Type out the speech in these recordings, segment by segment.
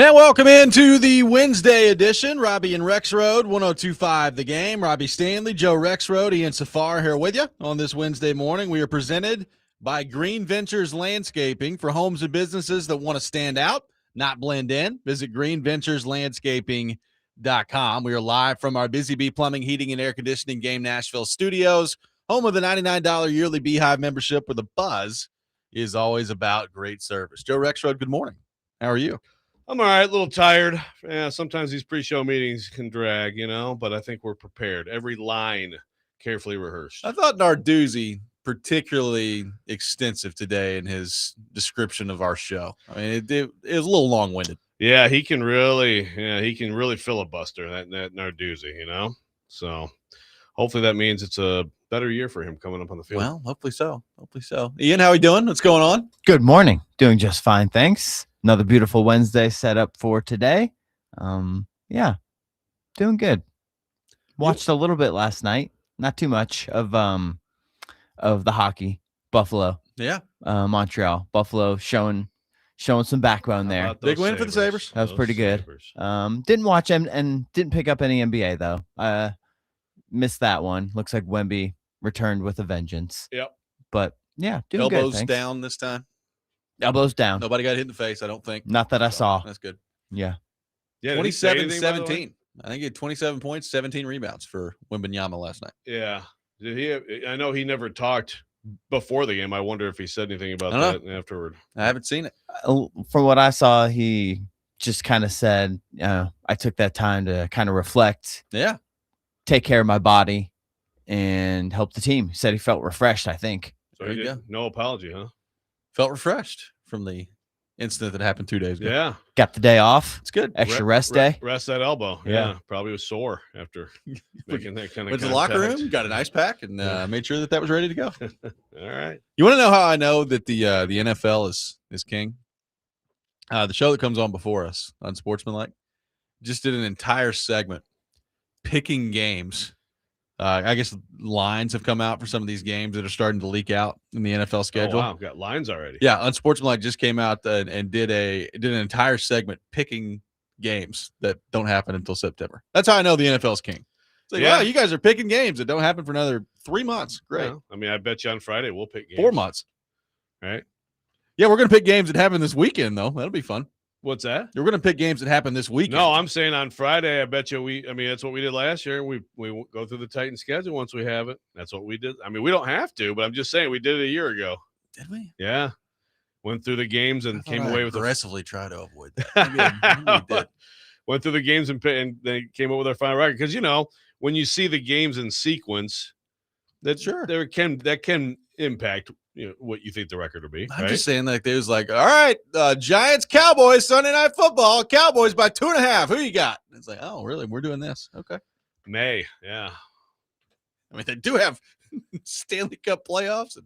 And welcome into the Wednesday edition. Robby and Rexrode, 102.5 The Game. Robby Stanley, Joe Rexrode, Ian Safar here with you on this Wednesday morning. We are presented by Green Ventures Landscaping for homes and businesses that want to stand out, not blend in. Visit greenventureslandscaping.com. We are live from our Busy Bee Plumbing, Heating, and Air Conditioning Game Nashville studios, home of the $99 yearly Beehive membership where the buzz is always about great service. Joe Rexrode, good morning. How are you? I'm all right, a little tired. Yeah, sometimes these pre-show meetings can drag, but I think we're prepared. Every line carefully rehearsed. I thought Narduzzi particularly extensive today in his description of our show. I mean, it was a little long-winded. Yeah, he can really filibuster that Narduzzi, So hopefully that means it's a better year for him coming up on the field. Well, hopefully so. Ian, how are you doing? What's going on? Good morning. Doing just fine, thanks. Another beautiful Wednesday set up for today. Yeah, doing good. Watched a little bit last night, not too much of the hockey. Buffalo, yeah, Montreal, Buffalo showing some backbone there. Big win for the Sabres. That was pretty good. Didn't watch and didn't pick up any NBA though. Missed that one. Looks like Wemby returned with a vengeance. Yep. But yeah, doing elbows good, down this time. Elbows down. Nobody got hit in the face, I don't think. Not that I saw. That's good. Yeah. 27-17. I think he had 27 points, 17 rebounds for Wembanyama last night. Yeah. Did he? I know he never talked before the game. I wonder if he said anything about that afterward. I haven't seen it. From what I saw, he just kind of said, I took that time to kind of reflect. Yeah. Take care of my body and help the team. He said he felt refreshed, I think. So he did no apology, huh? Felt refreshed from the incident that happened 2 days ago. Yeah. Got the day off. It's good. Extra rest day. Rest that elbow. Yeah. Probably was sore after making that kind of went to the locker room, got an ice pack, and made sure that was ready to go. All right. You want to know how I know that the NFL is king? The show that comes on before us, Unsportsmanlike, just did an entire segment picking games. I guess lines have come out for some of these games that are starting to leak out in the NFL schedule. Oh, wow, got lines already. Yeah, Unsportsmanlike just came out and did an entire segment picking games that don't happen until September. That's how I know the NFL's king. It's like, wow, you guys are picking games that don't happen for another 3 months. Great. Yeah. I mean, I bet you on Friday we'll pick games. 4 months. Right? Yeah, we're going to pick games that happen this weekend, though. That'll be fun. What's that? We're going to pick games that happen this weekend. No, I'm saying on Friday, I bet you that's what we did last year. We go through the Titans schedule once we have it. That's what we did. I mean, we don't have to, but I'm just saying we did it a year ago. Did we? Yeah. Went through the games and came away with aggressively try to avoid that. Maybe we did. Went through the games and they came up with our final record. Because, when you see the games in sequence, that can impact what you think the record will be. I'm just saying, there's all right, Giants, Cowboys, Sunday Night Football, Cowboys by 2.5. Who you got? It's like, oh, really? We're doing this. Okay. May, yeah. I mean, they do have Stanley Cup playoffs and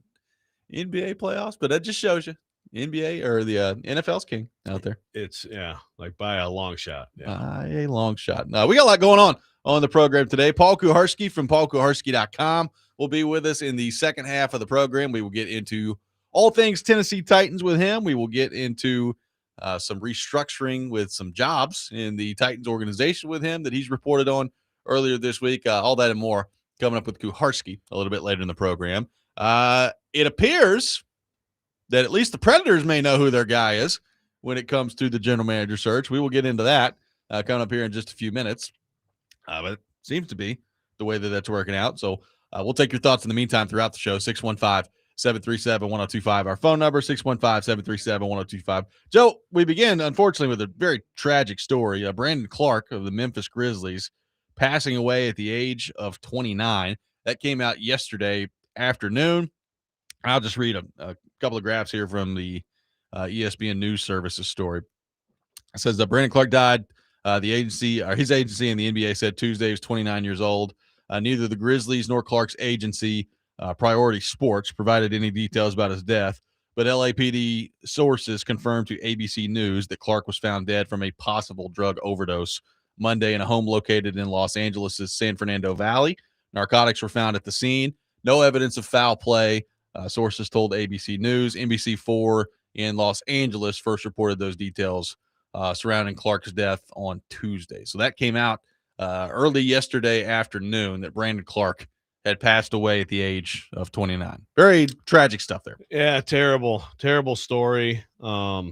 NBA playoffs, but that just shows you NBA or the NFL's king out there. It's, by a long shot. Yeah. By a long shot. We got a lot going on the program today. Paul Kuharski from paulkuharski.com will be with us in the second half of the program. We will get into all things Tennessee Titans with him. We will get into some restructuring with some jobs in the Titans organization with him that he's reported on earlier this week. All that and more coming up with Kuharsky a little bit later in the program. It appears that at least the Predators may know who their guy is when it comes to the general manager search. We will get into that coming up here in just a few minutes. But it seems to be the way that that's working out. So we'll take your thoughts in the meantime throughout the show. 615-737-1025. Our phone number, 615-737-1025. Joe, we begin, unfortunately, with a very tragic story. Brandon Clark of the Memphis Grizzlies passing away at the age of 29. That came out yesterday afternoon. I'll just read a couple of graphs here from the ESPN News Services story. It says that Brandon Clark died. His agency in the NBA said Tuesday he was 29 years old. Neither the Grizzlies nor Clark's agency, Priority Sports, provided any details about his death, but LAPD sources confirmed to ABC News that Clark was found dead from a possible drug overdose Monday in a home located in Los Angeles' San Fernando Valley. Narcotics were found at the scene. No evidence of foul play, sources told ABC News. NBC4 in Los Angeles first reported those details surrounding Clark's death on Tuesday. So that came out early yesterday afternoon that Brandon Clark had passed away at the age of 29. Very tragic stuff there. Yeah, terrible story. I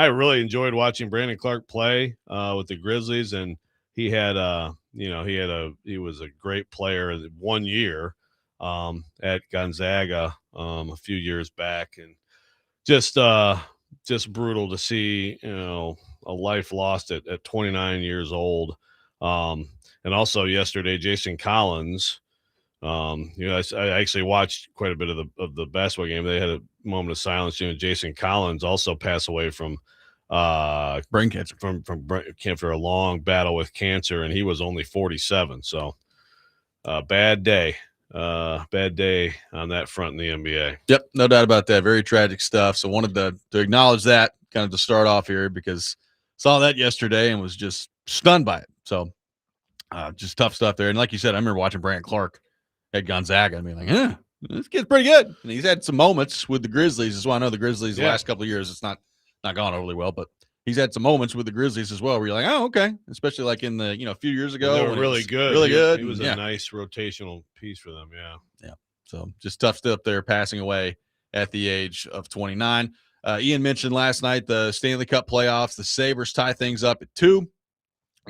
really enjoyed watching Brandon Clark play with the Grizzlies, and he was a great player 1 year at Gonzaga a few years back, and just brutal to see, a life lost at 29 years old. And also yesterday, Jason Collins. I actually watched quite a bit of the basketball game. They had a moment of silence. Jason Collins also passed away from brain cancer. From after a long battle with cancer, and he was only 47. So, bad day on that front in the NBA. Yep, no doubt about that. Very tragic stuff. So wanted to acknowledge that kind of to start off here, because saw that yesterday and was just stunned by it. So, just tough stuff there. And like you said, I remember watching Brandon Clark at Gonzaga and being like, this kid's pretty good. And he's had some moments with the Grizzlies as well. I know the Grizzlies the last couple of years, it's not gone overly well, but he's had some moments with the Grizzlies as well where you're like, oh, okay. Especially like in the, a few years ago. They were really good. Really good. He was a nice rotational piece for them. Yeah. Yeah. So just tough stuff there, passing away at the age of 29. Ian mentioned last night the Stanley Cup playoffs. The Sabres tie things up at 2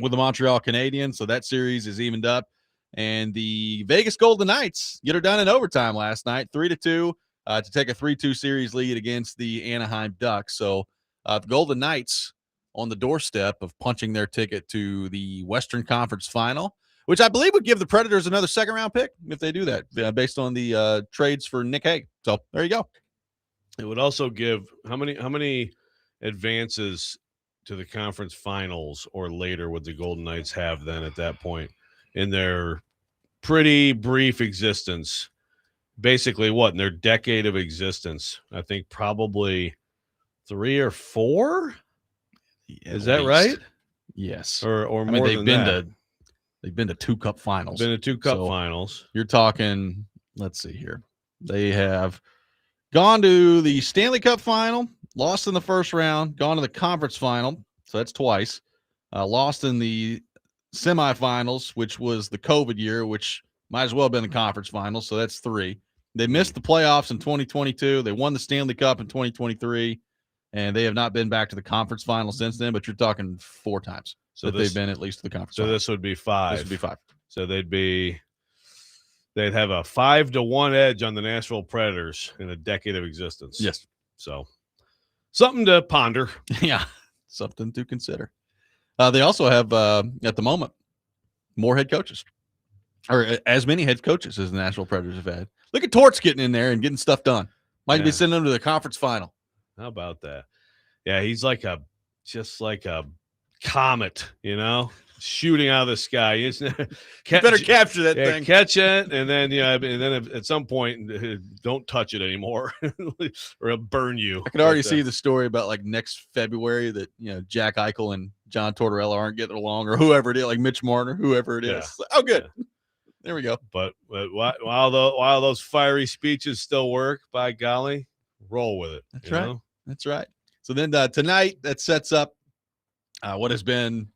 with the Montreal Canadiens. So that series is evened up. And the Vegas Golden Knights get her done in overtime last night, 3-2, to take a 3-2 series lead against the Anaheim Ducks. So the Golden Knights on the doorstep of punching their ticket to the Western Conference Final, which I believe would give the Predators another second-round pick if they do that, based on the trades for Nick Hague. So there you go. It would also give how many advances to the conference finals or later would the Golden Knights have then at that point in their pretty brief existence? Basically, what, in their decade of existence? I think probably 3 or 4. Is that right? Yes. Or more than that. They've been to 2 cup finals. Been to 2 cup finals. You're talking, let's see here. They have gone to the Stanley Cup final, lost in the first round, gone to the conference final. So that's twice. Lost in the semifinals, which was the COVID year, which might as well have been the conference finals. So that's 3. They missed the playoffs in 2022. They won the Stanley Cup in 2023, and they have not been back to the conference final since then. But you're talking 4 times that they've been at least to the conference. So final. This would be 5. This would be 5. So they'd have a 5-1 edge on the Nashville Predators in a decade of existence. Yes. So something to ponder. Yeah, something to consider. They also have, at the moment, more head coaches, or as many head coaches as the Nashville Predators have had. Look at Torts getting in there and getting stuff done. Might be sending them to the conference final. How about that? Yeah, he's just like a comet, shooting out of the sky. You better capture that thing. Catch it, and then at some point, don't touch it anymore, or it'll burn you. I can already see the story about like next February that Jack Eichel and John Tortorella aren't getting along, or whoever it is, like Mitch Marner, whoever it is. Yeah. Oh, good. Yeah. There we go. But while those fiery speeches still work, by golly, roll with it. That's right. That's right. So then tonight, that sets up what has been,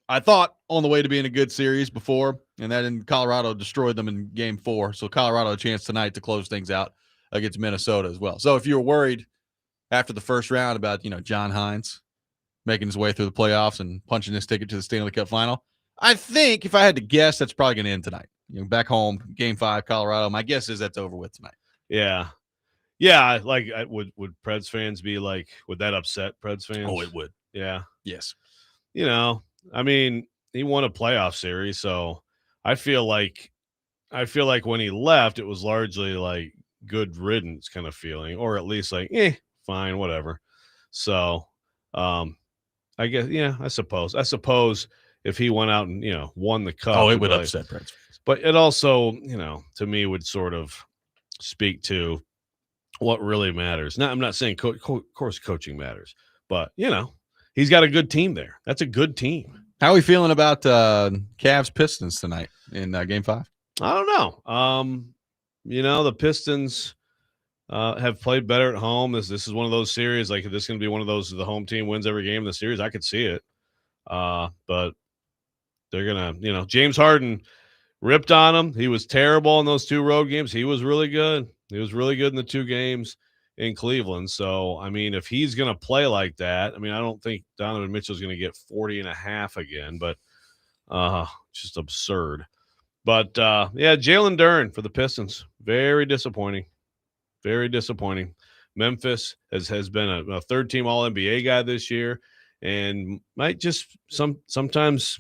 I thought, on the way to being a good series before, and that in Colorado destroyed them in Game 4. So Colorado a chance tonight to close things out against Minnesota as well. So if you were worried after the first round about John Hines making his way through the playoffs and punching his ticket to the Stanley Cup final, I think if I had to guess, that's probably going to end tonight. Back home, Game 5, Colorado. My guess is that's over with tonight. Yeah. Like, would Preds fans be like? Would that upset Preds fans? Oh, it would. Yeah. Yes. I mean, he won a playoff series, so I feel like when he left, it was largely like good riddance kind of feeling, or at least like, fine, whatever. So, I guess, I suppose if he went out and won the cup, it would upset Preds fans. But it also, to me, would sort of speak to what really matters. Now, I'm not saying, of course, coaching matters, but he's got a good team there. That's a good team. How are we feeling about Cavs Pistons tonight in Game 5? I don't know. The Pistons have played better at home. This is one of those series. Like, this is going to be one of those, the home team wins every game in the series. I could see it. But they're going to, James Harden ripped on him. He was terrible in those 2 road games. He was really good. He was really good in the 2 games in Cleveland. So, I mean, if he's going to play like that, I mean, I don't think Donovan Mitchell's going to get 40.5 again, but just absurd. But, yeah, Jalen Duren for the Pistons. Very disappointing. Very disappointing. Memphis has been a third-team All-NBA guy this year, and might just sometimes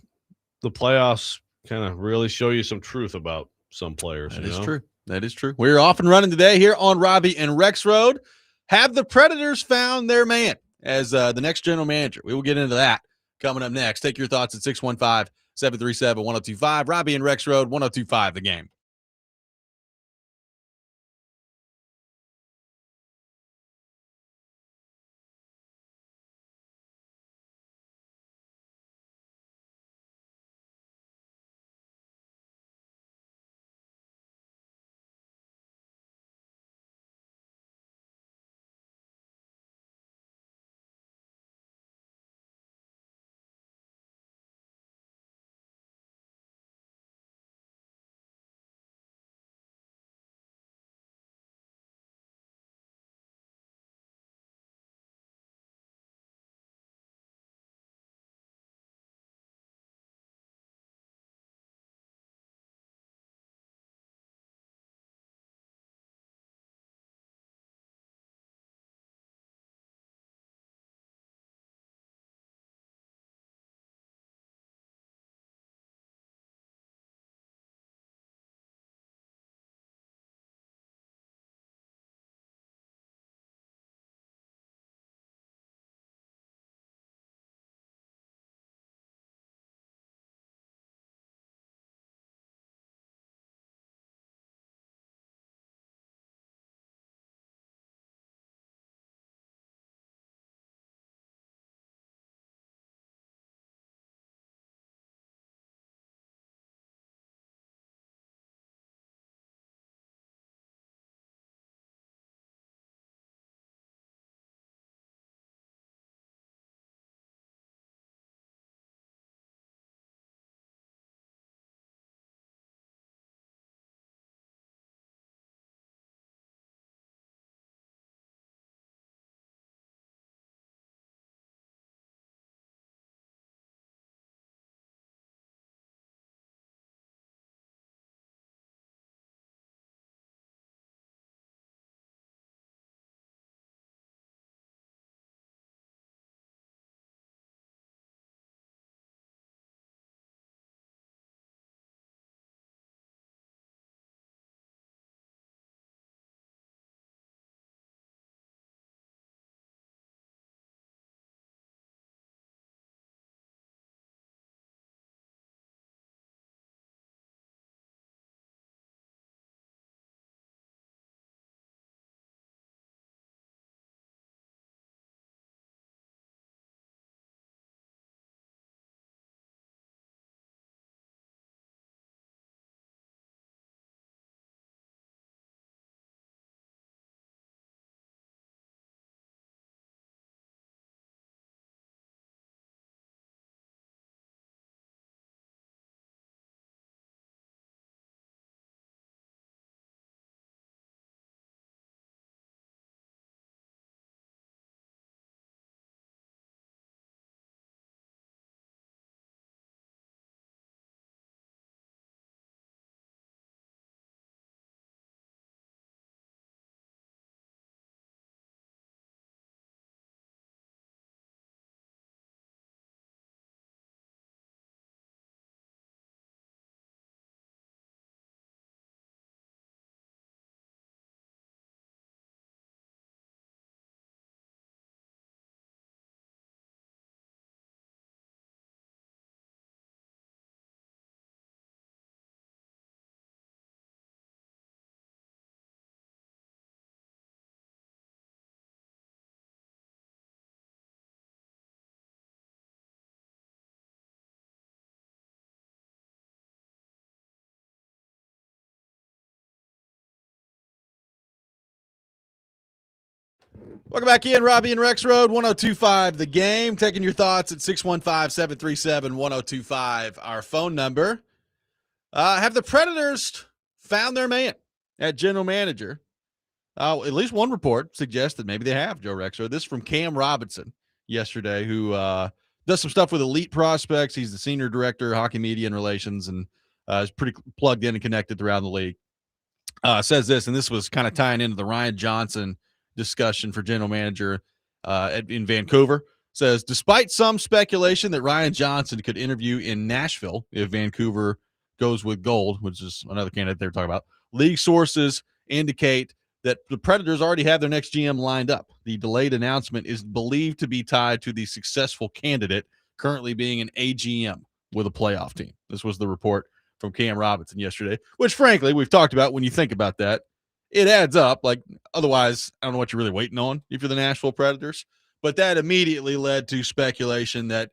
the playoffs kind of really show you some truth about some players. That is true. That is true. We're off and running today here on Robby and Rexrode. Have the Predators found their man as the next general manager? We will get into that coming up next. Take your thoughts at 615-737-1025. Robby and Rexrode, 1025 The Game. Welcome back in, Robby and Rexrode, 102.5 The Game. Taking your thoughts at 615-737-1025, our phone number. Have the Predators found their man at general manager? At least one report suggests that maybe they have, Joe Rexrode. This is from Cam Robinson yesterday, who does some stuff with elite prospects. He's the senior director, hockey media and relations, and is pretty plugged in and connected throughout the league. Says this, and this was kind of tying into the Ryan Johnson discussion for general manager in Vancouver. Says, despite some speculation that Ryan Johnson could interview in Nashville if Vancouver goes with gold, which is another candidate they're talking about, league sources indicate that the Predators already have their next GM lined up. The delayed announcement is believed to be tied to the successful candidate currently being an AGM with a playoff team. This was the report from Cam Robinson yesterday, which frankly, we've talked about. When you think about that, it adds up. Like, otherwise, I don't know what you're really waiting on if you're the Nashville Predators. But that immediately led to speculation that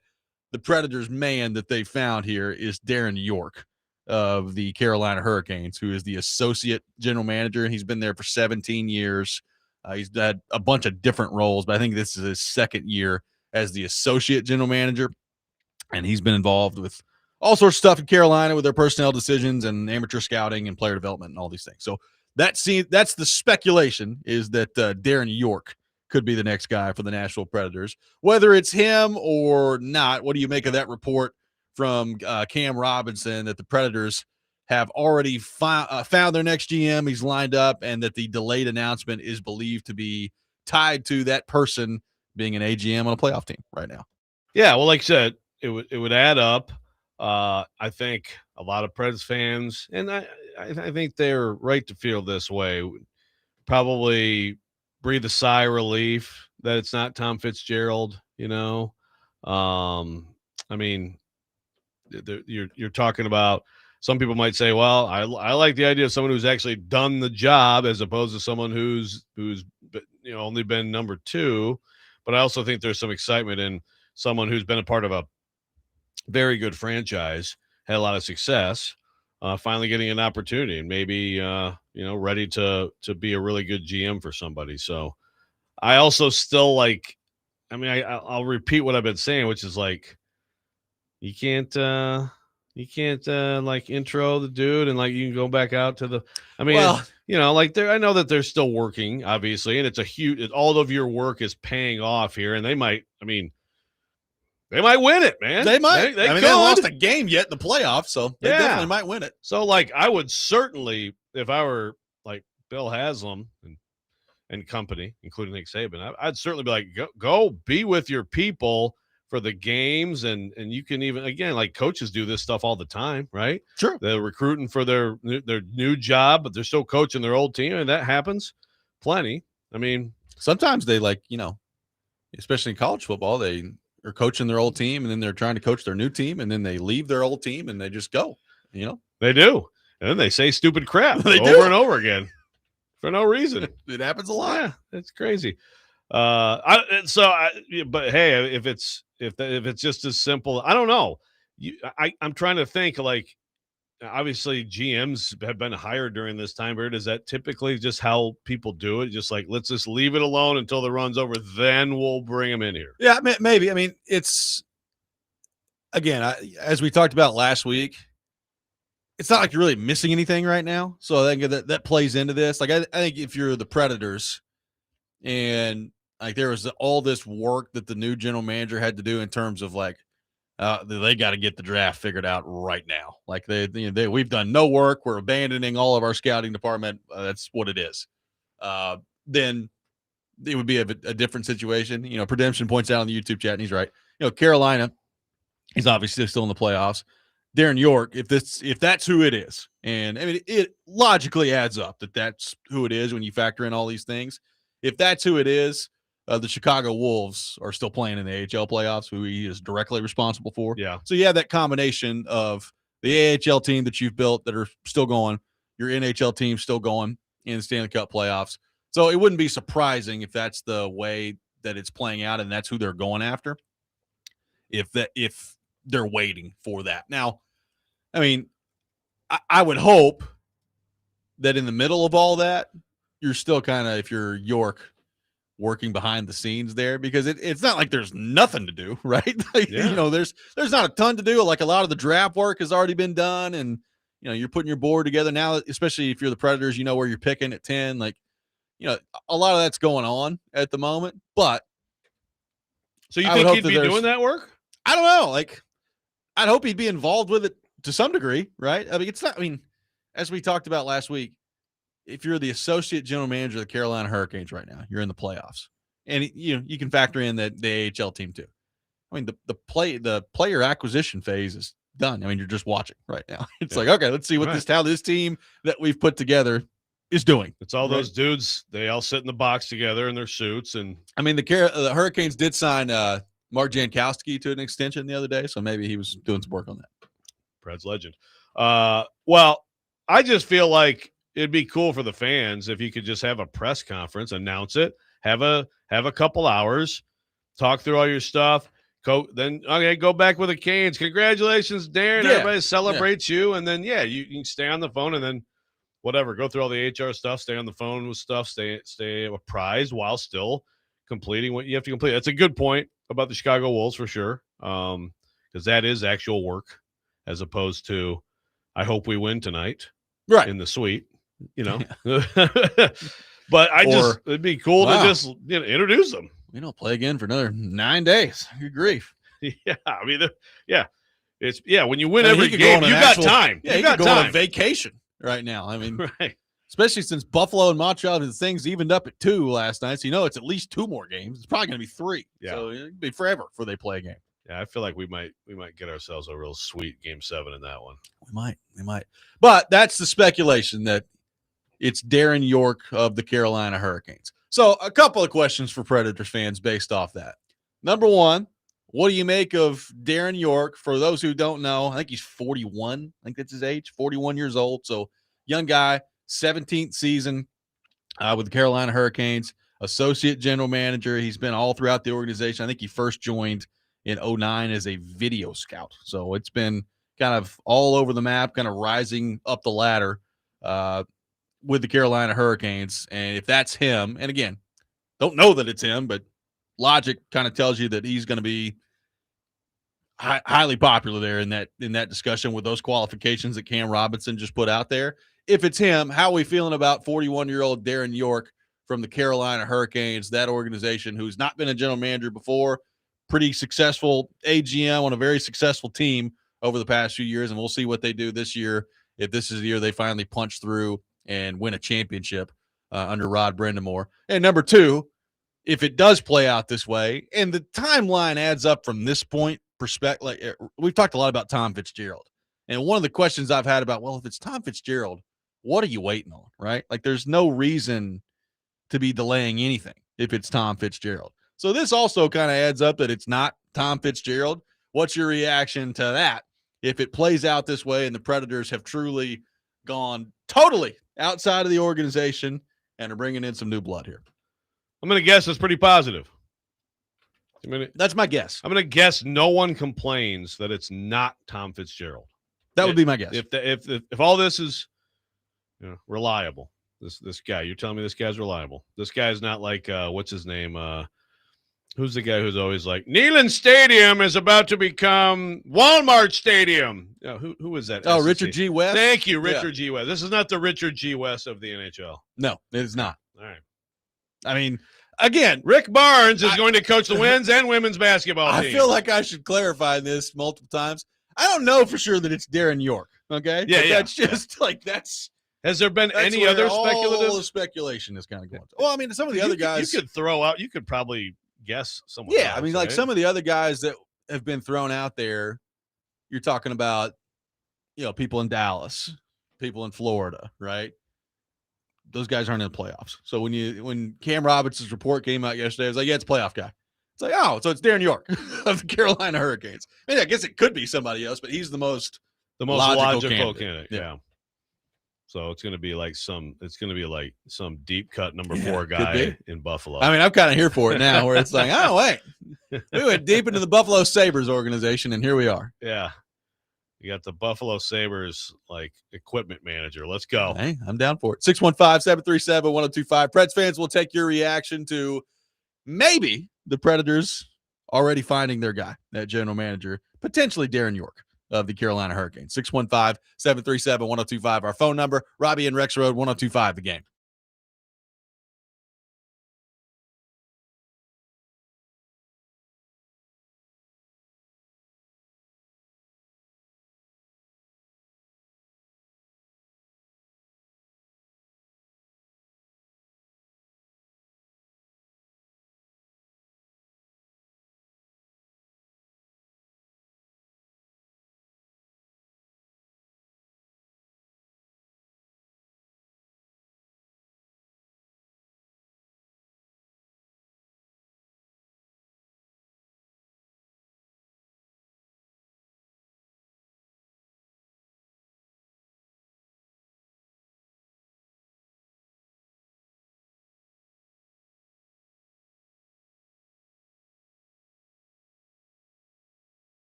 the Predators' man that they found here is Darren York of the Carolina Hurricanes, who is the associate general manager. He's been there for 17 years. He's had a bunch of different roles, but I think this is his second year as the associate general manager. And he's been involved with all sorts of stuff in Carolina with their personnel decisions and amateur scouting and player development and all these things. So that's the speculation, is that Darren York could be the next guy for the Nashville Predators. Whether it's him or not, what do you make of that report from Cam Robinson that the Predators have already found their next GM? He's lined up, and that the delayed announcement is believed to be tied to that person being an AGM on a playoff team right now. Yeah, well, like I said, it would add up. I think a lot of Preds fans, and I think they're right to feel this way, probably breathe a sigh of relief that it's not Tom Fitzgerald. I mean, you're talking about, some people might say, well, I like the idea of someone who's actually done the job as opposed to someone who's only been number two. But I also think there's some excitement in someone who's been a part of a very good franchise, had a lot of success, finally getting an opportunity, and maybe ready to be a really good GM for somebody. So I also still I'll repeat what I've been saying, which is like, you can't like intro the dude and like you can go back out to the, I know that they're still working, obviously, and it's a huge, all of your work is paying off here, and they might win it, man. They might. They haven't lost a game yet in the playoffs, so they definitely might win it. So, like, I would certainly, if I were like Bill Haslam and company, including Nick Saban, I'd certainly be like, go be with your people for the games, and you can even, again, like, coaches do this stuff all the time, right? Sure. They're recruiting for their new job, but they're still coaching their old team, and that happens plenty. I mean, sometimes they, like, especially in college football, they are coaching their old team, and then they're trying to coach their new team, and then they leave their old team and they just go. They do, and then they say stupid crap They over do. and over again for no reason. It happens a lot. Yeah, it's crazy. But hey, if it's just as simple, I don't know. I'm trying to think, like, obviously GMs have been hired during this time period. Is that typically just how people do it? Just like, let's just leave it alone until the run's over, then we'll bring them in here. Yeah, maybe. I mean, it's, again, as we talked about last week, it's not like you're really missing anything right now. So I think that plays into this. Like, I think if you're the Predators and like there was all this work that the new general manager had to do in terms of like, they got to get the draft figured out right now. Like we've done no work. We're abandoning all of our scouting department. That's what it is. Then it would be a different situation. Predemption points out on the YouTube chat, and he's right. Carolina is obviously still in the playoffs. Darren York, if that's who it is, and I mean, it logically adds up that that's who it is when you factor in all these things. If that's who it is, the Chicago Wolves are still playing in the AHL playoffs, who he is directly responsible for. Yeah. So you have that combination of the AHL team that you've built that are still going, your NHL team still going in the Stanley Cup playoffs. So it wouldn't be surprising if that's the way that it's playing out and that's who they're going after. If they're waiting for that. Now, I mean, I would hope that in the middle of all that, you're still kind of, if you're York, working behind the scenes there, because it's not like there's nothing to do, right? Like, there's not a ton to do. Like, a lot of the draft work has already been done, and you're putting your board together now, especially if you're the Predators, where you're picking at 10. Like, a lot of that's going on at the moment. But so you think he'd be doing that work? I don't know. Like, I'd hope he'd be involved with it to some degree, right? I mean, as we talked about last week, if you're the associate general manager of the Carolina Hurricanes right now, you're in the playoffs, and you can factor in the AHL team too. I mean, the player acquisition phase is done. I mean, you're just watching right now. It's like, okay, let's see how this team that we've put together is doing. It's all those dudes. They all sit in the box together in their suits, and I mean, the Hurricanes did sign Mark Jankowski to an extension the other day, so maybe he was doing some work on that. Preds legend. Well, I just feel like it'd be cool for the fans if you could just have a press conference, announce it, have a couple hours, talk through all your stuff. Go back with the Canes. Congratulations, Darren. Yeah. Everybody celebrates you, and then you can stay on the phone, and then whatever, go through all the HR stuff, stay on the phone with stuff, stay apprised while still completing what you have to complete. That's a good point about the Chicago Wolves for sure, because that is actual work as opposed to I hope we win tonight, right, in the suite. But it'd be cool to just introduce them. We don't play again for another 9 days. Good grief. Yeah, I mean, it's when you win every game, you got time. Yeah, you got time. On vacation right now. I mean, right. Especially since Buffalo and Montreal, the things evened up at 2 last night. So it's at least 2 more games. It's probably going to be 3. Yeah. So it'll be forever before they play a game. Yeah, I feel like we might get ourselves a real sweet Game 7 in that one. We might. But that's the speculation that it's Darren York of the Carolina Hurricanes. So a couple of questions for Predators fans based off that. Number one, what do you make of Darren York? For those who don't know, I think he's 41. I think that's his age, 41 years old. So young guy, 17th season with the Carolina Hurricanes, associate general manager. He's been all throughout the organization. I think he first joined in 2009 as a video scout. So it's been kind of all over the map, kind of rising up the ladder with the Carolina Hurricanes. And if that's him, and again, don't know that it's him, but logic kind of tells you that he's going to be highly popular there in that discussion with those qualifications that Cam Robinson just put out there. If it's him, how are we feeling about 41-year-old Darren York from the Carolina Hurricanes, that organization who's not been a general manager before, pretty successful AGM on a very successful team over the past few years, and we'll see what they do this year if this is the year they finally punch through and win a championship under Rod Brindamore. And number two, if it does play out this way, and the timeline adds up from this point perspective, like we've talked a lot about Tom Fitzgerald. And one of the questions I've had about, well, if it's Tom Fitzgerald, what are you waiting on, right? Like there's no reason to be delaying anything if it's Tom Fitzgerald. So this also kind of adds up that it's not Tom Fitzgerald. What's your reaction to that? If it plays out this way and the Predators have truly gone totally outside of the organization and are bringing in some new blood here. I'm going to guess it's pretty positive. That's my guess. I'm going to guess no one complains that it's not Tom Fitzgerald. That would be my guess. If all this is reliable, this guy, you're telling me this guy's reliable. This guy's not like what's his name? Who's the guy who's always like Neyland Stadium is about to become Walmart Stadium? Who is that? Oh, Richard G. West. Thank you, Richard G. West. This is not the Richard G. West of the NHL. No, it is not. All right. I mean, again, Rick Barnes is going to coach the men's and women's basketball team. I feel like I should clarify this multiple times. I don't know for sure that it's Darren York. Okay. Yeah. That's just like that's. Has there been any other speculative? All the speculation is kind of going. Well, I mean, some of the other guys you could throw out. You could probably guess someone. Yeah, else, I mean, like right? some of the other guys that have been thrown out there. You're talking about, people in Dallas, people in Florida, right? Those guys aren't in the playoffs. So when Cam Robinson's report came out yesterday, I was like, yeah, it's a playoff guy. It's like, oh, so it's Darren York of the Carolina Hurricanes. I mean, I guess it could be somebody else, but he's the most logical candidate. Yeah. So it's going to be like some deep cut number 4 guy in Buffalo. I mean, I'm kind of here for it now where it's like, oh, wait, we went deep into the Buffalo Sabres organization and here we are. Yeah. You got the Buffalo Sabres like equipment manager. Let's go. Hey, I'm down for it. 615-737-1025. Preds fans will take your reaction to maybe the Predators already finding their guy, that general manager, potentially Darren York of the Carolina Hurricanes. 615-737-1025, our phone number. Robby and Rexrode, 1025, the game.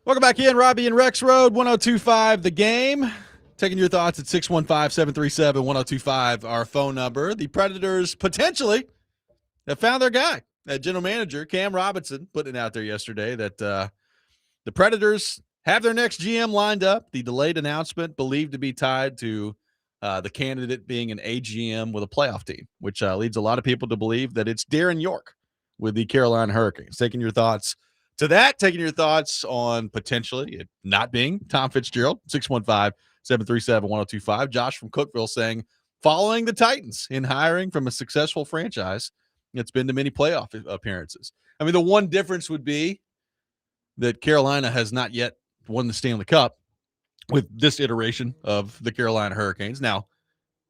Welcome back in, Robby and Rexrode, 1025, the game. Taking your thoughts at 615-737-1025, our phone number. The Predators potentially have found their guy. That general manager, Cam Robinson, putting it out there yesterday that the Predators have their next GM lined up. The delayed announcement believed to be tied to the candidate being an AGM with a playoff team, which leads a lot of people to believe that it's Darren York with the Carolina Hurricanes. Taking your thoughts to that, taking your thoughts on potentially it not being Tom Fitzgerald, 615-737-1025. Josh from Cookville saying, following the Titans in hiring from a successful franchise, it's been to many playoff appearances. I mean, the one difference would be that Carolina has not yet won the Stanley Cup with this iteration of the Carolina Hurricanes. Now,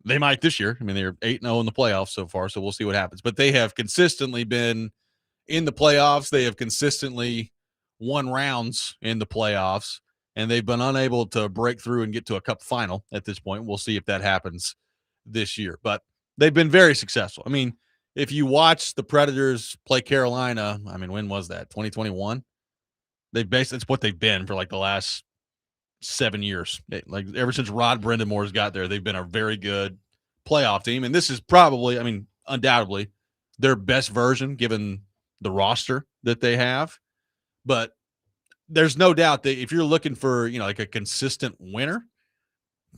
they might this year. I mean, they're 8-0 in the playoffs so far, so we'll see what happens. But they have consistently been in the playoffs. They have consistently won rounds in the playoffs, and they've been unable to break through and get to a cup final at this point. We'll see if that happens this year. But they've been very successful. I mean, if you watch the Predators play Carolina, I mean, when was that? 2021? It's what they've been for like the last 7 years. Like ever since Rod Brendamore's got there, they've been a very good playoff team. And this is probably, I mean, undoubtedly their best version given the roster that they have. But there's no doubt that if you're looking for, like a consistent winner,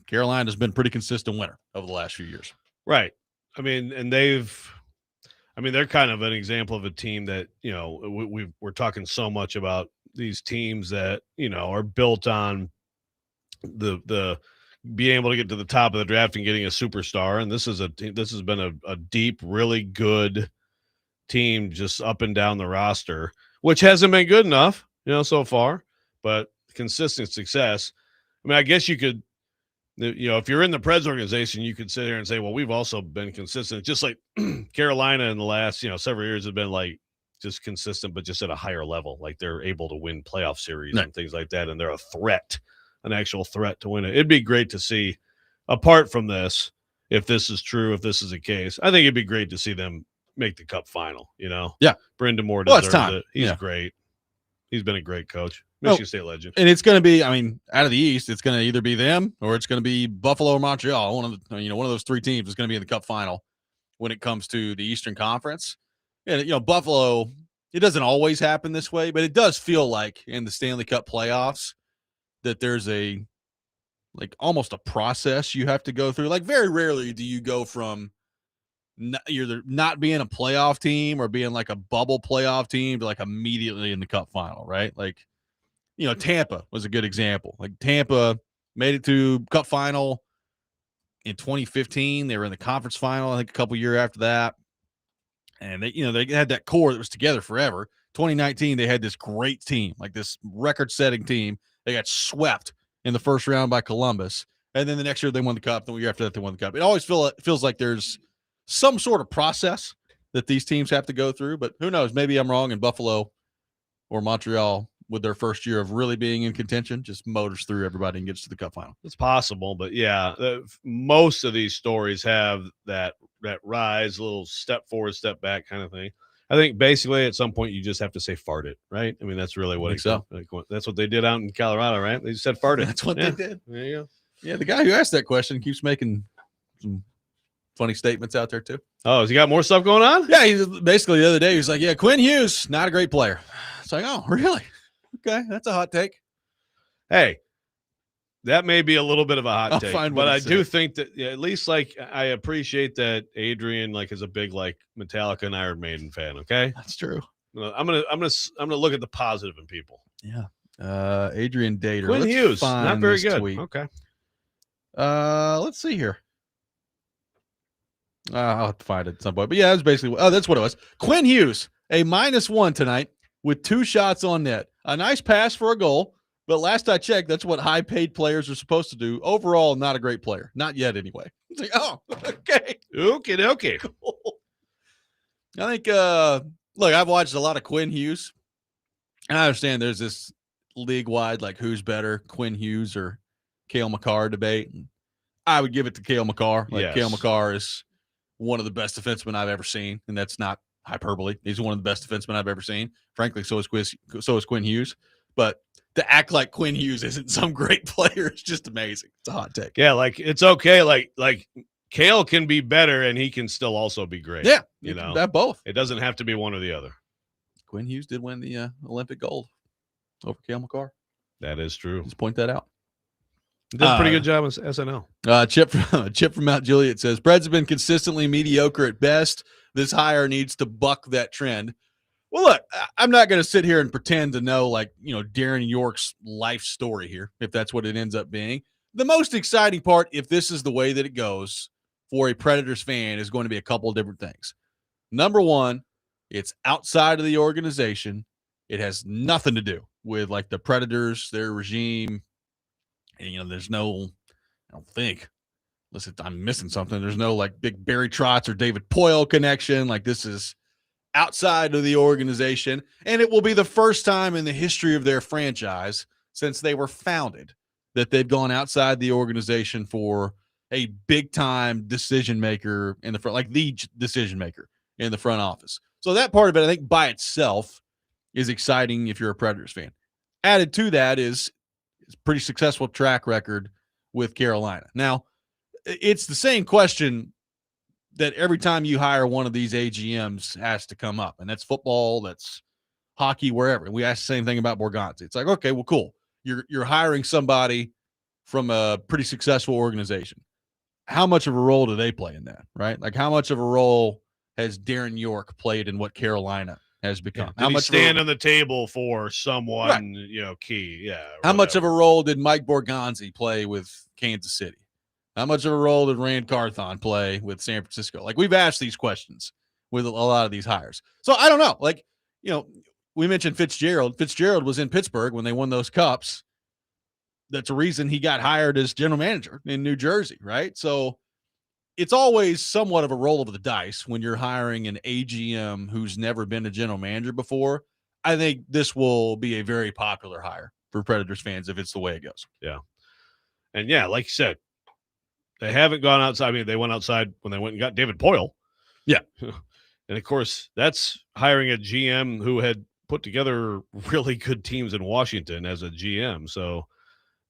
Carolina's been pretty consistent winner over the last few years. Right. I mean, and they're kind of an example of a team that, we're talking so much about these teams that, are built on the being able to get to the top of the draft and getting a superstar. And this has been a deep, really good team just up and down the roster, which hasn't been good enough, so far, but consistent success. I mean, I guess you could, if you're in the Preds organization, you could sit here and say, well, we've also been consistent, just like Carolina in the last, several years have been like just consistent, but just at a higher level. Like they're able to win playoff series and things like that. And they're an actual threat to win it. It'd be great to see, apart from this, if this is true, if this is the case, I think it'd be great to see them make the cup final, Yeah. Brind'Amour deserves it. He's great. He's been a great coach. Michigan State legend. And it's going to be, I mean, out of the East, it's going to either be them or it's going to be Buffalo or Montreal. One of those three teams is going to be in the cup final when it comes to the Eastern Conference. And, Buffalo, it doesn't always happen this way, but it does feel like in the Stanley Cup playoffs that there's almost a process you have to go through. Like very rarely do you go from either not being a playoff team or being like a bubble playoff team to like immediately in the cup final, right? Like, Tampa was a good example. Like Tampa made it to cup final in 2015. They were in the conference final, I think, a couple years after that. And they had that core that was together forever. 2019, they had this great team, like this record-setting team. They got swept in the first round by Columbus. And then the next year they won the cup. The year after that they won the cup. It always feels like there's some sort of process that these teams have to go through. But who knows? Maybe I'm wrong, and Buffalo or Montreal, with their first year of really being in contention, just motors through everybody and gets to the cup final. It's possible, but yeah, most of these stories have that rise, a little step forward, step back kind of thing. I think basically at some point you just have to say fart it, right? I mean, that's really what it's so. That's what they did out in Colorado, right? They just said fart it. That's what they did. There you go. Yeah, the guy who asked that question keeps making some funny statements out there too. Oh, has he got more stuff going on? Yeah, he's basically the other day he was like, yeah, Quinn Hughes, not a great player. It's like, oh, really? Okay, that's a hot take. Hey, that may be a little bit of a hot take, but I do think that at least I appreciate that Adrian is a big Metallica and Iron Maiden fan. Okay, that's true. I'm gonna look at the positive in people. Yeah. Adrian Dater. Quinn Hughes, not very good. Tweet. Okay. Let's see here. I'll have to find it at some point. But yeah, that's basically that's what it was. Quinn Hughes, a -1 tonight with 2 shots on net. A nice pass for a goal, but last I checked, that's what high-paid players are supposed to do. Overall, not a great player. Not yet, anyway. It's like, oh, okay. Okay. Cool. I think, look, I've watched a lot of Quinn Hughes, and I understand there's this league-wide, who's better, Quinn Hughes or Cale Makar debate. And I would give it to Cale Makar. Yes. Cale Makar is one of the best defensemen I've ever seen, and that's not hyperbole. He's one of the best defensemen I've ever seen. Frankly, so is Quinn Hughes. But to act like Quinn Hughes isn't some great player is just amazing. It's a hot take. Yeah, it's okay. Like Cale can be better, and he can still also be great. Yeah, that both. It doesn't have to be one or the other. Quinn Hughes did win the Olympic gold over Cale Makar. That is true. Just point that out. Did a pretty good job as SNL. Chip from Mount Juliet says Preds have been consistently mediocre at best. This hire needs to buck that trend. Well, look, I'm not going to sit here and pretend to know, Darren York's life story here, if that's what it ends up being. The most exciting part, if this is the way that it goes for a Predators fan, is going to be a couple of different things. Number one, it's outside of the organization. It has nothing to do with, the Predators, their regime. And, there's no, I don't think, unless I'm missing something, there's no, big Barry Trotz or David Poile connection. This is outside of the organization, and it will be the first time in the history of their franchise since they were founded that they've gone outside the organization for a big-time decision maker in the front, the decision maker in the front office. So that part of it, I think, by itself is exciting if you're a Predators fan. Added to that is a pretty successful track record with Carolina. Now, it's the same question that every time you hire one of these AGMs has to come up, and that's football, that's hockey, wherever. And we ask the same thing about Borgonzi. It's like, okay, well, cool. You're hiring somebody from a pretty successful organization. How much of a role do they play in that, right? How much of a role has Darren York played in what Carolina has become? How much stand on the table for someone, key? Yeah. How much of a role did Mike Borgonzi play with Kansas City? How much of a role did Rand Carthon play with San Francisco? We've asked these questions with a lot of these hires. So I don't know. We mentioned Fitzgerald. Fitzgerald was in Pittsburgh when they won those cups. That's a reason he got hired as general manager in New Jersey, right? So it's always somewhat of a roll of the dice when you're hiring an AGM who's never been a general manager before. I think this will be a very popular hire for Predators fans if it's the way it goes. Yeah. And yeah, like you said, they haven't gone outside. I mean, they went outside when they went and got David Poile. Yeah. And, of course, that's hiring a GM who had put together really good teams in Washington as a GM. So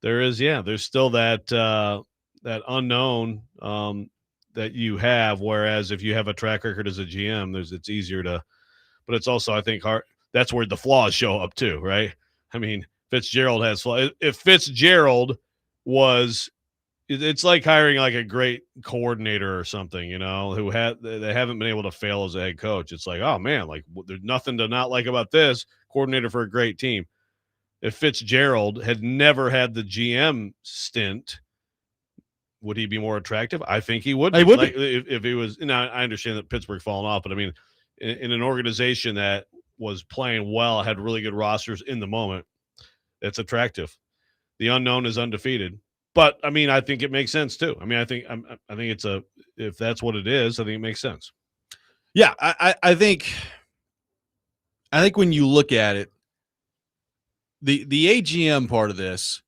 there's still that unknown that you have, whereas if you have a track record as a GM, it's easier to – but it's also, I think, hard. That's where the flaws show up too, right? I mean, Fitzgerald has flaws. If Fitzgerald was – it's like hiring a great coordinator or something, who they haven't been able to fail as a head coach. It's like, oh man, there's nothing to not like about this coordinator for a great team. If Fitzgerald had never had the GM stint, would he be more attractive? I think he would. He would be. If he was. Now I understand that Pittsburgh falling off, but I mean, in an organization that was playing well, had really good rosters in the moment, it's attractive. The unknown is undefeated. But I mean, I think it makes sense too. I mean, I think it's if that's what it is, I think it makes sense. Yeah, I think when you look at it, the AGM part of this,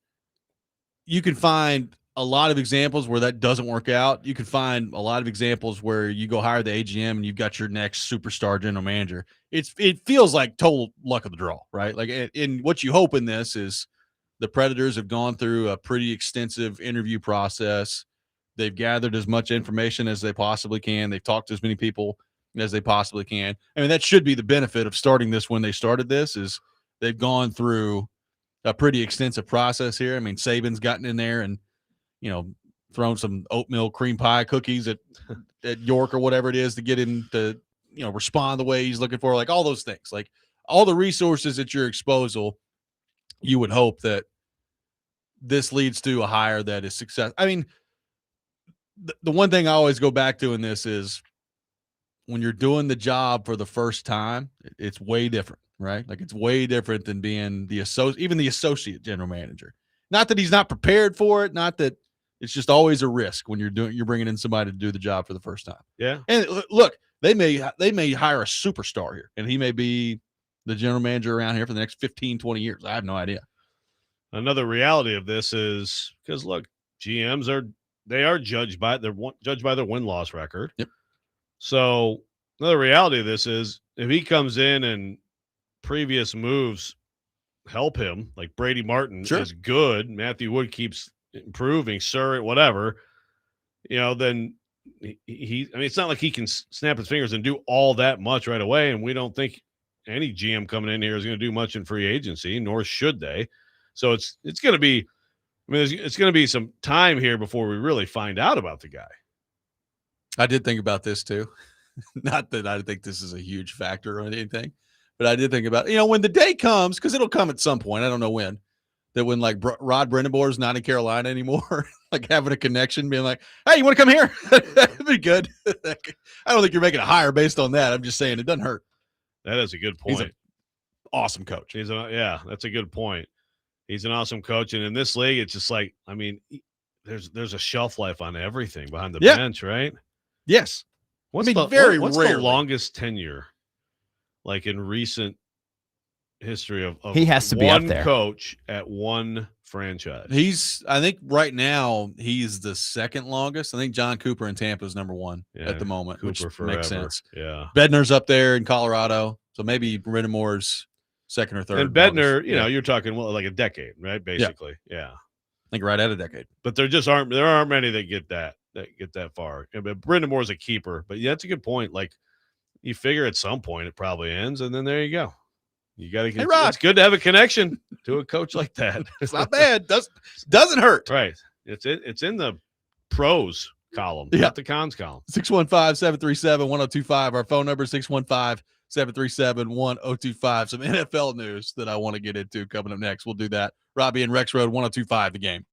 you can find a lot of examples where that doesn't work out. You can find a lot of examples where you go hire the AGM and you've got your next superstar general manager. It feels like total luck of the draw, right? In what you hope in this is the Predators have gone through a pretty extensive interview process. They've gathered as much information as they possibly can. They've talked to as many people as they possibly can. I mean, that should be the benefit of starting this when they started this is they've gone through a pretty extensive process here. I mean, Saban's gotten in there and, thrown some oatmeal cream pie cookies at York or whatever it is to get him to, respond the way he's looking for, all those things, all the resources at your disposal. You would hope that this leads to a hire that is success. I mean, the one thing I always go back to in this is when you're doing the job for the first time, it's way different, right? It's way different than being even the associate general manager. Not that he's not prepared for it, not that it's just always a risk when you're bringing in somebody to do the job for the first time. Yeah. And look, they may hire a superstar here, and he may be the general manager around here for the next 15, 20 years. I have no idea. Another reality of this is because look, GMs are judged by their win-loss record. Yep. So another reality of this is if he comes in and previous moves help him, like Brady Martin is good, Matthew Wood keeps improving, whatever, then it's not like he can snap his fingers and do all that much right away. And we don't think any GM coming in here is going to do much in free agency, nor should they. So it's going to be I mean, it's going to be some time here before we really find out about the guy. I did think about this too. Not that I think this is a huge factor or anything, but I did think about, when the day comes, because it'll come at some point. I don't know when. That when like Rod Brind'Amour's not in Carolina anymore, like having a connection, being like, "Hey, you want to come here?" That'd be good. I don't think you're making a hire based on that. I'm just saying it doesn't hurt. That is a good point. He's an awesome coach. Yeah, that's a good point. He's an awesome coach, and in this league, it's just like, I mean, there's a shelf life on everything behind the bench, right? Yes. What's the longest tenure, like in recent history of he has to be up there. Coach at one franchise? I think right now he's the second longest. I think John Cooper in Tampa is number one at the moment, Cooper which forever. makes sense. Yeah. Bednar's up there in Colorado, so maybe Brind'Amour's second or third. And Bednar, you're talking like a decade, right? Basically. Yeah. I think right at a decade. But there aren't many that get that far. But Brind'Amour's a keeper. But yeah, that's a good point. Like, you figure at some point it probably ends, and then there you go. You got to get. It's good to have a connection to a coach like that. It's not bad. Doesn't hurt. Right. It's in the pros column, not the cons column. 615-737-1025. Our phone number is 615-737-1025. Some NFL news that I want to get into coming up next. We'll do that. Robby and Rexrode 1025 The Game.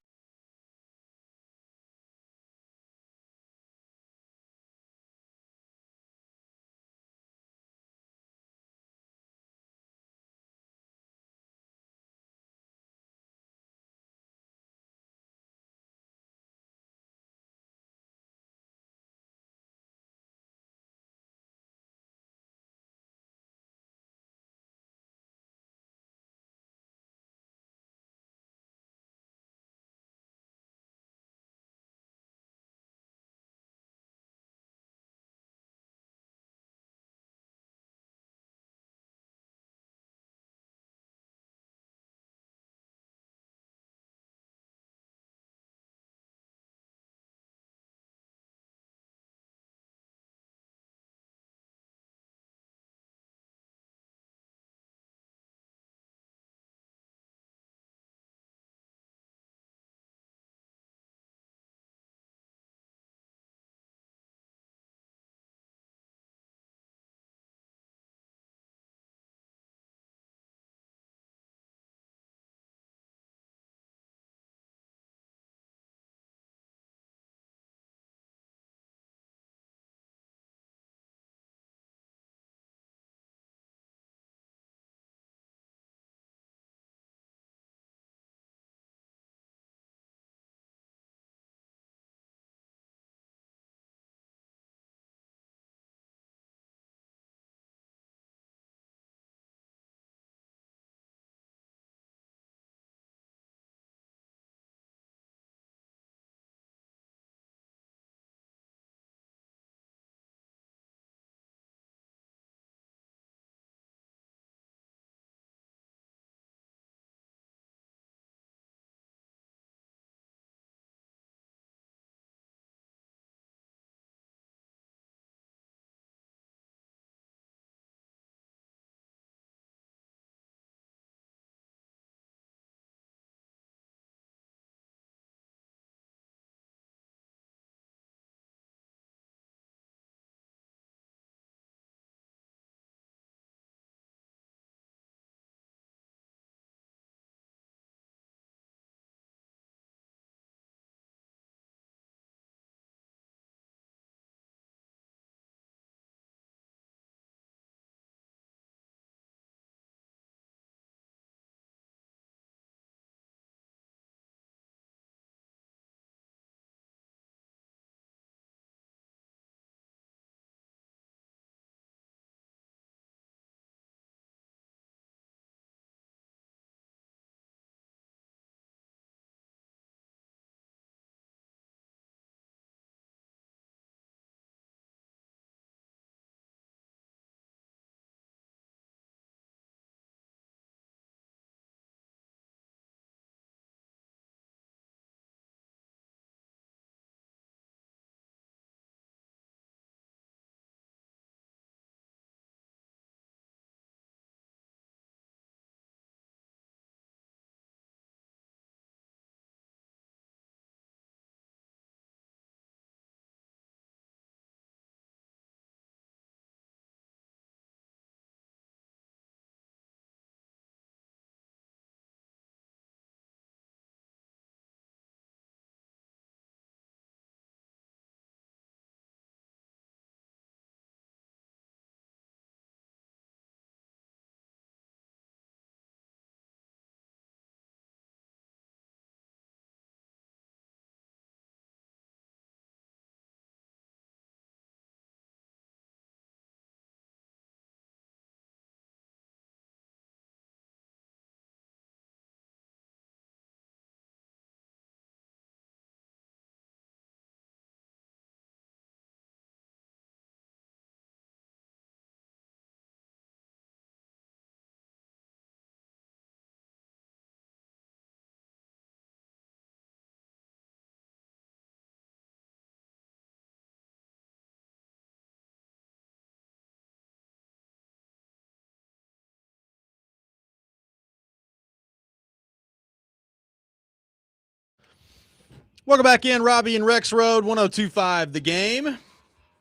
Welcome back in, Robby and Rexrode, 102.5 The Game.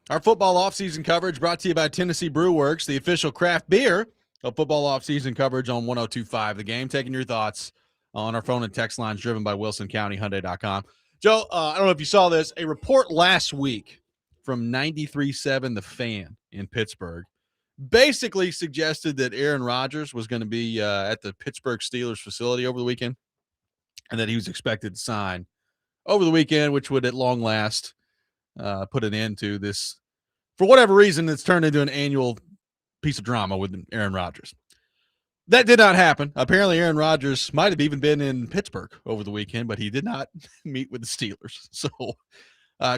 Our football offseason coverage brought to you by Tennessee Brew Works, the official craft beer of football offseason coverage on 102.5 The Game. Taking your thoughts on our phone and text lines driven by WilsonCountyHyundai.com. Joe, I don't know if you saw this. A report last week from 93.7 The Fan in Pittsburgh basically suggested that Aaron Rodgers was going to be at the Pittsburgh Steelers facility over the weekend and that he was expected to sign over the weekend, which would at long last put an end to this. For whatever reason, it's turned into an annual piece of drama with Aaron Rodgers. That did not happen. Apparently, Aaron Rodgers might have even been in Pittsburgh over the weekend, but he did not meet with the Steelers. So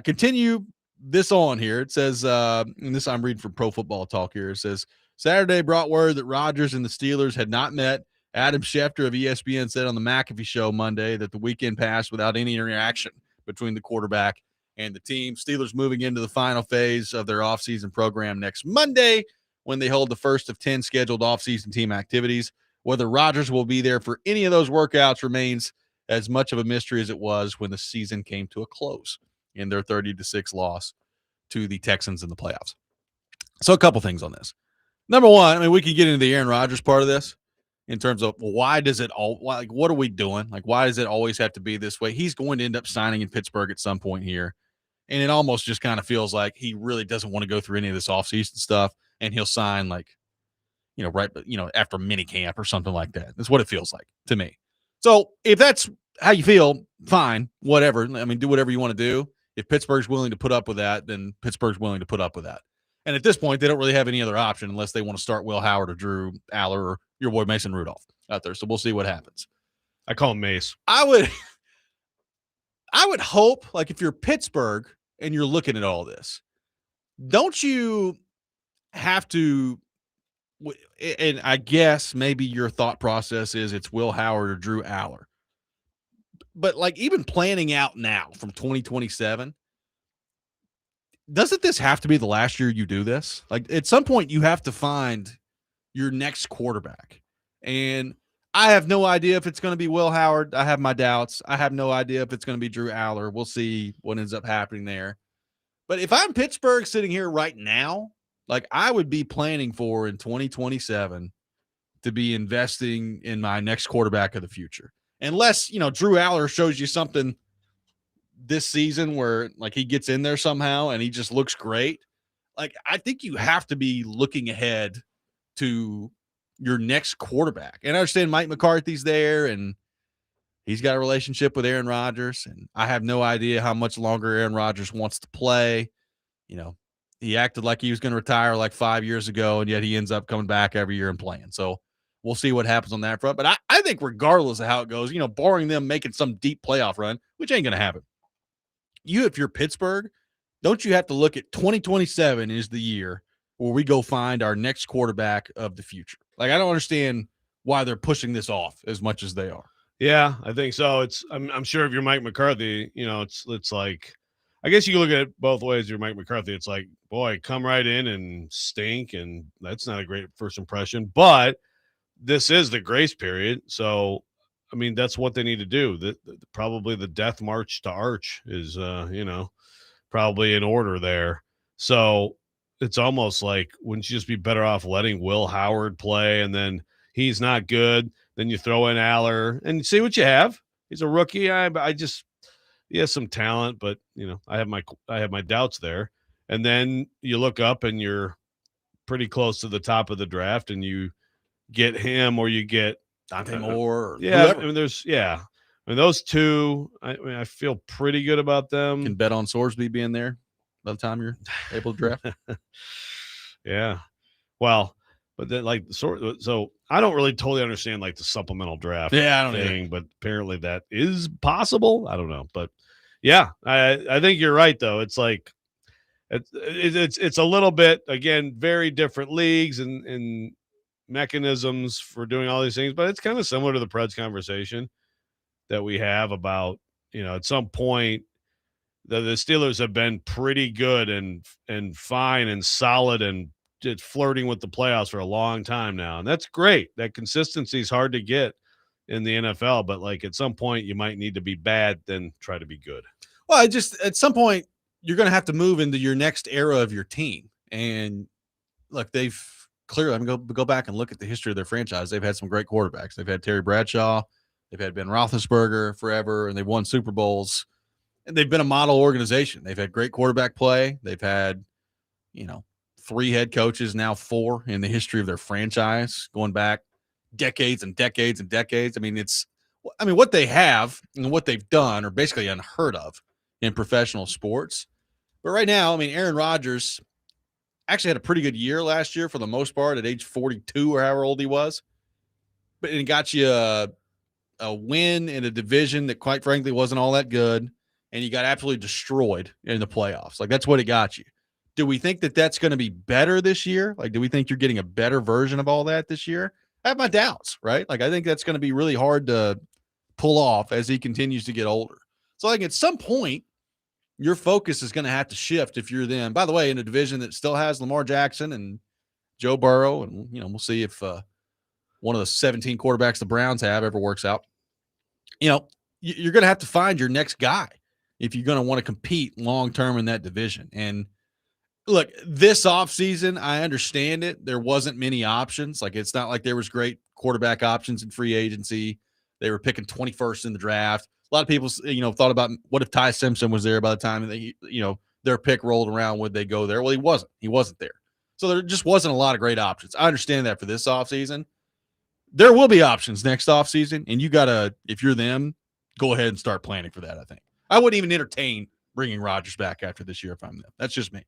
continue this on here. It says, and this I'm reading from Pro Football Talk here. It says, Saturday brought word that Rodgers and the Steelers had not met. Adam Schefter of ESPN said on the McAfee show Monday that the weekend passed without any interaction between the quarterback and the team. Steelers moving into the final phase of their offseason program next Monday when they hold the first of 10 scheduled offseason team activities. Whether Rodgers will be there for any of those workouts remains as much of a mystery as it was when the season came to a close in their 30-6 loss to the Texans in the playoffs. So a couple things on this. Number one, I mean, we could get into the Aaron Rodgers part of this in terms of why does it all, like, what are we doing? Like, why does it always have to be this way? He's going to end up signing in Pittsburgh at some point here. And it almost just kind of feels like he really doesn't want to go through any of this offseason stuff, and he'll sign after mini camp or something like that. That's what it feels like to me. So if that's how you feel, fine, whatever. I mean, do whatever you want to do. If Pittsburgh's willing to put up with that, then Pittsburgh's willing to put up with that. And at this point, they don't really have any other option unless they want to start Will Howard or Drew Aller or your boy Mason Rudolph out there. So we'll see what happens. I call him Mace. I would hope, like, if you're Pittsburgh and you're looking at all this, don't you have to, and I guess maybe your thought process is it's Will Howard or Drew Aller. But, like, even planning out now from 2027, doesn't this have to be the last year you do this? Like, at some point, you have to find your next quarterback. And I have no idea if it's going to be Will Howard. I have my doubts. I have no idea if it's going to be Drew Aller. We'll see what ends up happening there. But if I'm Pittsburgh sitting here right now, like, I would be planning for in 2027 to be investing in my next quarterback of the future. Unless, Drew Aller shows you something this season where, like, he gets in there somehow and he just looks great. Like, I think you have to be looking ahead to your next quarterback. And I understand Mike McCarthy's there and he's got a relationship with Aaron Rodgers, and I have no idea how much longer Aaron Rodgers wants to play. He acted like he was going to retire like 5 years ago, and yet he ends up coming back every year and playing. So we'll see what happens on that front. But I think regardless of how it goes, barring them making some deep playoff run, which ain't going to happen, if you're Pittsburgh, don't you have to look at 2027 is the year where we go find our next quarterback of the future? Like, I don't understand why they're pushing this off as much as they are. Yeah, I think so. I'm sure if you're Mike McCarthy, it's like, I guess you can look at it both ways. You're Mike McCarthy. It's like, boy, come right in and stink, and that's not a great first impression. But this is the grace period, so I mean, that's what they need to do. Probably the death march to Arch is, probably in order there. So it's almost like, wouldn't you just be better off letting Will Howard play, and then he's not good, then you throw in Aller and see what you have. He's a rookie. He has some talent, but I have my doubts there. And then you look up and you're pretty close to the top of the draft, and you get him or you get Dante Moore. Yeah, whoever. I mean, those two, I feel pretty good about them. Can bet on Sorsby being there by the time you're able to draft. Yeah. Well, but then, like, so I don't really totally understand, like, the supplemental draft thing, but apparently that is possible. I don't know. But yeah, I think you're right, though. It's like, it's a little bit, again, very different leagues and mechanisms for doing all these things, but it's kind of similar to the Preds conversation that we have about, at some point the Steelers have been pretty good and fine and solid and just flirting with the playoffs for a long time now. And that's great. That consistency is hard to get in the NFL, but like at some point you might need to be bad, then try to be good. Well, at some point you're going to have to move into your next era of your team. And look, they've clearly, I mean, go back and look at the history of their franchise. They've had some great quarterbacks. They've had Terry Bradshaw, they've had Ben Roethlisberger forever, and they've won Super Bowls. And they've been a model organization. They've had great quarterback play. They've had, 3 head coaches, now 4 in the history of their franchise, going back decades and decades and decades. I mean, what they have and what they've done are basically unheard of in professional sports. But right now, I mean, Aaron Rodgers actually had a pretty good year last year for the most part at age 42 or however old he was. But it got you a win in a division that, quite frankly, wasn't all that good. And you got absolutely destroyed in the playoffs. Like, that's what it got you. Do we think that that's going to be better this year? Like, do we think you're getting a better version of all that this year? I have my doubts, right? Like, I think that's going to be really hard to pull off as he continues to get older. So, like, at some point, your focus is going to have to shift if you're them. By the way, in a division that still has Lamar Jackson and Joe Burrow, and, we'll see if one of the 17 quarterbacks the Browns have ever works out. You're going to have to find your next guy if you're going to want to compete long-term in that division. And look, this offseason, I understand it. There wasn't many options. Like, it's not like there was great quarterback options in free agency. They were picking 21st in the draft. A lot of people, thought about what if Ty Simpson was there by the time their pick rolled around, would they go there? Well, he wasn't. He wasn't there. So there just wasn't a lot of great options. I understand that for this offseason. There will be options next offseason, and you got to, if you're them, go ahead and start planning for that, I think. I wouldn't even entertain bringing Rodgers back after this year if I'm them. That's just me.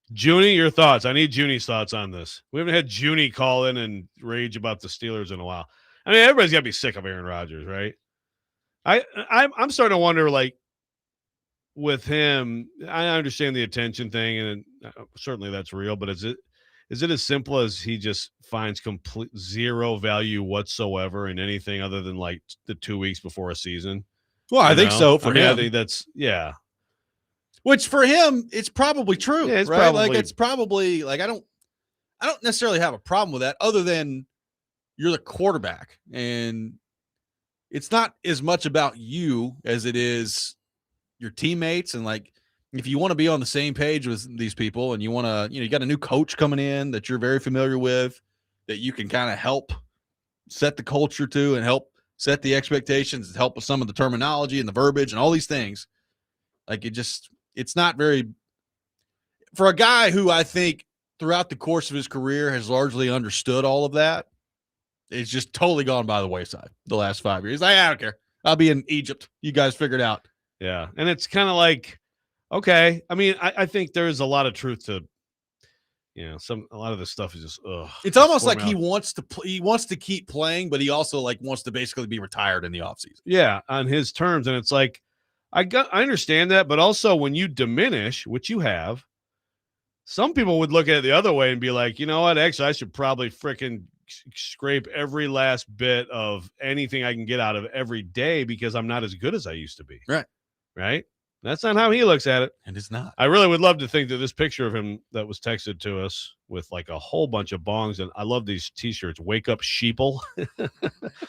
Junie, your thoughts? I need Junie's thoughts on this. We haven't had Junie call in and rage about the Steelers in a while. I mean, everybody's got to be sick of Aaron Rodgers, right? I'm starting to wonder, like, with him, I understand the attention thing, and certainly that's real, but is it as simple as he just finds complete zero value whatsoever in anything other than, like, the 2 weeks before a season? Well, I think so for him. I think that's, yeah. Which for him, it's probably true, yeah, right? Like, it's probably, like, I don't necessarily have a problem with that, other than you're the quarterback, and it's not as much about you as it is your teammates. And, like, if you want to be on the same page with these people and you want to, you got a new coach coming in that you're very familiar with, that you can kind of help set the culture to and help set the expectations and help with some of the terminology and the verbiage and all these things. Like, it's not very, for a guy who I think throughout the course of his career has largely understood all of that, it's just totally gone by the wayside the last 5 years. I don't care. I'll be in Egypt. You guys figure it out. Yeah. And it's kind of like, okay. I mean, I think there's a lot of truth to, a lot of this stuff is just, it's almost like he wants to keep playing, but he also, like, wants to basically be retired in the offseason. Yeah, on his terms. And it's like, I understand that, but also when you diminish, which you have, some people would look at it the other way and be like, you know what, actually, I should probably freaking scrape every last bit of anything I can get out of every day because I'm not as good as I used to be. Right? That's not how he looks at it. And it's not. I really would love to think that this picture of him that was texted to us with, like, a whole bunch of bongs, and I love these T-shirts, Wake Up Sheeple.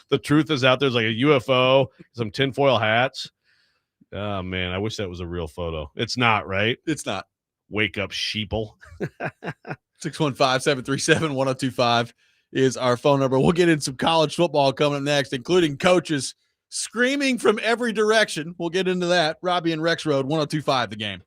The truth is out there. There's like a UFO, some tinfoil hats. Oh, man, I wish that was a real photo. It's not, right? It's not. Wake Up Sheeple. 615-737-1025 is our phone number. We'll get in some college football coming up next, including coaches screaming from every direction. We'll get into that. Robby and Rexrode, 1025 The Game.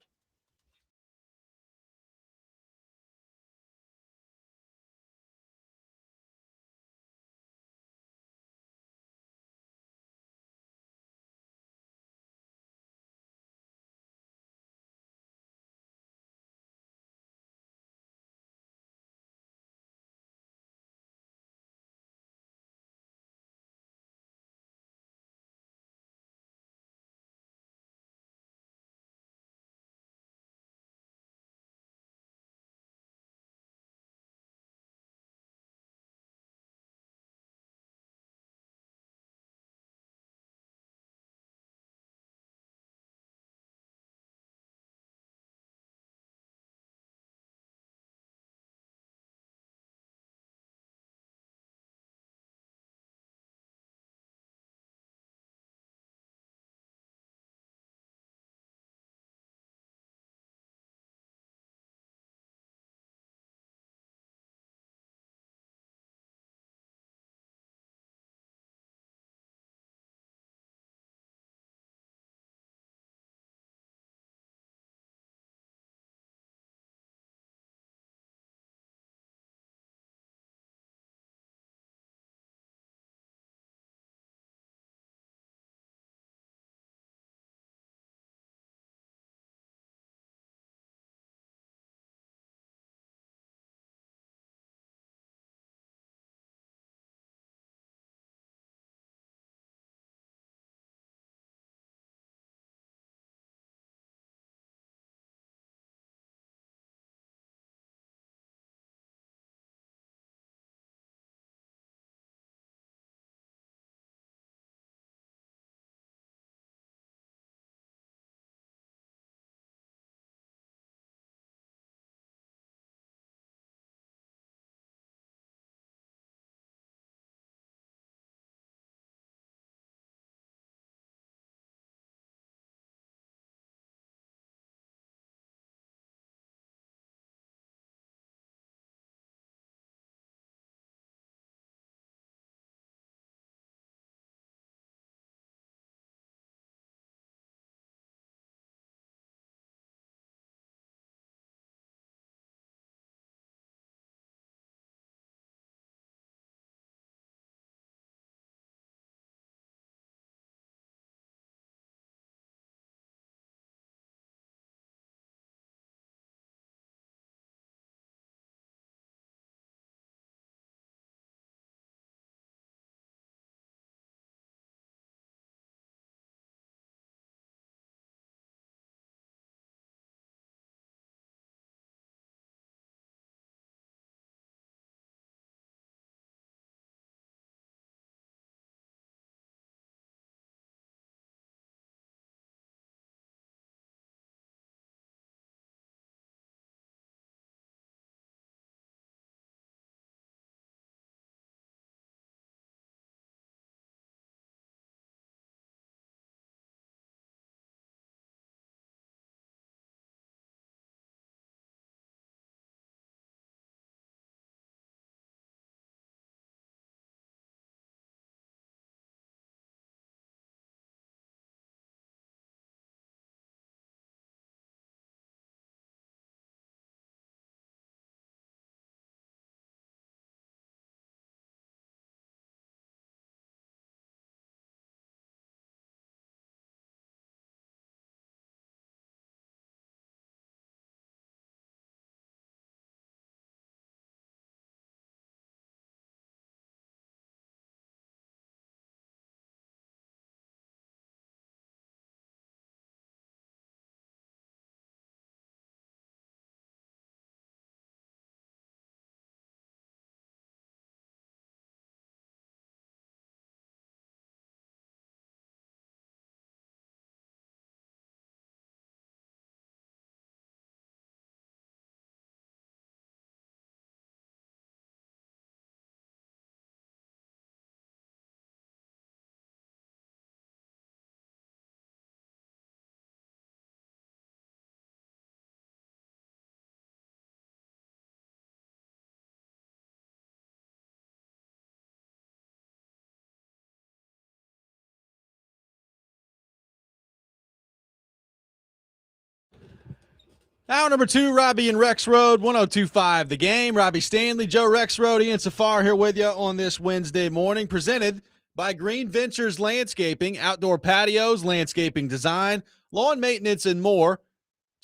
Hour number 2, Robby and Rexrode, 102.5 The Game. Robby Stanley, Joe Rexrode, Ian Safar here with you on this Wednesday morning, presented by Green Ventures Landscaping, outdoor patios, landscaping design, lawn maintenance, and more.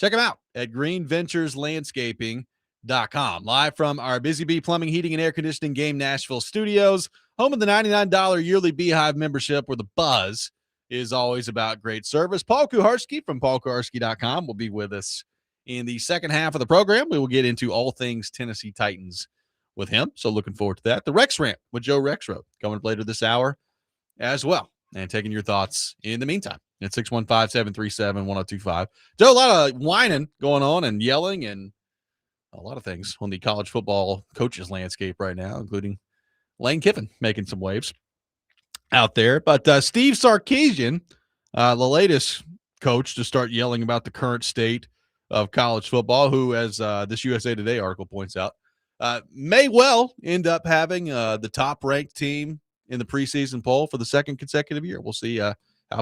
Check them out at greenventureslandscaping.com. Live from our Busy Bee Plumbing, Heating, and Air Conditioning Game Nashville studios, home of the $99 yearly Beehive membership, where the buzz is always about great service. Paul Kuharski from paulkuharski.com will be with us in the second half of the program. We will get into all things Tennessee Titans with him, so looking forward to that. The Rex Rant with Joe Rexrode coming up later this hour as well, and taking your thoughts in the meantime at 615-737-1025. Joe, a lot of whining going on and yelling and a lot of things on the college football coaches landscape right now, including Lane Kiffin making some waves out there. But Steve Sarkisian, the latest coach to start yelling about the current state of college football, who, as this USA Today article points out, may well end up having the top-ranked team in the preseason poll for the second consecutive year. We'll see how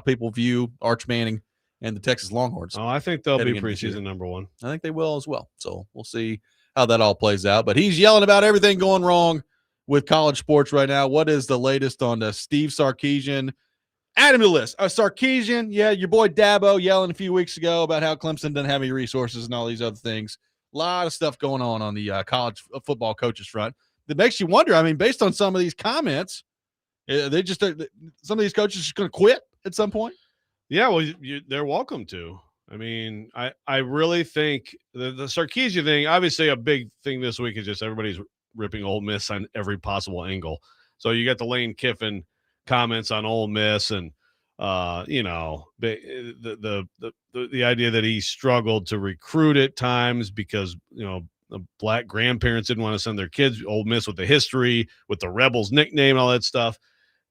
people view Arch Manning and the Texas Longhorns. Oh, I think they'll be heading into this preseason year. number one. I think they will as well. So we'll see how that all plays out. But he's yelling about everything going wrong with college sports right now. What is the latest on the Steve Sarkisian? Add him to the list. Sarkisian, yeah, your boy Dabo yelling a few weeks ago about how Clemson doesn't have any resources and all these other things. A lot of stuff going on the college football coaches front that makes you wonder. I mean, based on some of these comments, they just some of these coaches are just going to quit at some point. Yeah, well, they're welcome to. I mean, I really think the Sarkisian thing, obviously a big thing this week is just everybody's ripping Ole Miss on every possible angle. So you got the Lane Kiffin comments on Ole Miss and, you know, the idea that he struggled to recruit at times because, you know, the black grandparents didn't want to send their kids Ole Miss with the history, with the Rebels nickname, all that stuff.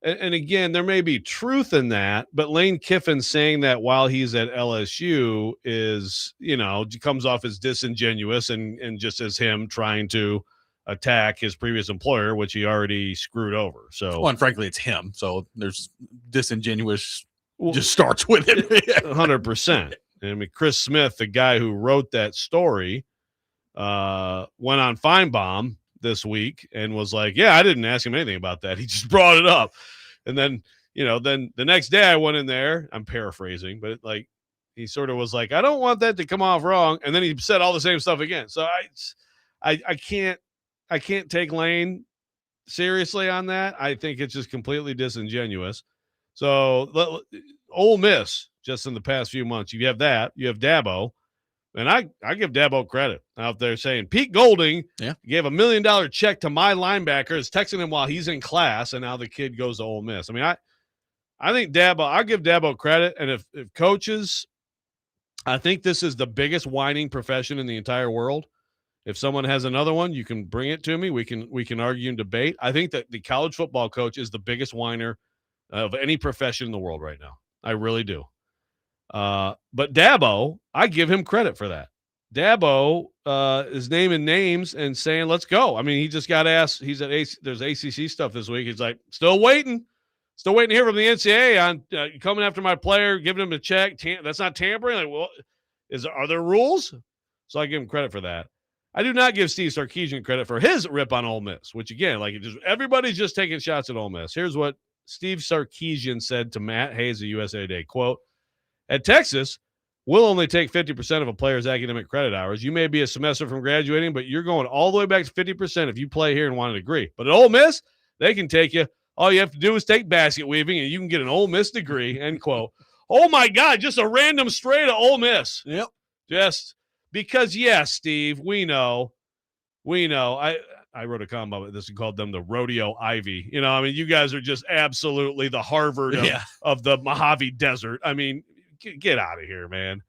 And again, there may be truth in that, but Lane Kiffin saying that while he's at LSU is, you know, comes off as disingenuous and just as him trying to attack his previous employer, which he already screwed over. So, well, and frankly, it's him. So there's disingenuous just starts with it. 100%. I mean, Chris Smith, the guy who wrote that story, went on Feinbaum this week and was like, yeah, I didn't ask him anything about that. He just brought it up. And then, you know, then the next day I went in there, I'm paraphrasing, but like, he sort of was like, I don't want that to come off wrong. And then he said all the same stuff again. So I can't take Lane seriously on that. I think it's just completely disingenuous. So Ole Miss, just in the past few months, you have that, you have Dabo. And I give Dabo credit out there saying Pete Golding gave $1 million check to my linebacker, is texting him while he's in class, and now the kid goes to Ole Miss. I mean, I think I give Dabo credit. And if coaches, I think this is the biggest whining profession in the entire world. If someone has another one, you can bring it to me. We can argue and debate. I think that the college football coach is the biggest whiner of any profession in the world right now. I really do. But Dabo, I give him credit for that. Dabo is naming names and saying, let's go. I mean, he just got asked, there's ACC stuff this week. He's like, still waiting to hear from the NCAA on coming after my player, giving him a check. That's not tampering. Like, well, are there rules? So I give him credit for that. I do not give Steve Sarkisian credit for his rip on Ole Miss, which again, like everybody's just taking shots at Ole Miss. Here's what Steve Sarkisian said to Matt Hayes of USA Today, quote, at Texas, we'll only take 50% of a player's academic credit hours. You may be a semester from graduating, but you're going all the way back to 50% if you play here and want a degree. But at Ole Miss, they can take you. All you have to do is take basket weaving, and you can get an Ole Miss degree, end quote. Oh, my God, just a random stray to Ole Miss. Yep. Just because, yes, Steve, we know. I wrote a column about this and called them the Rodeo Ivy. You know, I mean, you guys are just absolutely the Harvard of the Mojave Desert. I mean, get out of here, man.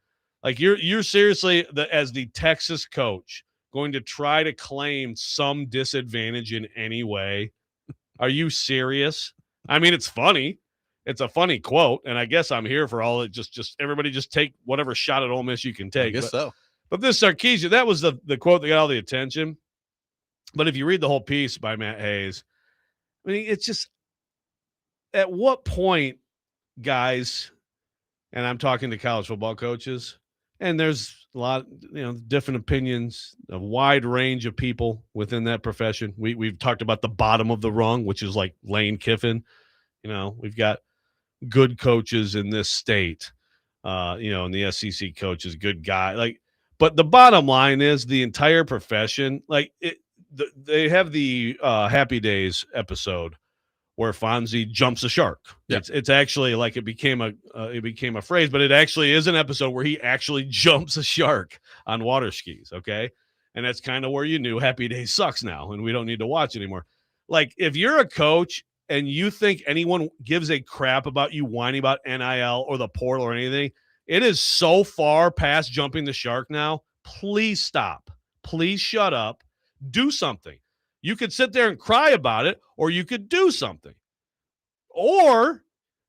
Like you're seriously as the Texas coach going to try to claim some disadvantage in any way. Are you serious? I mean, it's funny. It's a funny quote. And I guess I'm here for all it. Just everybody just take whatever shot at Ole Miss you can take. I guess so. But this Sarkisian, that was the quote that got all the attention. But if you read the whole piece by Matt Hayes, I mean, it's just at what point, guys, and I'm talking to college football coaches, And there's a lot, different opinions, a wide range of people within that profession. We've talked about the bottom of the rung, which is like Lane Kiffin. We've got good coaches in this state, and the SEC coach is a good guy. But the bottom line is the entire profession, they have the Happy Days episode where Fonzie jumps a shark. Yeah. It's actually like it became a phrase, but it actually is an episode where he actually jumps a shark on water skis. Okay. And that's kind of where you knew Happy Days sucks now and we don't need to watch anymore. Like if you're a coach and you think anyone gives a crap about you whining about NIL or the portal or anything, it is so far past jumping the shark now. Please stop. Please shut up. Do something. You could sit there and cry about it, or you could do something. Or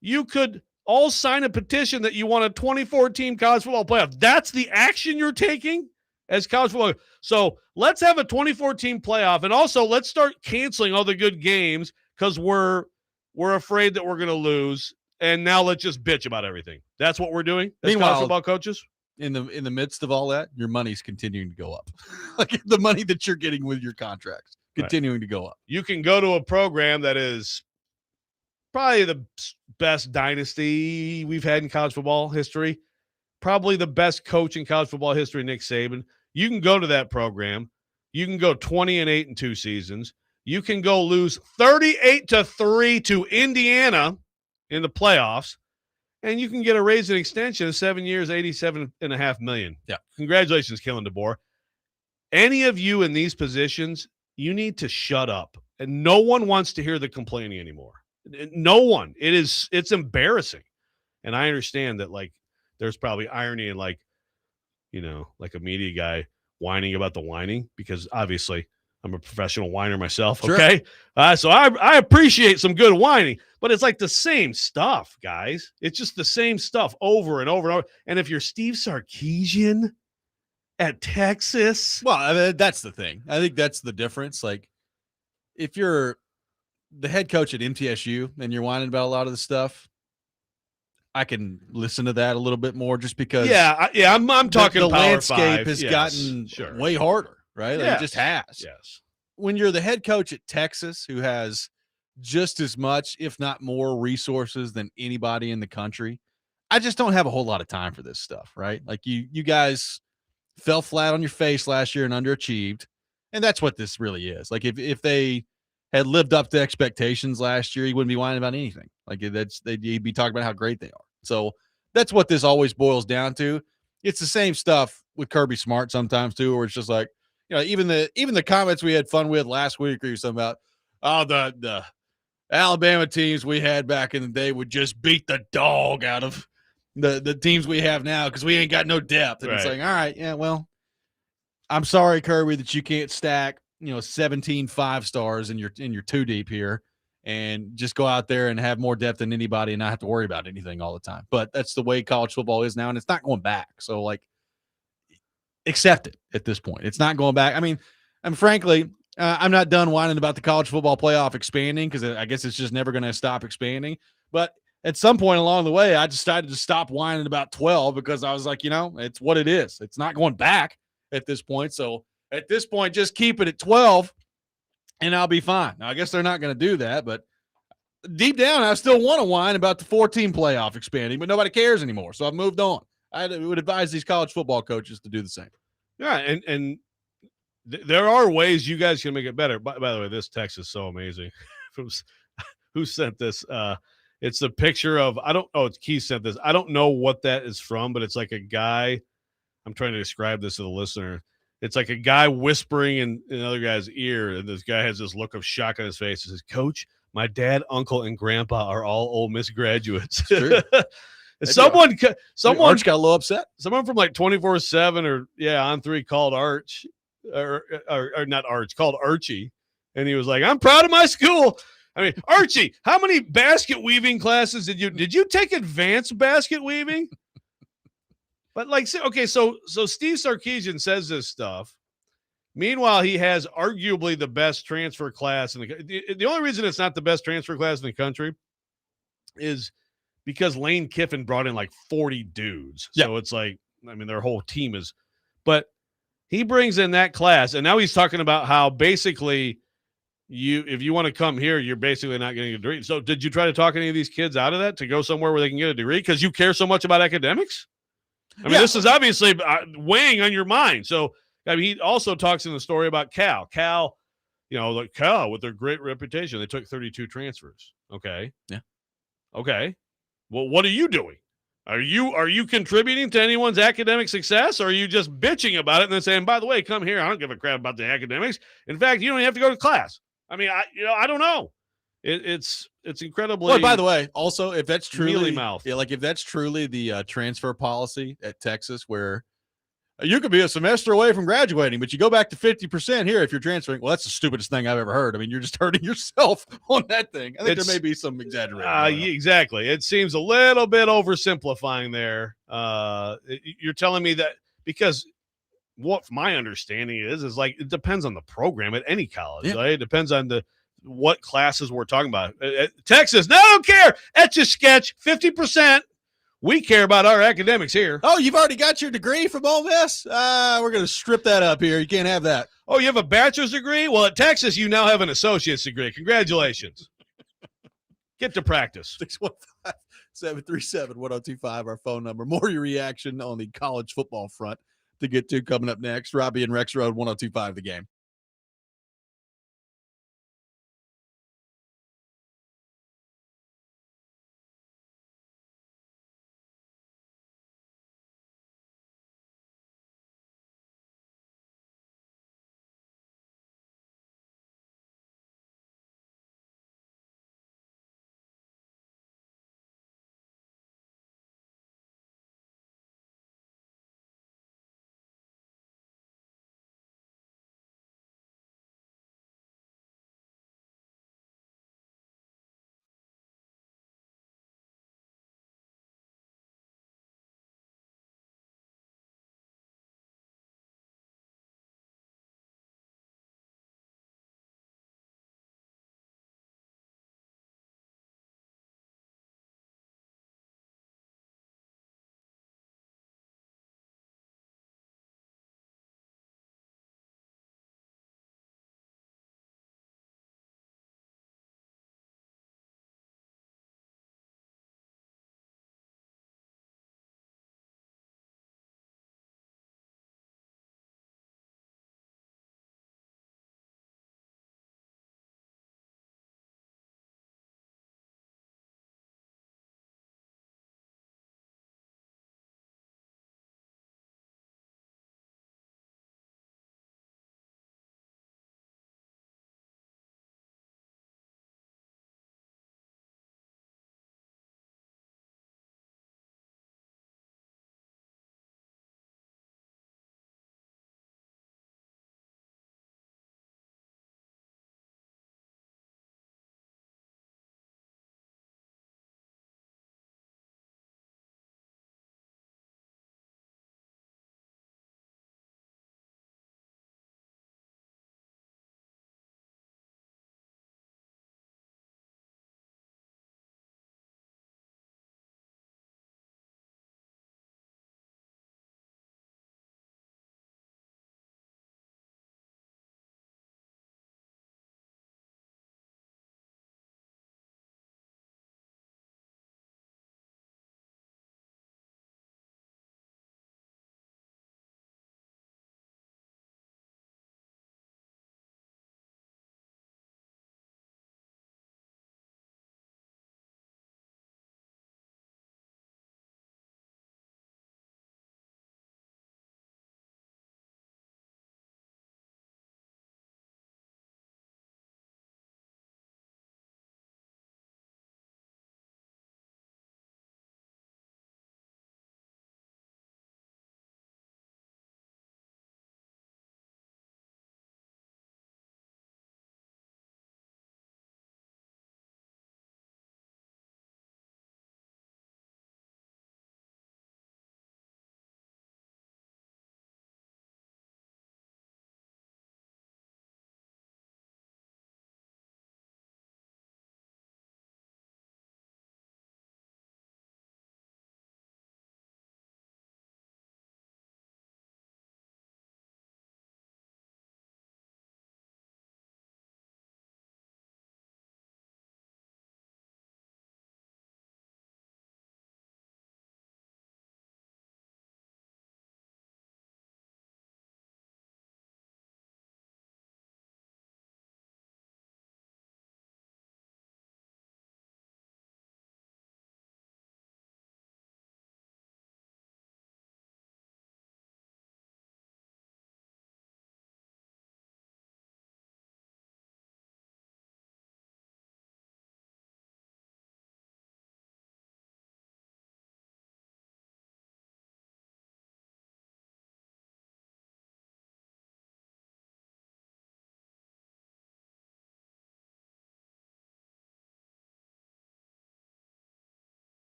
you could all sign a petition that you want a 24-team college football playoff. That's the action you're taking as college football. So let's have a 24-team playoff, and also let's start canceling all the good games because we're afraid that we're going to lose, and now let's just bitch about everything. That's what we're doing as college football coaches? In the midst of all that, your money's continuing to go up. Like the money that you're getting with your contracts continuing to go up. You can go to a program that is probably the best dynasty we've had in college football history, probably the best coach in college football history, Nick Saban. You can go to that program. You can go 20-8 in 2 seasons. You can go lose 38-3 to Indiana in the playoffs. And you can get a raise and extension of 7 years, $87.5 million. Yeah. Congratulations, Kellen DeBoer. Any of you in these positions, you need to shut up. And no one wants to hear the complaining anymore. No one. It's embarrassing. And I understand that, there's probably irony in, like a media guy whining about the whining, because obviously I'm a professional whiner myself. Sure. Okay. So I appreciate some good whining, but it's like the same stuff, guys. It's just the same stuff over and over and over. And if you're Steve Sarkisian at Texas. Well, I mean, that's the thing. I think that's the difference. Like if you're the head coach at MTSU and you're whining about a lot of the stuff, I can listen to that a little bit more just because. I'm talking the Power landscape 5. has gotten sure. way harder, right? Like it just has. Yes. When you're the head coach at Texas, who has just as much, if not more, resources than anybody in the country, I just don't have a whole lot of time for this stuff, right? Like you guys fell flat on your face last year and underachieved, and that's what this really is. Like if they had lived up to expectations last year, you wouldn't be whining about anything. Like you'd be talking about how great they are. So that's what this always boils down to. It's the same stuff with Kirby Smart sometimes too, where it's just like, even the comments we had fun with last week, or something about, the Alabama teams we had back in the day would just beat the dog out of the teams we have now because we ain't got no depth. And It's like, all right, yeah, well, I'm sorry, Kirby, that you can't stack 17 5-stars in your 2 deep here and just go out there and have more depth than anybody and not have to worry about anything all the time. But that's the way college football is now, and it's not going back. So accept it at this point. It's not going back. I mean, frankly, I'm not done whining about the college football playoff expanding because I guess it's just never going to stop expanding. But at some point along the way, I decided to stop whining about 12 because I was like, it's what it is. It's not going back at this point. So at this point, just keep it at 12 and I'll be fine. Now, I guess they're not going to do that, but deep down, I still want to whine about the 14 playoff expanding, but nobody cares anymore. So I've moved on. I would advise these college football coaches to do the same. Yeah, and there are ways you guys can make it better. By the way, this text is so amazing. Who sent this? It's a picture of it's Keith sent this. I don't know what that is from, but it's like a guy. I'm trying to describe this to the listener. It's like a guy whispering in another guy's ear, and this guy has this look of shock on his face. He says, "Coach, my dad, uncle, and grandpa are all Ole Miss graduates." Someone Arch got a little upset. Someone from 24/7 or On 3 called Arch or not Arch, called Archie, and he was like, "I'm proud of my school." I mean, Archie, how many basket weaving classes did you take advanced basket weaving? But so Steve Sarkisian says this stuff. Meanwhile, he has arguably the best transfer class in the only reason it's not the best transfer class in the country is because Lane Kiffin brought in 40 dudes. So it's like, I mean, their whole team is, but he brings in that class, and now he's talking about how basically if you want to come here, you're basically not getting a degree. So did you try to talk any of these kids out of that to go somewhere where they can get a degree because you care so much about academics? I mean, this is obviously weighing on your mind. So I mean, he also talks in the story about Cal. Cal, like Cal with their great reputation, they took 32 transfers. Okay. Yeah. Okay. Well, what are you doing? Are you contributing to anyone's academic success, or are you just bitching about it and then saying, by the way, come here, I don't give a crap about the academics. In fact, you don't even have to go to class. I mean, I don't know. It's incredibly. Well, by the way, also if that's truly mealy-mouthed. if that's truly the transfer policy at Texas, where you could be a semester away from graduating, but you go back to 50% here if you're transferring. Well, that's the stupidest thing I've ever heard. I mean, you're just hurting yourself on that thing. I think there may be some exaggeration. Exactly. It seems a little bit oversimplifying there. You're telling me that because what my understanding is like it depends on the program at any college. Yeah. Right? It depends on what classes we're talking about. Texas, no, I don't care. Etch a sketch, 50%. We care about our academics here. Oh, you've already got your degree from Ole Miss? We're going to strip that up here. You can't have that. Oh, you have a bachelor's degree? Well, at Texas, you now have an associate's degree. Congratulations. Get to practice. 615-737-1025, our phone number. More of your reaction on the college football front to get to coming up next. Robby and Rexrode, 1025 The Game.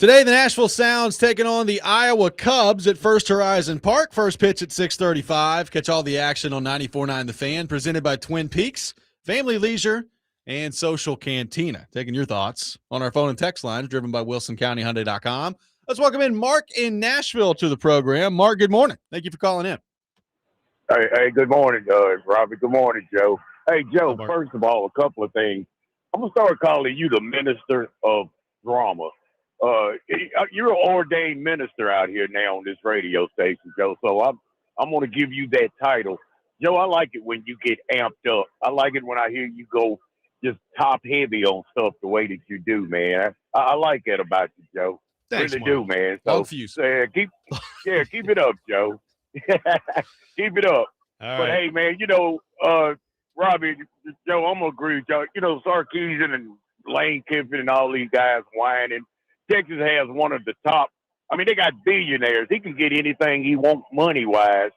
Today, the Nashville Sounds taking on the Iowa Cubs at First Horizon Park. First pitch at 6:35. Catch all the action on 94.9 The Fan, presented by Twin Peaks, Family Leisure, and Social Cantina. Taking your thoughts on our phone and text lines, driven by WilsonCountyHyundai.com. Let's welcome in Mark in Nashville to the program. Mark, good morning. Thank you for calling in. Hey, good morning, Robbie. Good morning, Joe. Hey, Joe, Mark. first of all, a couple of things. I'm going to start calling you the minister of drama. You're an ordained minister out here now on this radio station, Joe. So I'm going to give you that title. Joe, I like it when you get amped up. I like it when I hear you go just top heavy on stuff the way that you do, man. I like that about you, Joe. Thanks, really Mark. do, man. Love So you. keep it up, Joe. Keep it up. All But right. hey, man, Robbie, Joe, I'm gonna agree with y'all. Sarkeesian and Lane Kiffin and all these guys whining. Texas has one of the top. I mean, they got billionaires. He can get anything he wants money-wise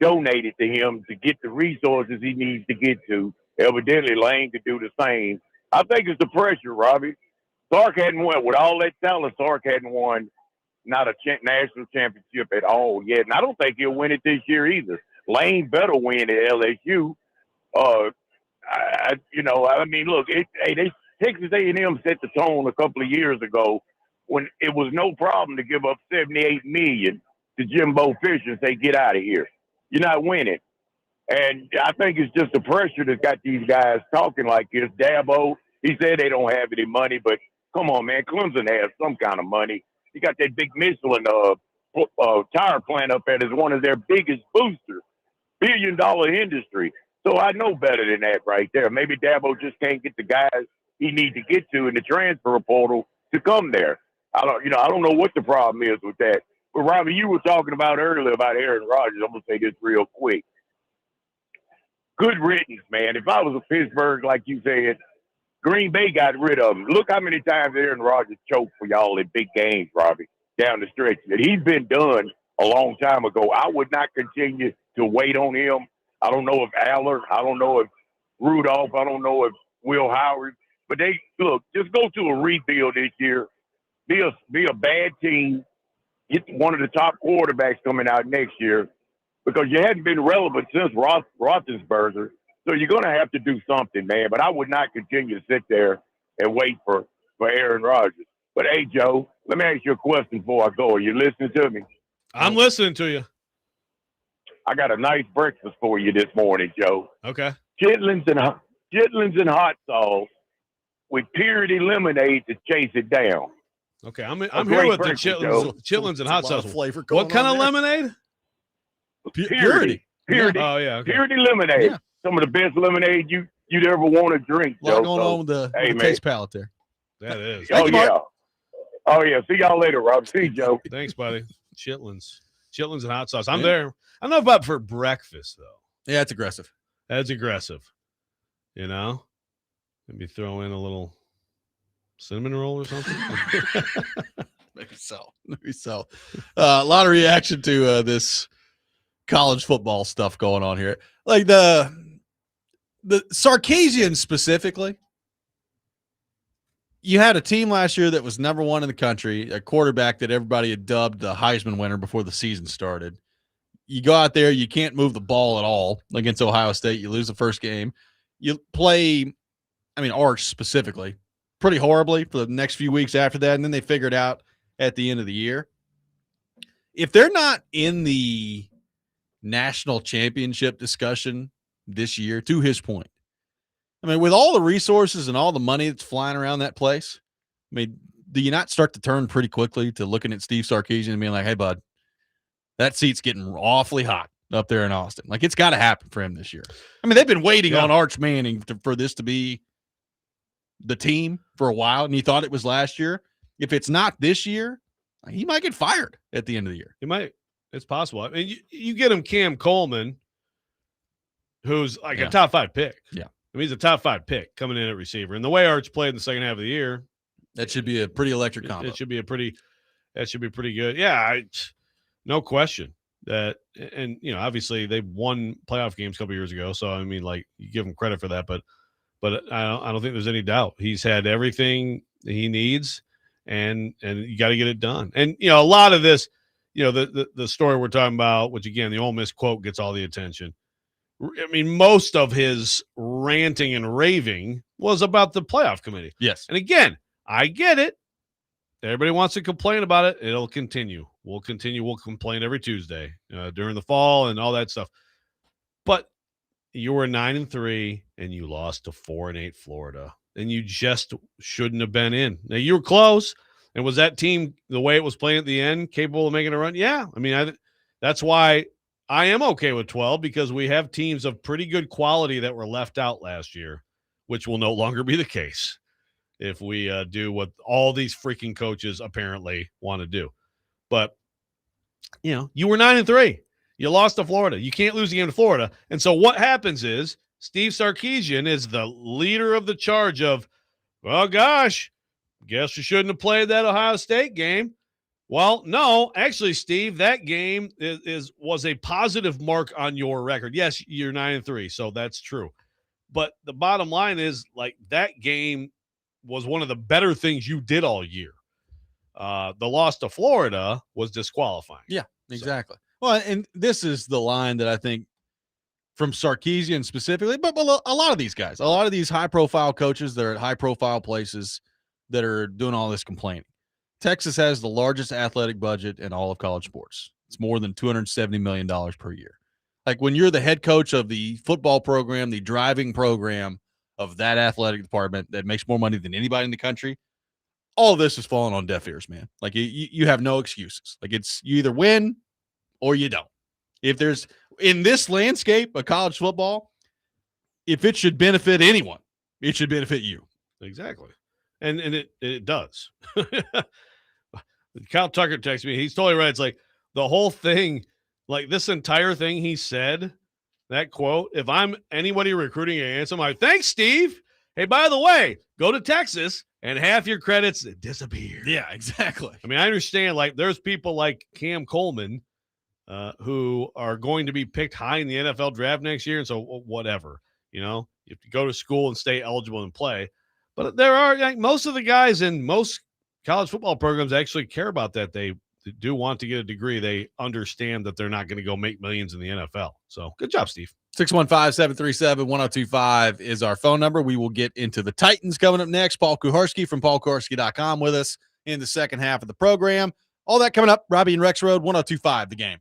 donated to him to get the resources he needs to get to. Evidently, Lane could do the same. I think it's the pressure, Robbie. Sark hadn't won. With all that talent, Sark hadn't won not a national championship at all yet. And I don't think he'll win it this year either. Lane better win at LSU. Look, Texas A&M set the tone a couple of years ago when it was no problem to give up $78 million to Jimbo Fisher and say, get out of here. You're not winning. And I think it's just the pressure that's got these guys talking like this. Dabo, he said they don't have any money, but come on, man. Clemson has some kind of money. You got that big Michelin tire plant up there that's one of their biggest boosters, $1 billion industry. So I know better than that right there. Maybe Dabo just can't get the guys he needs to get to in the transfer portal to come there. I don't know what the problem is with that. But Robbie, you were talking about earlier about Aaron Rodgers. I'm gonna say this real quick. Good riddance, man. If I was a Pittsburgh, like you said, Green Bay got rid of him. Look how many times Aaron Rodgers choked for y'all in big games, Robbie, down the stretch. And he's been done a long time ago. I would not continue to wait on him. I don't know if Aller, I don't know if Rudolph, I don't know if Will Howard. But just go to a rebuild this year. Be a bad team. Get one of the top quarterbacks coming out next year because you hadn't been relevant since Roethlisberger. So you're going to have to do something, man. But I would not continue to sit there and wait for Aaron Rodgers. But, hey, Joe, let me ask you a question before I go. Are you listening to me? I'm listening to you. I got a nice breakfast for you this morning, Joe. Okay. Chitlins and hot sauce with purity lemonade to chase it down. Okay. I'm great here with the breakfast, Joe. chitlins and hot sauce. Flavor What kind of lemonade? Purity. Purity. Oh, yeah. Okay. Purity lemonade. Yeah. Some of the best lemonade you'd ever want to drink, A lot Joe. going on with the hey, man. taste palette there. That is. Thank you, Mark. Oh, yeah. See y'all later, Rob. See you, Joe. Thanks, buddy. Chitlins and hot sauce. I'm there. I don't know about for breakfast, though. Yeah, it's aggressive. That's aggressive. Maybe throw in a little cinnamon roll or something. Maybe so. A lot of reaction to this college football stuff going on here. Like the Sarkeesian specifically, you had a team last year that was number one in the country, a quarterback that everybody had dubbed the Heisman winner before the season started. You go out there, you can't move the ball at all against Ohio State. You lose the first game. You play, Arch specifically, pretty horribly for the next few weeks after that, and then they figure it out at the end of the year. If they're not in the national championship discussion this year, to his point, with all the resources and all the money that's flying around that place, do you not start to turn pretty quickly to looking at Steve Sarkisian and being like, hey, bud, that seat's getting awfully hot up there in Austin. Like, it's got to happen for him this year. They've been waiting on Arch Manning for this to be the team for a while, and he thought it was last year. If it's not this year, he might get fired at the end of the year. He might. It's possible. You get him Cam Coleman, who's like a top 5 pick. Yeah. He's a top 5 pick coming in at receiver. And the way Arch played in the second half of the year, that should be a pretty electric combo. That should be pretty good. Yeah, no question that. And obviously they won playoff games a couple years ago, so you give him credit for that. But I don't think there's any doubt he's had everything he needs, and you got to get it done. And a lot of this, the story we're talking about, which again the Ole Miss quote gets all the attention. I mean, most of his ranting and raving was about the playoff committee. Yes. And again, I get it. Everybody wants to complain about it. It'll continue. We'll continue. We'll complain every Tuesday during the fall and all that stuff. But you were 9-3 and you lost to 4-8 Florida, and you just shouldn't have been in. Now you were close, and was that team the way it was playing at the end capable of making a run? Yeah, I mean, that's why I am okay with 12, because we have teams of pretty good quality that were left out last year, which will no longer be the case if we do what all these freaking coaches apparently want to do. But you were 9-3. You lost to Florida. You can't lose a game to Florida. And so what happens is Steve Sarkisian is the leader of the charge of, well, gosh, guess you shouldn't have played that Ohio State game. Well, no, actually, Steve, that game was a positive mark on your record. Yes, you're 9-3, so that's true. But the bottom line is, like, that game was one of the better things you did all year. The loss to Florida was disqualifying. Yeah, exactly. Well, and this is the line that I think from Sarkisian specifically, but a lot of these guys, a lot of these high-profile coaches that are at high-profile places that are doing all this complaining. Texas has the largest athletic budget in all of college sports. It's more than $270 million per year. Like, when you're the head coach of the football program, the driving program of that athletic department that makes more money than anybody in the country, all of this is falling on deaf ears, man. Like, you have no excuses. Like, it's you either win or you don't. If there's, in this landscape of college football, if it should benefit anyone, it should benefit you. Exactly. And it does. Kyle Tucker texted me. He's totally right. It's like the whole thing, like this entire thing he said, that quote, if I'm anybody recruiting against him, I'm like, thanks, Steve. Hey, by the way, go to Texas and half your credits disappear. Yeah, exactly. I mean, I understand, like, there's people like Cam Coleman who are going to be picked high in the NFL draft next year. And so whatever, you have to go to school and stay eligible and play. But there are, like, most of the guys in most college football programs actually care about that. They do want to get a degree. They understand that they're not going to go make millions in the NFL. So good job, Steve. 615-737-1025 is our phone number. We will get into the Titans coming up next. Paul Kuharski from paulkuharski.com with us in the second half of the program. All that coming up. Robby and Rexrode, 1025 The Game.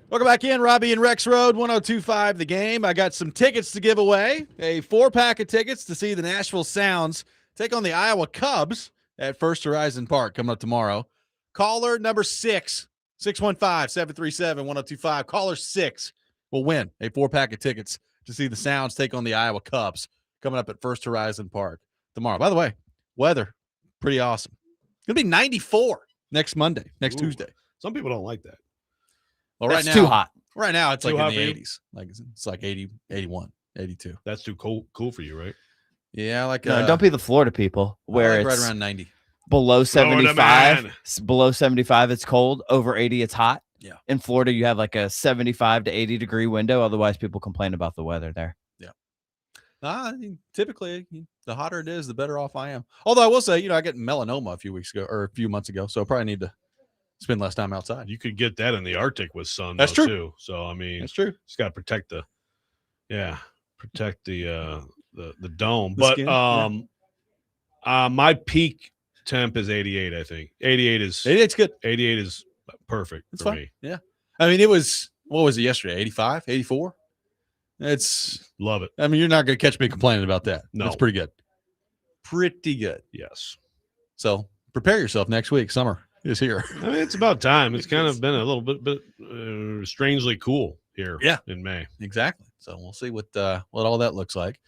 Welcome back in, Robby and Rexrode, 102.5 The Game. I got some tickets to give away, a 4-pack of tickets to see the Nashville Sounds take on the Iowa Cubs at First Horizon Park coming up tomorrow. Caller number 6, 615-737-1025. Caller 6 will win a 4-pack of tickets to see the Sounds take on the Iowa Cubs coming up at First Horizon Park tomorrow. By the way, weather, pretty awesome. It's going to be 94 next Monday, Tuesday. Some people don't like that. Well, That's right now, too hot. Right now, it's Too like hot in the for you? 80s. Like it's like 80, 81, 82. That's too cool for you, right? Yeah, like No, don't be the Florida people where like it's right around 90. below Florida 75. man. Below 75, it's cold. Over 80, it's hot. Yeah. In Florida, you have like a 75 to 80 degree window. Otherwise, people complain about the weather there. Typically, the hotter it is, the better off I am. Although I will say, I get melanoma a few months ago, so I probably need to spend less time outside. You could get that in the Arctic with sun. That's though, true. Too. So I mean, That's true. just got to protect the dome. The But skin, my peak temp is 88. I think 88 is It's good. 88 is perfect It's for fine. me. Yeah. I mean, what was it yesterday? 85, 84? Love it. I mean, you're not going to catch me complaining about that. No. It's pretty good. Pretty good. Yes. So prepare yourself next week. Summer is here. I mean, it's about time. It's kind of been a little bit strangely cool here. Yeah. In May. Exactly. So we'll see what all that looks like.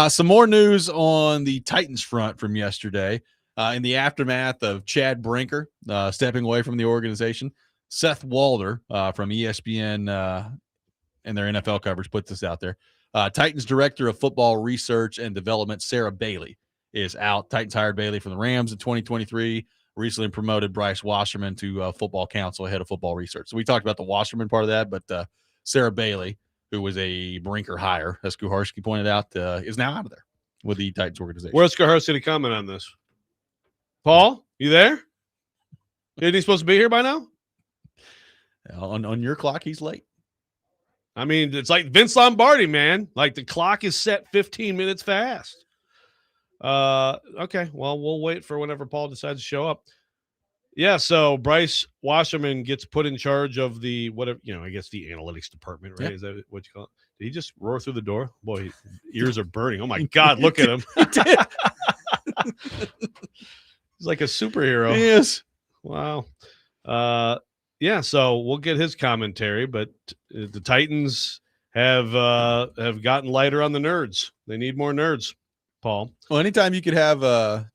Some more news on the Titans front from yesterday. In the aftermath of Chad Brinker stepping away from the organization, Seth Walder from ESPN and their NFL coverage put this out there. Titans director of football research and development, Sarah Bailey, is out. Titans hired Bailey from the Rams in 2023, recently promoted Bryce Wasserman to football council, head of football research. So we talked about the Wasserman part of that, but Sarah Bailey, who was a Brinker hire, as Kuharsky pointed out, is now out of there with the Titans organization. Where's Kuharsky to comment on this? Paul, you there? Isn't he supposed to be here by now? On your clock, he's late. I mean, it's like Vince Lombardi, man. Like the clock is set 15 minutes fast. Okay, well, we'll wait for whenever Paul decides to show up. Yeah, so Bryce Wasserman gets put in charge of the whatever, I guess the analytics department, right? Yeah. Is that what you call it? Did he just roar through the door? Boy, his ears are burning. Oh my God, look at him. He's like a superhero. Yes. Wow. Yeah, so we'll get his commentary, but the Titans have gotten lighter on the nerds. They need more nerds, Paul. Well, anytime you could have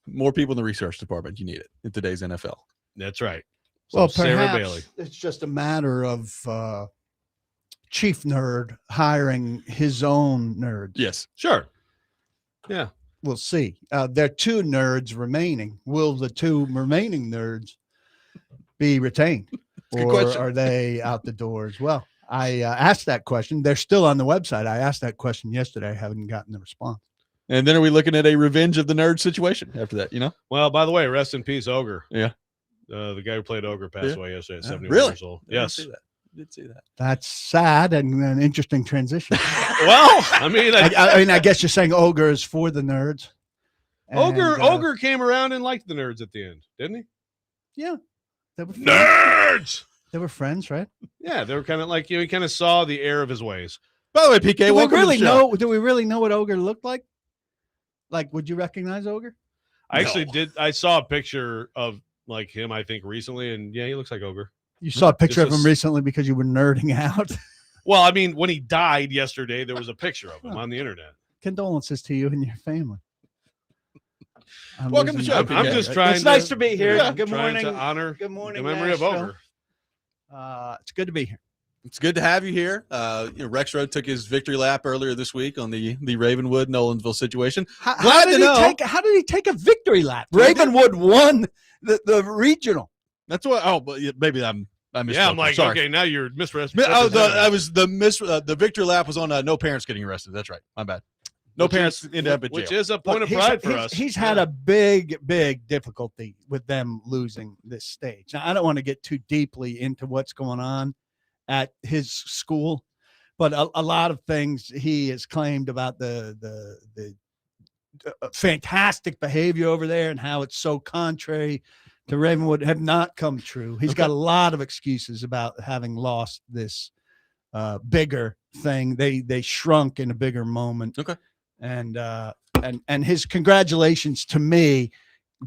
more people in the research department, you need it in today's NFL. That's right. So Well, Sarah perhaps Bailey. it's just a matter of Chief Nerd hiring his own nerds. Yes. Sure. Yeah. We'll see. There are 2 nerds remaining. Will the 2 remaining nerds be retained? Good Or question. are they out the door as well? I asked that question. They're still on the website. I asked that question yesterday. I haven't gotten the response. And then are we looking at a revenge of the nerd situation after that, Well, by the way, rest in peace, Ogre. Yeah. The guy who played Ogre passed away yesterday at 71 Really? years old. I didn't Yes. see that. I did see that. That's sad and an interesting transition. Well, I mean, I guess you're saying Ogre is for the nerds. Ogre came around and liked the nerds at the end, didn't he? Yeah. They were friends. Nerds. They were friends, right? Yeah, they were kind of like he kind of saw the error of his ways. By the way, PK, Do we welcome really to the show. know? Do we really know what Ogre looked like? Like, would you recognize Ogre? I actually No. did. I saw a picture of like him, I think, recently, and yeah, he looks like Ogre. You saw a picture of This him is- recently because you were nerding out. Well, I mean, when he died yesterday, there was a picture of him on the internet. Condolences to you and your family. Welcome to the show, I'm PK. just trying. It's nice to be here. Yeah, Good trying morning. to honor Good morning, the memory of Nashville. Ogre. It's good to be here. It's good to have you here. Rex Rode took his victory lap earlier this week on the Ravenwood Nolensville situation. How Glad to know. How did he take a victory lap? Ravenwood won the regional. That's what. Oh, but maybe I missed. Yeah, I'm like, sorry. okay, now you're misrepresenting. Oh, the victory lap was on no parents getting arrested. That's right. My bad. No Which parents ended up at jail. which is a point Look, of pride for us. He's had a big difficulty with them losing this stage. Now, I don't want to get too deeply into what's going on at his school, but a lot of things he has claimed about the fantastic behavior over there and how it's so contrary to Ravenwood have not come true. He's got a lot of excuses about having lost this bigger thing. They shrunk in a bigger moment. Okay. And his congratulations to me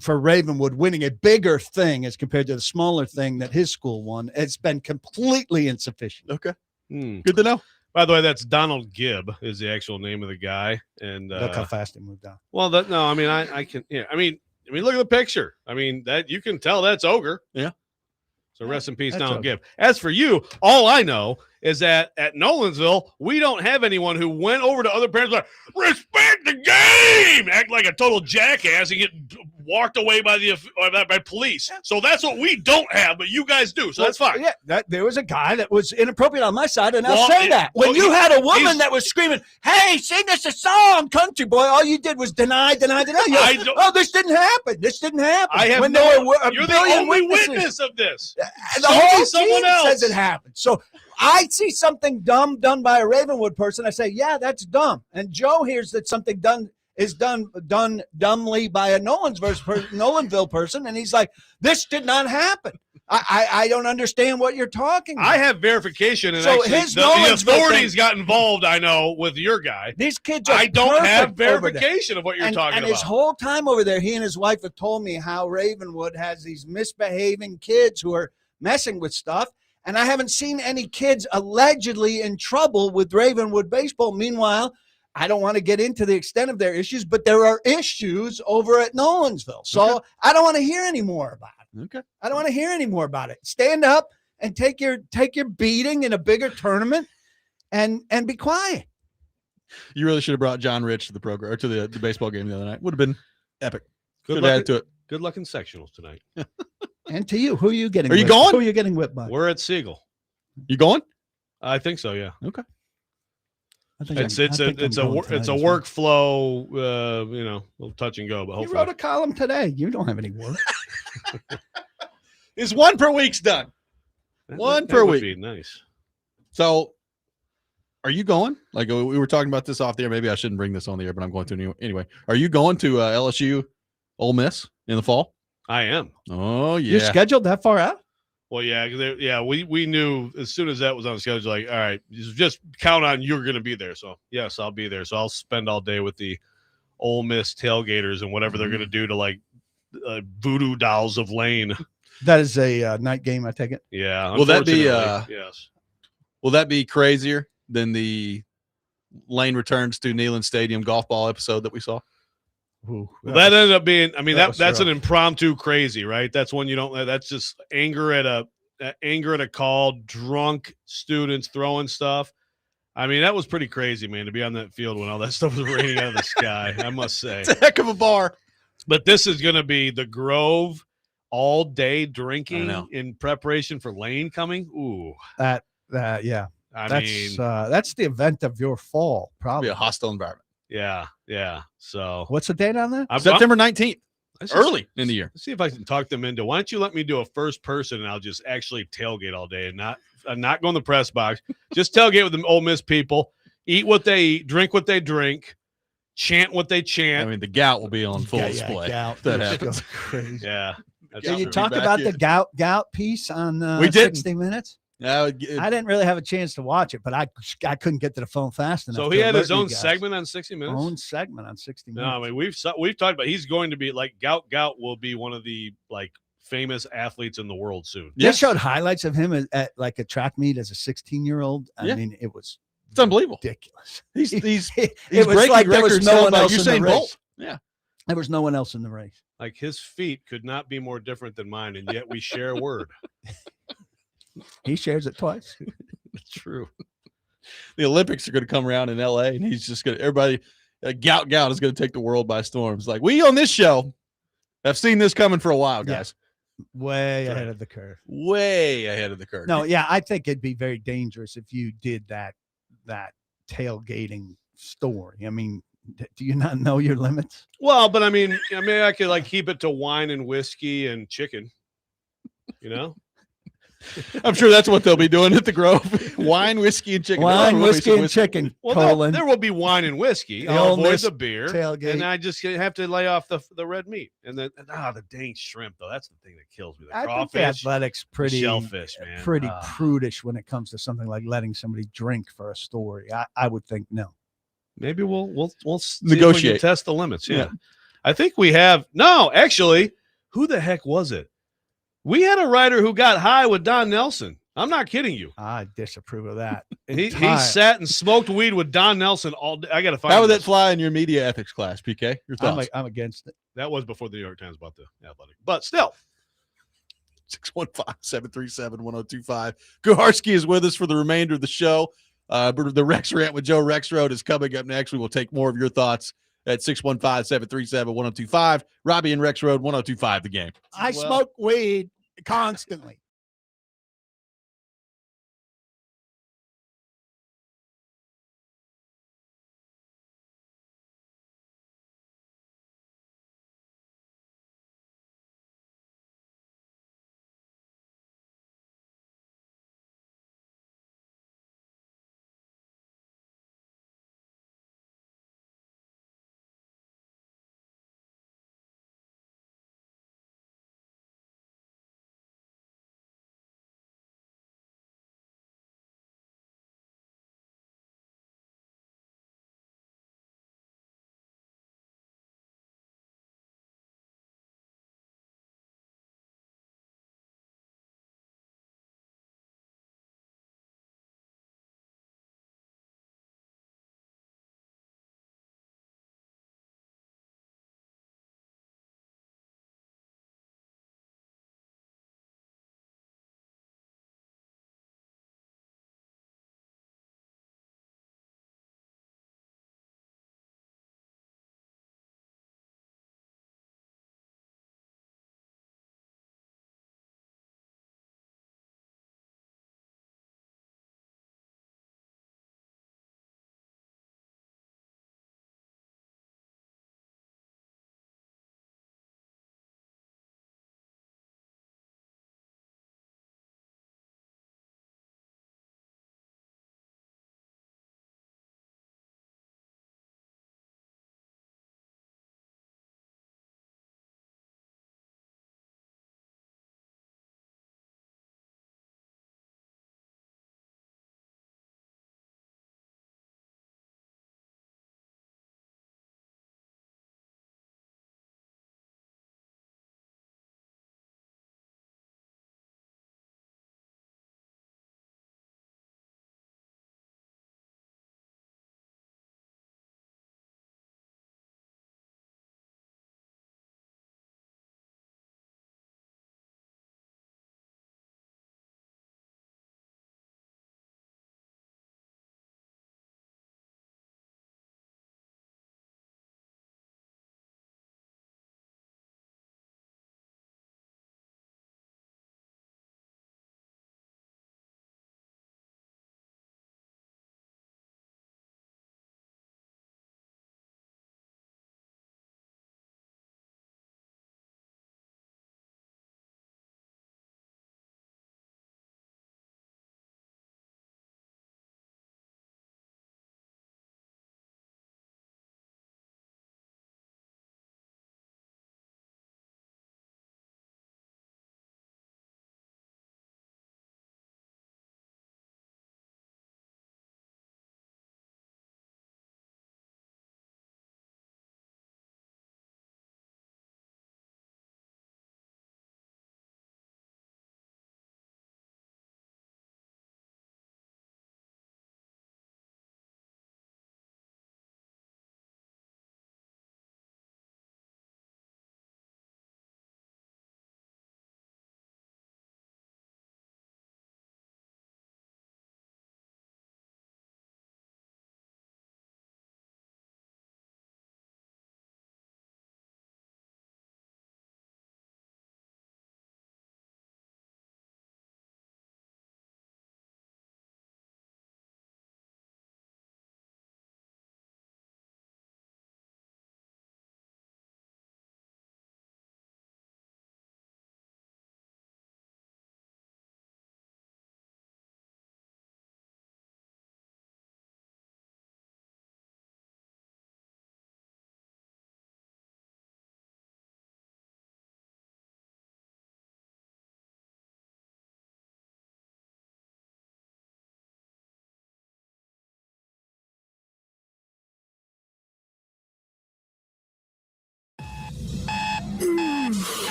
for Ravenwood winning a bigger thing as compared to the smaller thing that his school won. It's been completely insufficient. Okay. Hmm. Good to know. By the way, that's Donald Gibb is the actual name of the guy. And Look how fast he moved on. well, I can. Yeah, I mean, look at the picture. I mean, that you can tell that's Ogre. Yeah. So rest in peace, That's Donald okay. Gibb. As for you, all I know is that at Nolansville, we don't have anyone who went over to other parents like, respect the game, act like a total jackass and get walked away by by police. So that's what we don't have, but you guys do. So that's fine. Yeah, there was a guy that was inappropriate on my side, and Well, I'll say that. When you had a woman he's- that was screaming, "Hey, sing us a song, country boy," all you did was deny. You're like, oh, this didn't happen. This didn't happen. I have when no. there were a You're the billion only witnesses. witness of this. And the Show me whole someone team else. says it happened. So I see something dumb done by a Ravenwood person. I say, yeah, that's dumb. And Joe hears that something done dumbly by a Nolanville person, and he's like, this did not happen. I don't understand what you're talking about. I have verification, and So actually his the Nolansville authorities thing- got involved. I know with your guy. These kids are I don't have perfect over there. verification of what you're talking and about. his whole time over there, he and his wife have told me how Ravenwood has these misbehaving kids who are messing with stuff. And I haven't seen any kids allegedly in trouble with Ravenwood baseball. Meanwhile, I don't want to get into the extent of their issues, but there are issues over at Nolansville. So I don't want to hear any more about it. Okay. I don't want to hear any more about it. Stand up and take your beating in a bigger tournament and be quiet. You really should have brought John Rich to the program or to the baseball game the other night. Would have been epic. Good Should have luck, added to it. good luck in sectionals tonight. And to you, who are you getting? Are you whipped? going? Who are you getting whipped by? We're at Siegel. You going? I think so. Yeah. I think It's I'm- it's I a think I'm it's a going wor- tonight it's a as well. workflow. A little touch and go, but You hopefully. wrote a column today. You don't have any work. Is one per week's done. one that per would week. be nice. So are you going? Like we were talking about this off the air. Maybe I shouldn't bring this on the air, but I'm going to anyway. Are you going to LSU Ole Miss in the fall? I am. Oh You're yeah. scheduled that far out? Well, yeah, 'cause we knew as soon as that was on the schedule, like, all right, just count on you're going to be there. So yes, I'll be there. So I'll spend all day with the Ole Miss tailgaters and whatever they're going to do to like voodoo dolls of Lane. That is a night game, I take it. Yeah. Will that be, unfortunately, yes. Will that be crazier than the Lane returns to Neyland Stadium golf ball episode that we saw? Ooh, Well, that ended up being, I mean, that was that's an rough. impromptu crazy, right? That's when you don't, that's just anger at a call, drunk students throwing stuff. I mean, that was pretty crazy, man, to be on that field when all that stuff was raining out of the sky, I must say. It's a heck of a bar. But this is going to be the Grove all day drinking know. in preparation for Lane coming. Ooh, yeah. I mean, That's the event of your fall, It'll probably. be a hostile environment. yeah. So What's the date on that? I'm September 19th, let's just- early in the year. Let's see if I can talk them into. Why don't you let me do a first person and I'll just actually tailgate all day and not go in the press box. Just tailgate with the Ole Miss people. Eat what they eat, drink what they drink, chant what they I chant. mean, the gout will be on full display. Gout. That It's happens. so crazy. Yeah. That's Did you Gout talk will be about back the gout piece on We didn't. 60 Minutes? Yeah, I didn't really have a chance to watch it, but I couldn't get to the phone fast enough. So to he had his alert you own guys. segment on 60 Minutes. Own segment on 60 No, Minutes. I mean we've talked about he's going to be like Gout will be one of the like famous athletes in the world soon. They Yes. showed highlights of him at like a track meet as a 16-year-old. I Yeah. mean, it was It's unbelievable. ridiculous. He's it he's was breaking like there was records no held one by else in the Usain race. Bolt. Yeah, There was no one else in the race. Like his feet could not be more different than mine, and yet we share a word. He shares it twice. that's true. The Olympics are going to come around in LA, and he's just going to everybody. Gout is going to take the world by storm. It's like we on this show have seen this coming for a while, Yeah. guys. Way Right. ahead of the curve. Way ahead of the curve. No, yeah, I think it'd be very dangerous if you did that tailgating story. I mean, do you not know your limits? Well, but I mean I could like keep it to wine and whiskey and chicken. You know, I'm sure that's what they'll be doing at the Grove. Wine, whiskey, and chicken. Wine, There will be whiskey, some and chicken. Well, colon. there will be wine and whiskey. The I'll old avoid miss the beer, tailgate. and I just have to lay off the red meat. And then the dang shrimp though. That's the thing that kills me. The I think the crawfish, Athletics pretty shellfish, man. pretty prudish when it comes to something like letting somebody drink for a story. I would think no. Maybe we'll see Negotiate. if we can test the limits. Yeah. Yeah. I think we have. No, actually, who the heck was it? We had a writer who got high with Don Nelson. I'm not kidding you. I disapprove of that. He sat and smoked weed with Don Nelson all day. I got to find How would this. that fly in your media ethics class, PK? Your thoughts? I'm against it. That was before the New York Times bought the Athletic. But still. 615-737-1025. Kuharsky is with us for the remainder of the show. The Rex Rant with Joe Rexrode is coming up next. We will take more of your thoughts at 615-737-1025. Robby and Rexrode, 1025 The Game. I smoke weed constantly.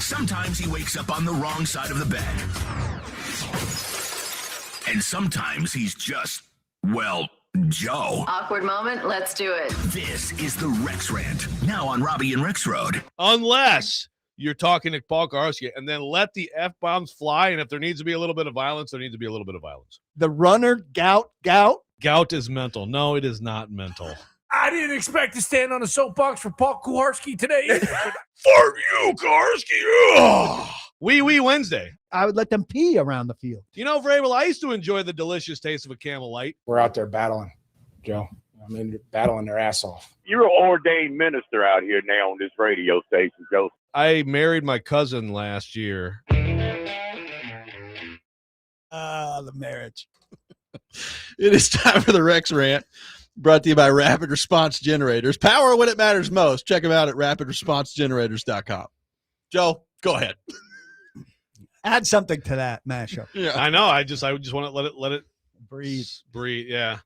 Sometimes he wakes up on the wrong side of the bed. And sometimes he's just, well, Joe. Awkward moment. Let's do it. This is the Rex Rant, now on Robby and Rexrode. Unless you're talking to Paul Kuharski, and then let the F-bombs fly, and if there needs to be a little bit of violence, there needs to be a little bit of violence. The runner, gout. Gout is mental. No, it is not mental. I didn't expect to stand on a soapbox for Paul Kuharski today. For you, Kuharski. Wee Wednesday. I would let them pee around the field. You know, Vrabel, I used to enjoy the delicious taste of a Camel Light. We're out there battling, Joe. I mean, battling their ass off. You're an ordained minister out here now on this radio station, Joe. I married my cousin last year. The marriage. It is time for the Rex Rant, brought to you by Rapid Response Generators. Power when it matters most. Check them out at rapidresponsegenerators.com. Joe, go ahead. Add something to that mashup. Yeah, I know. I just want to let it Breathe. Yeah.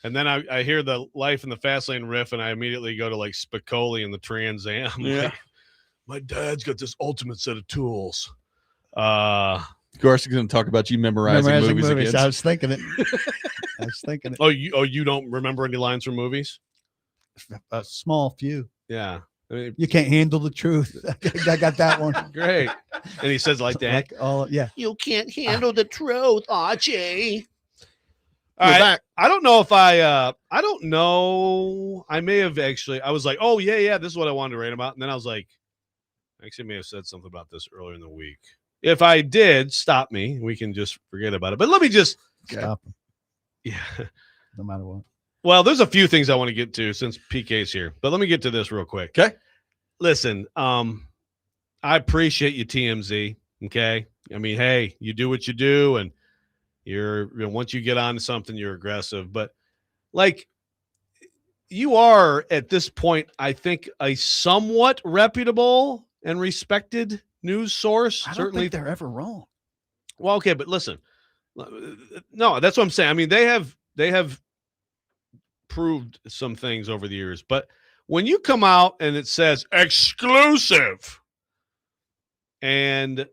And then I hear the Life in the Fastlane riff, and I immediately go to like Spicoli and the Trans Am. Yeah. Like, my dad's got this ultimate set of tools. Kuharsky's going to talk about you memorizing movies again. I was thinking it. Oh, you don't remember any lines from movies? A small few. Yeah. I mean, You can't handle the truth. I got that one. great. And he says like that. Yeah. You can't handle the truth, Archie. We're All right. back. I don't know if I don't know. I may have actually, I was like, oh, yeah, this is what I wanted to write about. And then I was like, actually may have said something about this earlier in the week. If I did, stop me. We can just forget about it. But let me just Stop them, yeah. no matter what. Well, there's a few things I want to get to since PK's here, but let me get to this real quick. Okay. Listen, I appreciate you, TMZ. Okay. I mean, hey, you do what you do, and once you get on to something, you're aggressive. But like, you are at this point, I think, a somewhat reputable and respected news source. I don't Certainly, think they're ever wrong. well, okay, but listen, no, that's what I'm saying. I mean, they have proved some things over the years, but when you come out and it says exclusive, and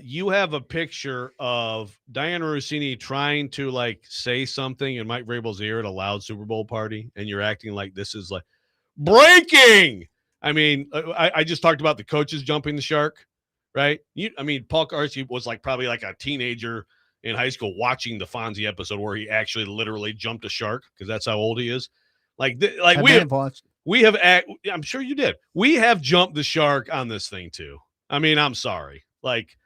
you have a picture of Diana Rossini trying to like say something in Mike Vrabel's ear at a loud Super Bowl party, and you're acting like this is like breaking. I mean, I just talked about the coaches jumping the shark, right? Paul Kuharski was like probably like a teenager in high school watching the Fonzie episode where he actually literally jumped a shark, because that's how old he is. I'm sure you did. We have jumped the shark on this thing too. I mean, I'm sorry. Like,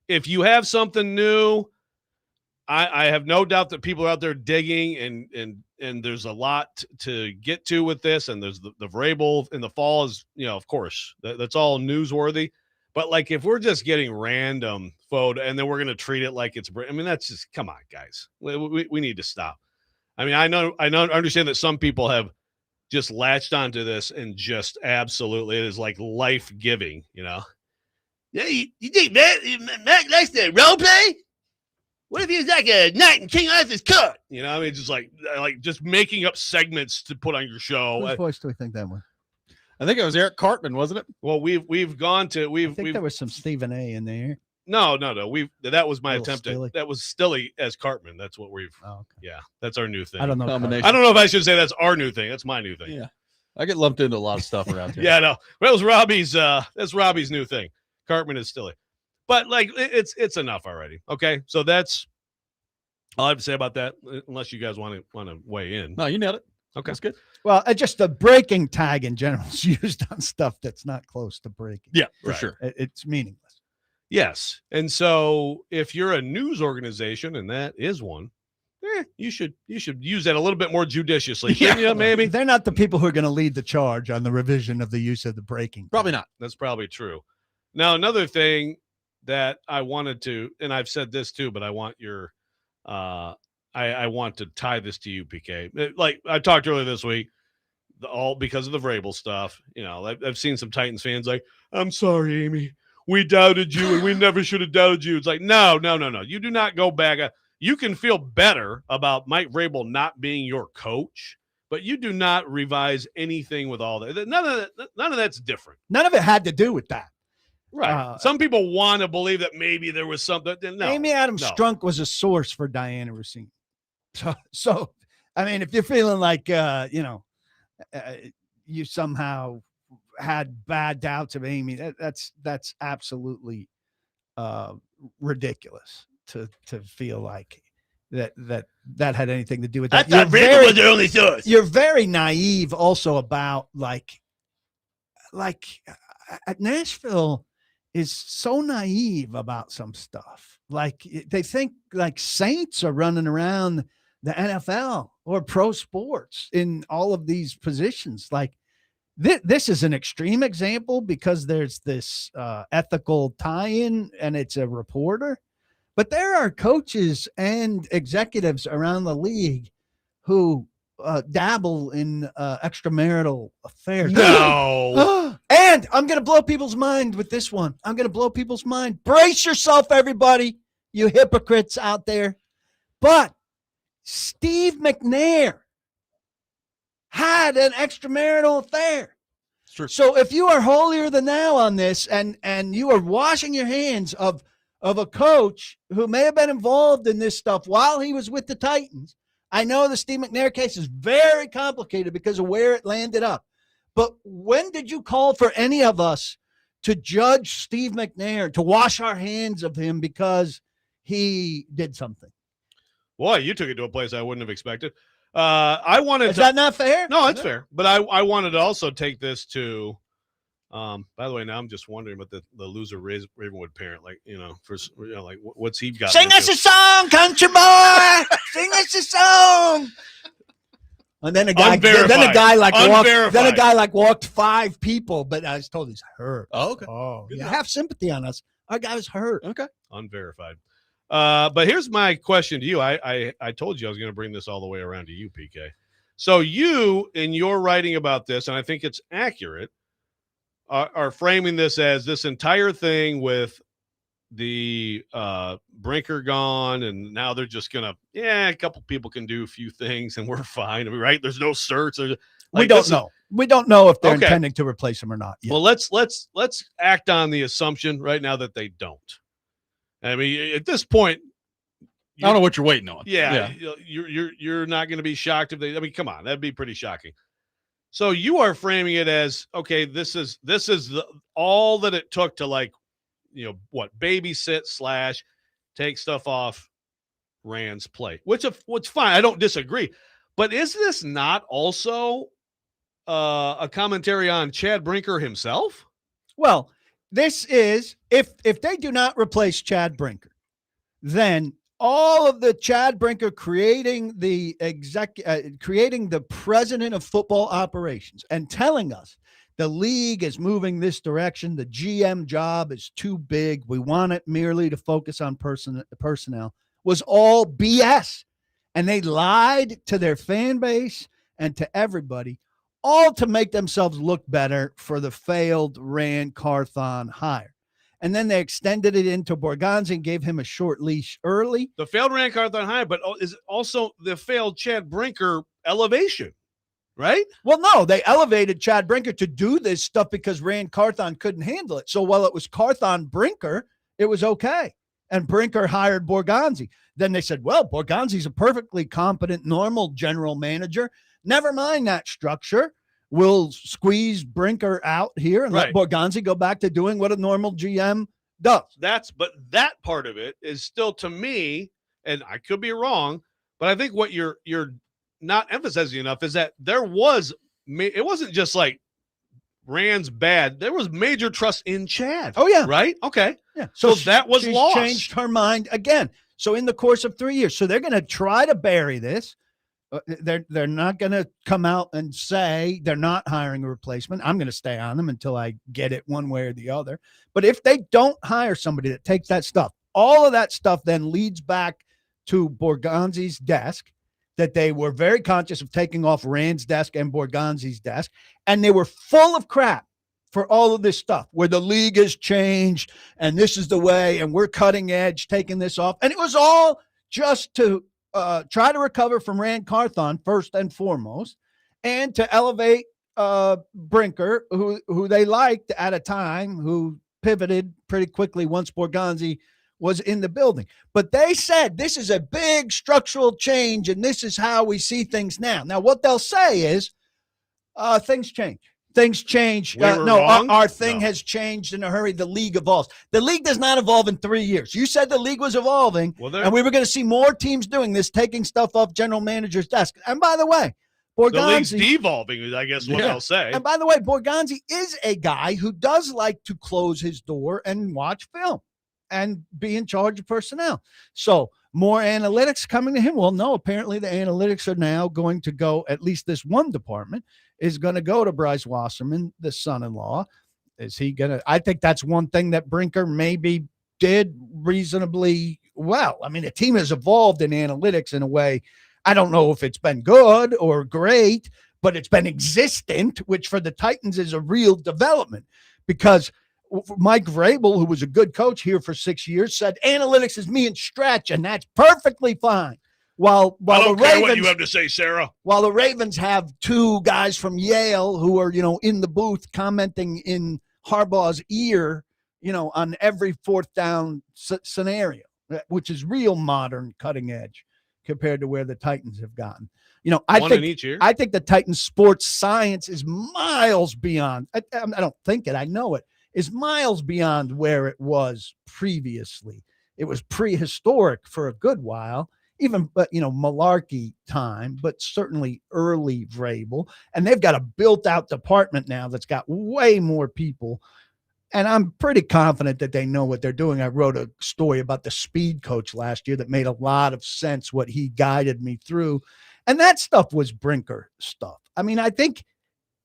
if you have something new, I have no doubt that people are out there digging, and there's a lot to get to with this. And there's the Vrabel in the fall is, of course, that's all newsworthy. But like, if we're just getting random photo and then we're going to treat it like it's, that's just, come on, guys. We need to stop. I mean, I understand that some people have just latched onto this and just absolutely, it is like life-giving, Yeah, you think Mac likes the role play? What if he was like a knight in King Arthur's court? Just like just making up segments to put on your show. Whose voice do we think that was? I think it was Eric Cartman, wasn't it? Well, we've gone to I think there was some Stephen A. in there. No. That was my attempt. That was Stilly as Cartman. That's what we've. Oh, okay. Yeah, that's our new thing. I don't know. Combination. I don't know if I should say that's our new thing. That's my new thing. Yeah, I get lumped into a lot of stuff around here. Yeah, no. That was Robbie's. That's Robbie's new thing. Cartman is Stilly, but like it's enough already. Okay, so that's all I have to say about that. Unless you guys want to weigh in. No, you nailed it. Okay, that's good. Well, just the breaking tag in general is used on stuff that's not close to breaking. Yeah, for Right. sure. It's meaningless. Yes, and so if you're a news organization, and that is one, you should use that a little bit more judiciously. Yeah, You, maybe They're not the people who are going to lead the charge on the revision of the use of the breaking. Probably not. That's probably true. Now, another thing that I wanted to, and I've said this too, but I want your, I want to tie this to you, PK. Like I talked earlier this week, all because of the Vrabel stuff. I've seen some Titans fans like, I'm sorry, Amy, we doubted you and we never should have doubted you. It's like, no. You do not go back. You can feel better about Mike Vrabel not being your coach, but you do not revise anything with all that. None of that's different. None of it had to do with that. Right. Some people want to believe that maybe there was something. No, Amy Adams no. Strunk was a source for Diana Rossini. So I mean, if you're feeling like you somehow had bad doubts of Amy, that's absolutely ridiculous to feel like that had anything to do with that. I thought Brandon was the only source. You're very naive also about like Nashville is so naive about some stuff. Like they think like saints are running around the NFL or pro sports in all of these positions. Like this is an extreme example because there's this ethical tie-in and it's a reporter, but there are coaches and executives around the league who dabble in extramarital affairs. No. And I'm going to blow people's mind with this one. I'm going to blow people's mind. Brace yourself, everybody, you hypocrites out there. But Steve McNair had an extramarital affair. Sure. So if you are holier than thou on this and you are washing your hands of a coach who may have been involved in this stuff while he was with the Titans, I know the Steve McNair case is very complicated because of where it landed up. But when did you call for any of us to judge Steve McNair, to wash our hands of him because he did something? Boy, you took it to a place I wouldn't have expected. I wanted Is that not fair? No, it's fair. But I wanted to also take this to by the way, now I'm just wondering about the loser Ravenwood parent, like, like what's he got? Sing us a song, country boy. Sing us a song. And then a guy walked 5 people, but I was told he's hurt. Oh, okay. Oh, you have sympathy on us. Our guy was hurt. Okay. Unverified. But here's my question to you. I told you I was going to bring this all the way around to you, PK. So you, in your writing about this, and I think it's accurate, are framing this as this entire thing with the Brinker gone, and now they're just going to, a couple people can do a few things, and we're fine, right? There's no certs. We don't know. We don't know if they're intending to replace him or not yet. Well, let's act on the assumption right now that they don't. I mean, at this point, I don't know what you're waiting on. Yeah. You're not going to be shocked if they. I mean, come on, that'd be pretty shocking. So you are framing it as, okay, this is all that it took to, like, babysit / take stuff off Rand's plate, which fine. I don't disagree, but is this not also a commentary on Chad Brinker himself? Well, this is if they do not replace Chad Brinker, then all of the Chad Brinker creating the president of football operations and telling us the league is moving this direction, the GM job is too big, we want it merely to focus on personnel, was all BS. And they lied to their fan base and to everybody, all to make themselves look better for the failed Rand Carthon hire. And then they extended it into Borgonzi and gave him a short leash early. The failed Rand Carthon hire, but is also the failed Chad Brinker elevation, right? Well, no, they elevated Chad Brinker to do this stuff because Rand Carthon couldn't handle it. So while it was Carthon Brinker, it was okay. And Brinker hired Borgonzi. Then they said, well, Borgonzi's a perfectly competent, normal general manager. Never mind that structure. We'll squeeze Brinker out here and let Borgonzi go back to doing what a normal GM does. But that part of it is still, to me, and I could be wrong, but I think what you're not emphasizing enough is that it wasn't just like Rand's bad. There was major trust in Chad. Oh, yeah. Right? Okay. Yeah. So that was lost. Changed her mind again. So in the course of 3 years, so they're going to try to bury this. They're not going to come out and say they're not hiring a replacement. I'm going to stay on them until I get it one way or the other. But if they don't hire somebody that takes that stuff, all of that stuff then leads back to Borgonzi's desk, that they were very conscious of taking off Rand's desk and Borgonzi's desk. And they were full of crap for all of this stuff where the league has changed and this is the way and we're cutting edge, taking this off. And it was all just to try to recover from Rand Carthon first and foremost, and to elevate Brinker, who they liked at a time, who pivoted pretty quickly once Borgonzi was in the building. But they said this is a big structural change, and this is how we see things now. Now, what they'll say is things change. Things change. We were No, wrong? our thing No. has changed in a hurry. The league evolves. The league does not evolve in 3 years. You said the league was evolving, Well, and we were going to see more teams doing this, taking stuff off general manager's desk. And by the way, the league's Borgonzi, devolving, is I guess what they'll say. and by the way, Borgonzi is a guy who does like to close his door and watch film and be in charge of personnel. So more analytics coming to him. Well, no, apparently the analytics are now going to go, at least this one department is going to go to Bryce Wasserman, the son-in-law. Is he going to, I think that's one thing that Brinker maybe did reasonably well. I mean, the team has evolved in analytics in a way. I don't know if it's been good or great, but it's been existent, which for the Titans is a real development, because Mike Vrabel, who was a good coach here for 6 years, said analytics is me and stretch, and that's perfectly fine. While I don't the care Ravens, what you have to say, Sarah. while the Ravens have two guys from Yale who are, in the booth commenting in Harbaugh's ear, on every fourth down scenario, which is real modern, cutting edge compared to where the Titans have gotten. I One think in each year. I think the Titans sports science is miles beyond. I don't think it. I know it is miles beyond where it was previously. It was prehistoric for a good while, even, but malarkey time, but certainly early Vrabel. And they've got a built out department now that's got way more people. And I'm pretty confident that they know what they're doing. I wrote a story about the speed coach last year that made a lot of sense, what he guided me through. And that stuff was Brinker stuff. I mean, I think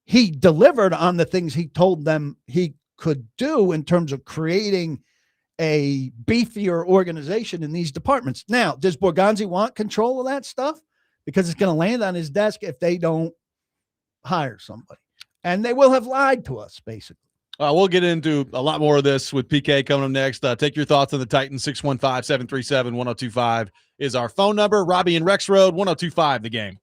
he delivered on the things he told them he could do in terms of creating a beefier organization in these departments. Now, does Borgonzi want control of that stuff? Because it's going to land on his desk if they don't hire somebody. And they will have lied to us, basically. We'll get into a lot more of this with PK coming up next. Take your thoughts on the Titans. 615-737-1025 is our phone number. Robby and Rexrode, 1025 The Game.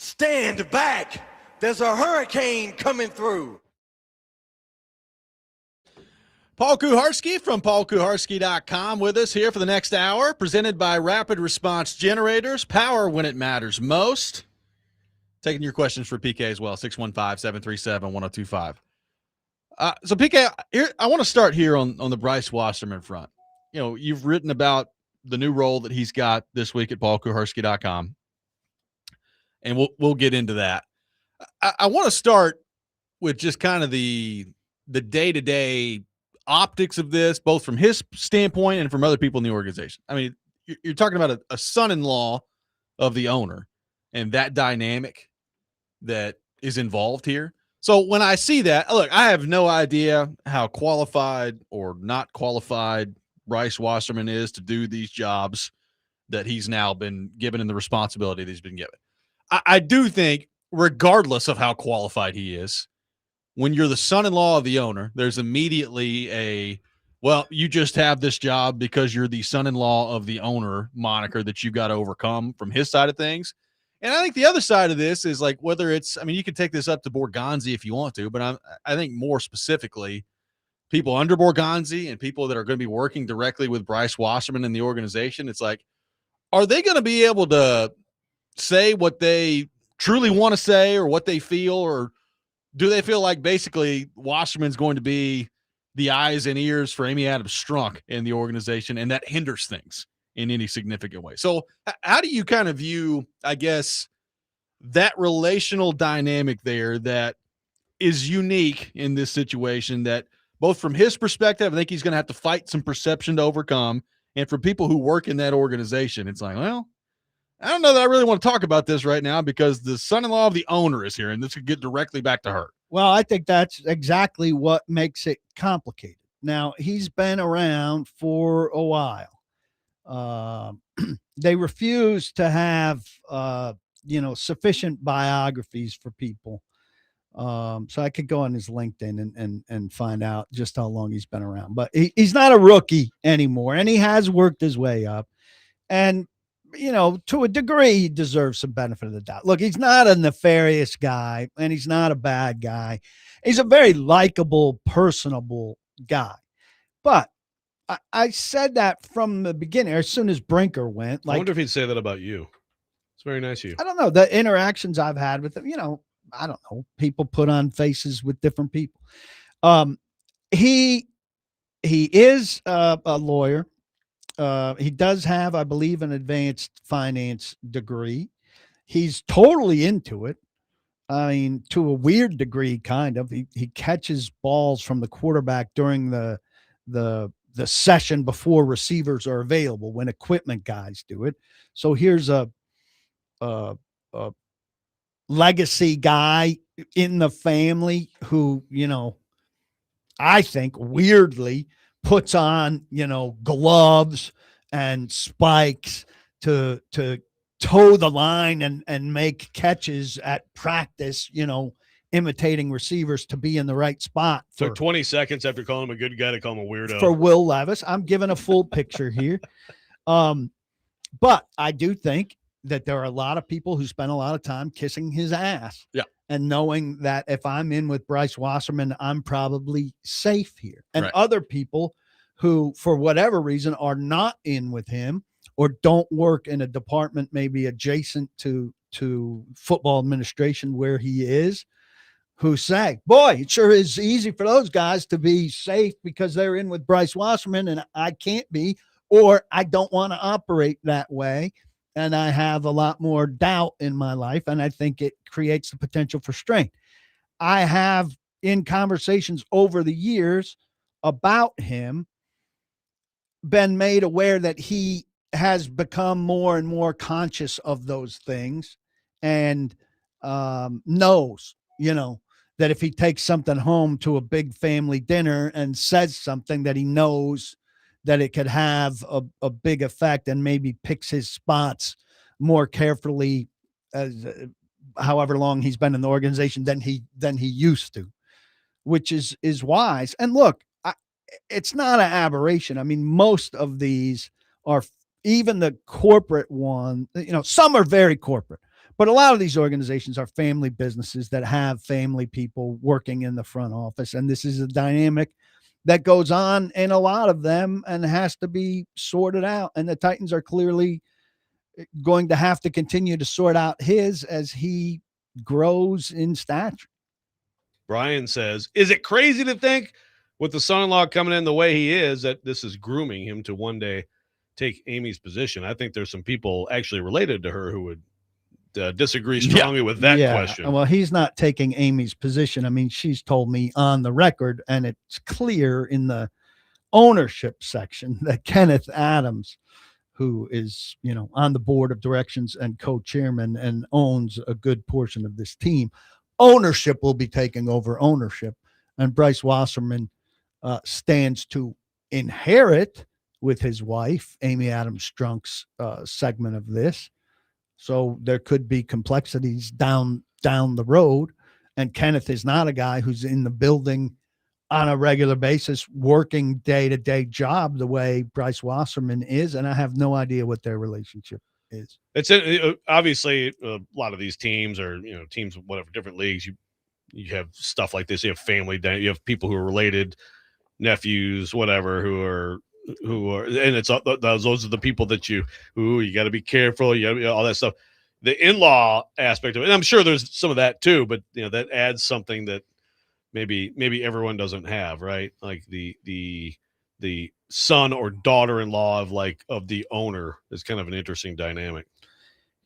Stand back. There's a hurricane coming through. Paul Kuharski from paulkuharski.com with us here for the next hour, presented by Rapid Response Generators. Power when it matters most. Taking your questions for PK as well, 615-737-1025. So, PK, here, I want to start here on the Bryce Wasserman front. You know, you've written about the new role that he's got this week at paulkuharski.com, and we'll get into that. I want to start with just kind of the day-to-day optics of this, both from his standpoint and from other people in the organization. I mean, you're talking about a son-in-law of the owner and that dynamic that is involved here. So when I see that, look, I have no idea how qualified or not qualified Bryce Wasserman is to do these jobs that he's now been given and the responsibility that he's been given. I do think, regardless of how qualified he is, when you're the son-in-law of the owner, there's immediately well, you just have this job because you're the son-in-law of the owner moniker that you've got to overcome from his side of things. And I think the other side of this is like whether it's, I mean, you can take this up to Borgonzi if you want to, but I think more specifically, people under Borgonzi and people that are going to be working directly with Bryce Wasserman in the organization, it's like, are they going to be able to say what they truly want to say or what they feel, or do they feel like basically Wasserman's going to be the eyes and ears for Amy Adams Strunk in the organization, and that hinders things in any significant way? So how do you kind of view, I guess, that relational dynamic there that is unique in this situation, that both from his perspective, I think he's going to have to fight some perception to overcome, and for people who work in that organization, it's like, well, I don't know that I really want to talk about this right now because the son-in-law of the owner is here, and this could get directly back to her. Well, I think that's exactly what makes it complicated. Now, he's been around for a while. They refuse to have, sufficient biographies for people. So I could go on his LinkedIn and find out just how long he's been around. But he's not a rookie anymore, and he has worked his way up. And to a degree, he deserves some benefit of the doubt. Look, he's not a nefarious guy, and he's not a bad guy. He's a very likable, personable guy. But I said that from the beginning, as soon as Brinker went. I wonder if he'd say that about you. It's very nice of you. I don't know. The interactions I've had with him, I don't know. People put on faces with different people. He is a lawyer. He does have, I believe, an advanced finance degree. He's totally into it. I mean, to a weird degree, kind of. He catches balls from the quarterback during the session before receivers are available, when equipment guys do it. So here's a legacy guy in the family who, I think weirdly puts on, gloves and spikes to toe the line and make catches at practice, imitating receivers to be in the right spot. So 20 seconds after calling him a good guy to call him a weirdo. For Will Levis. I'm giving a full picture here. But I do think that there are a lot of people who spend a lot of time kissing his ass. Yeah. And knowing that if I'm in with Bryce Wasserman, I'm probably safe here. And Right. Other people who, for whatever reason, are not in with him or don't work in a department maybe adjacent to football administration where he is, who say, boy, it sure is easy for those guys to be safe because they're in with Bryce Wasserman and I can't be, or I don't want to operate that way. And I have a lot more doubt in my life, and I think it creates the potential for strain. I have, in conversations over the years about him, been made aware that he has become more and more conscious of those things and knows, that if he takes something home to a big family dinner and says something that he knows that it could have a big effect, and maybe picks his spots more carefully as however long he's been in the organization than he used to, which is wise. And look, it's not an aberration. I mean, most of these are, even the corporate one, some are very corporate, But a lot of these organizations are family businesses that have family people working in the front office. And this is a dynamic that goes on in a lot of them and has to be sorted out. And the Titans are clearly going to have to continue to sort out his as he grows in stature. Brian says, is it crazy to think with the son-in-law coming in the way he is that this is grooming him to one day take Amy's position? I think there's some people actually related to her who would disagree strongly with that question. Well, he's not taking Amy's position. I mean, she's told me on the record, and it's clear in the ownership section that Kenneth Adams, who is, on the board of directions and co-chairman and owns a good portion of this team, ownership will be taking over ownership. And Bryce Wasserman stands to inherit with his wife, Amy Adams Strunk's segment of this. So there could be complexities down the road. And Kenneth is not a guy who's in the building on a regular basis, working day-to-day job the way Bryce Wasserman is. And I have no idea what their relationship is. It's obviously a lot of these teams are, teams, whatever, different leagues. You have stuff like this. You have family, you have people who are related, nephews, whatever, who are, and it's those are the people that you got to be careful. You got to all that stuff. The in-law aspect of it, and I'm sure there's some of that too, but that adds something that maybe everyone doesn't have, right? Like the son or daughter-in-law of the owner is kind of an interesting dynamic.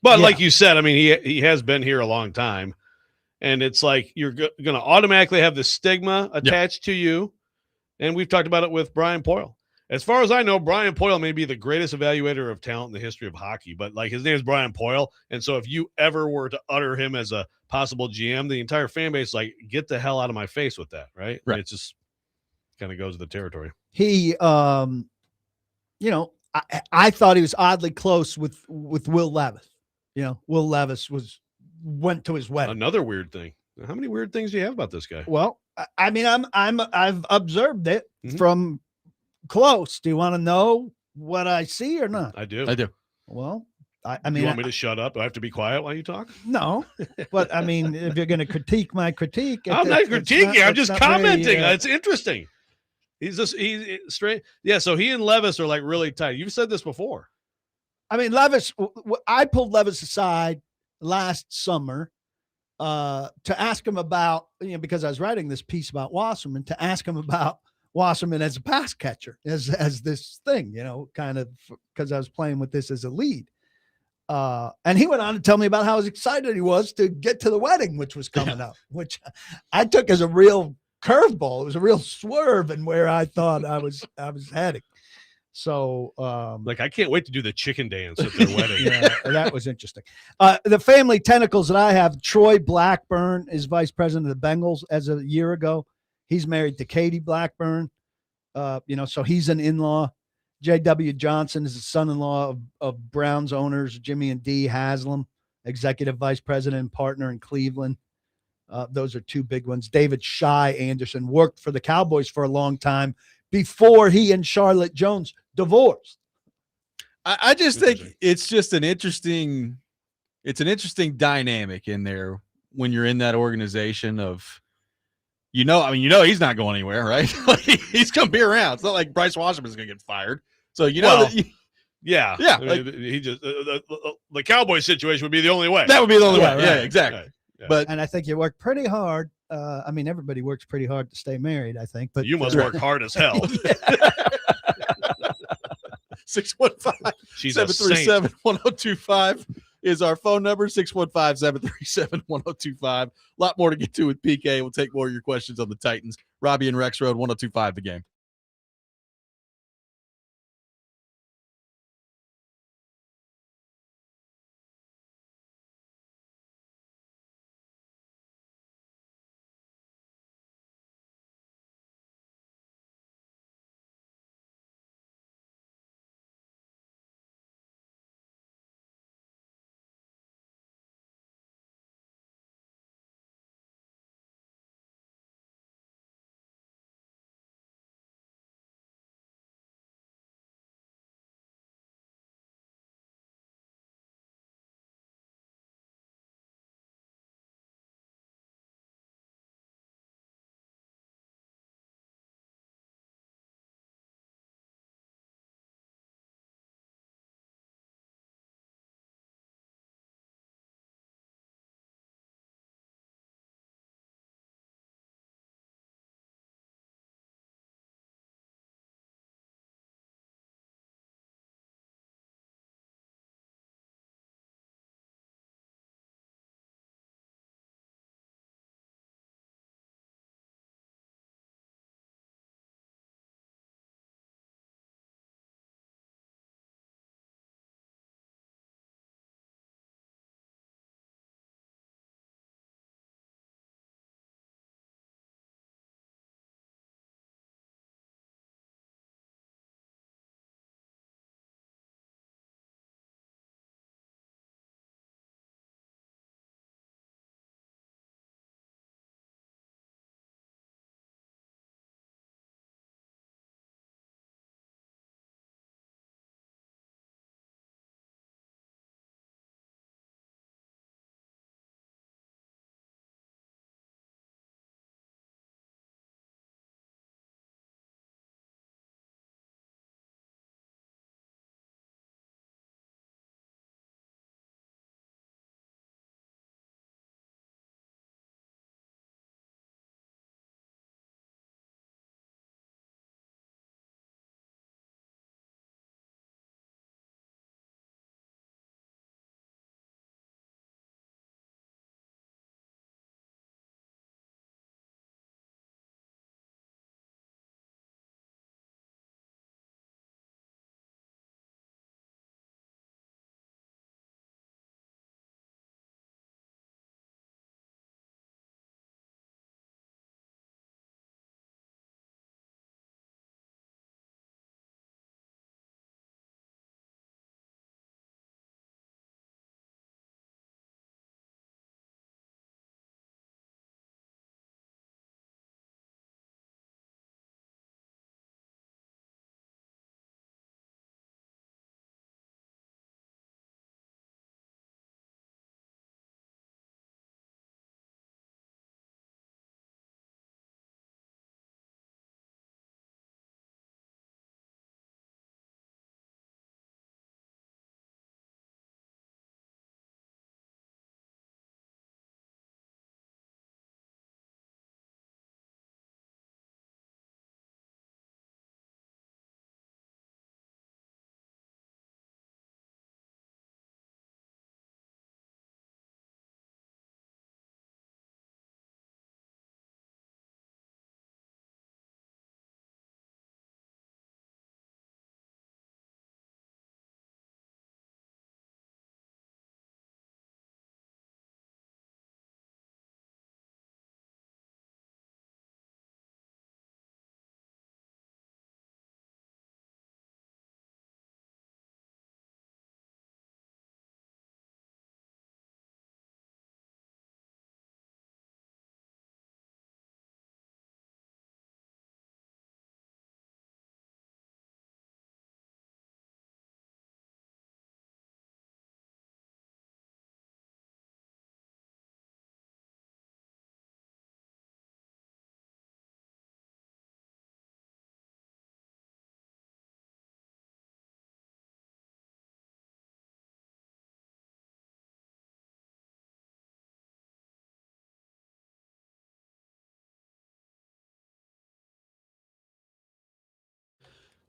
But like you said, I mean, he has been here a long time, and it's like you're going to automatically have the stigma attached to you. And we've talked about it with Brian Poyle. As far as I know, Brian Poyle may be the greatest evaluator of talent in the history of hockey, but his name is Brian Poyle. And so if you ever were to utter him as a possible GM, the entire fan base is get the hell out of my face with that. Right. It just kind of goes with the territory. He, I thought he was oddly close with Will Levis. Will Levis went to his wedding. Another weird thing. How many weird things do you have about this guy? Well, I mean, I've observed it from close. Do you want to know what I see or not? I do. Well, I mean, you want me to shut up? Do I have to be quiet while you talk? No, but I mean, if you're going to critique my critique, I'm not critiquing. I'm just commenting. Really, it's interesting. He's straight. Yeah. So he and Levis are really tight. You've said this before. I mean, Levis, I pulled Levis aside last summer to ask him about, because I was writing this piece about Wasserman, to ask him about Wasserman as a pass catcher, as this thing, kind of, because I was playing with this as a lead. And he went on to tell me about how excited he was to get to the wedding, which was coming up, which I took as a real curveball. It was a real swerve in where I thought I was heading. So, I can't wait to do the chicken dance at their wedding. Yeah, that was interesting. The family tentacles that I have, Troy Blackburn is vice president of the Bengals as a year ago. He's married to Katie Blackburn. So he's an in-law. J.W. Johnson is the son-in-law of Browns owners, Jimmy and Dee Haslam, executive vice president and partner in Cleveland. Those are two big ones. David Shy Anderson worked for the Cowboys for a long time before he and Charlotte Jones divorced. I just think it's just an interesting dynamic in there when you're in that organization of, he's not going anywhere, right? He's going to be around. It's not like Bryce Wasserman's going to get fired. So, Yeah. Yeah. He just the Cowboy situation would be the only way. That would be the only way. Right. Yeah, exactly. Right. Yeah. And I think you work pretty hard. Everybody works pretty hard to stay married, I think. But you must work hard as hell. 615-737-1025 is our phone number. 615-737-1025. A lot more to get to with PK. We'll take more of your questions on the Titans. Robby and Rexrode, 1025 The Game.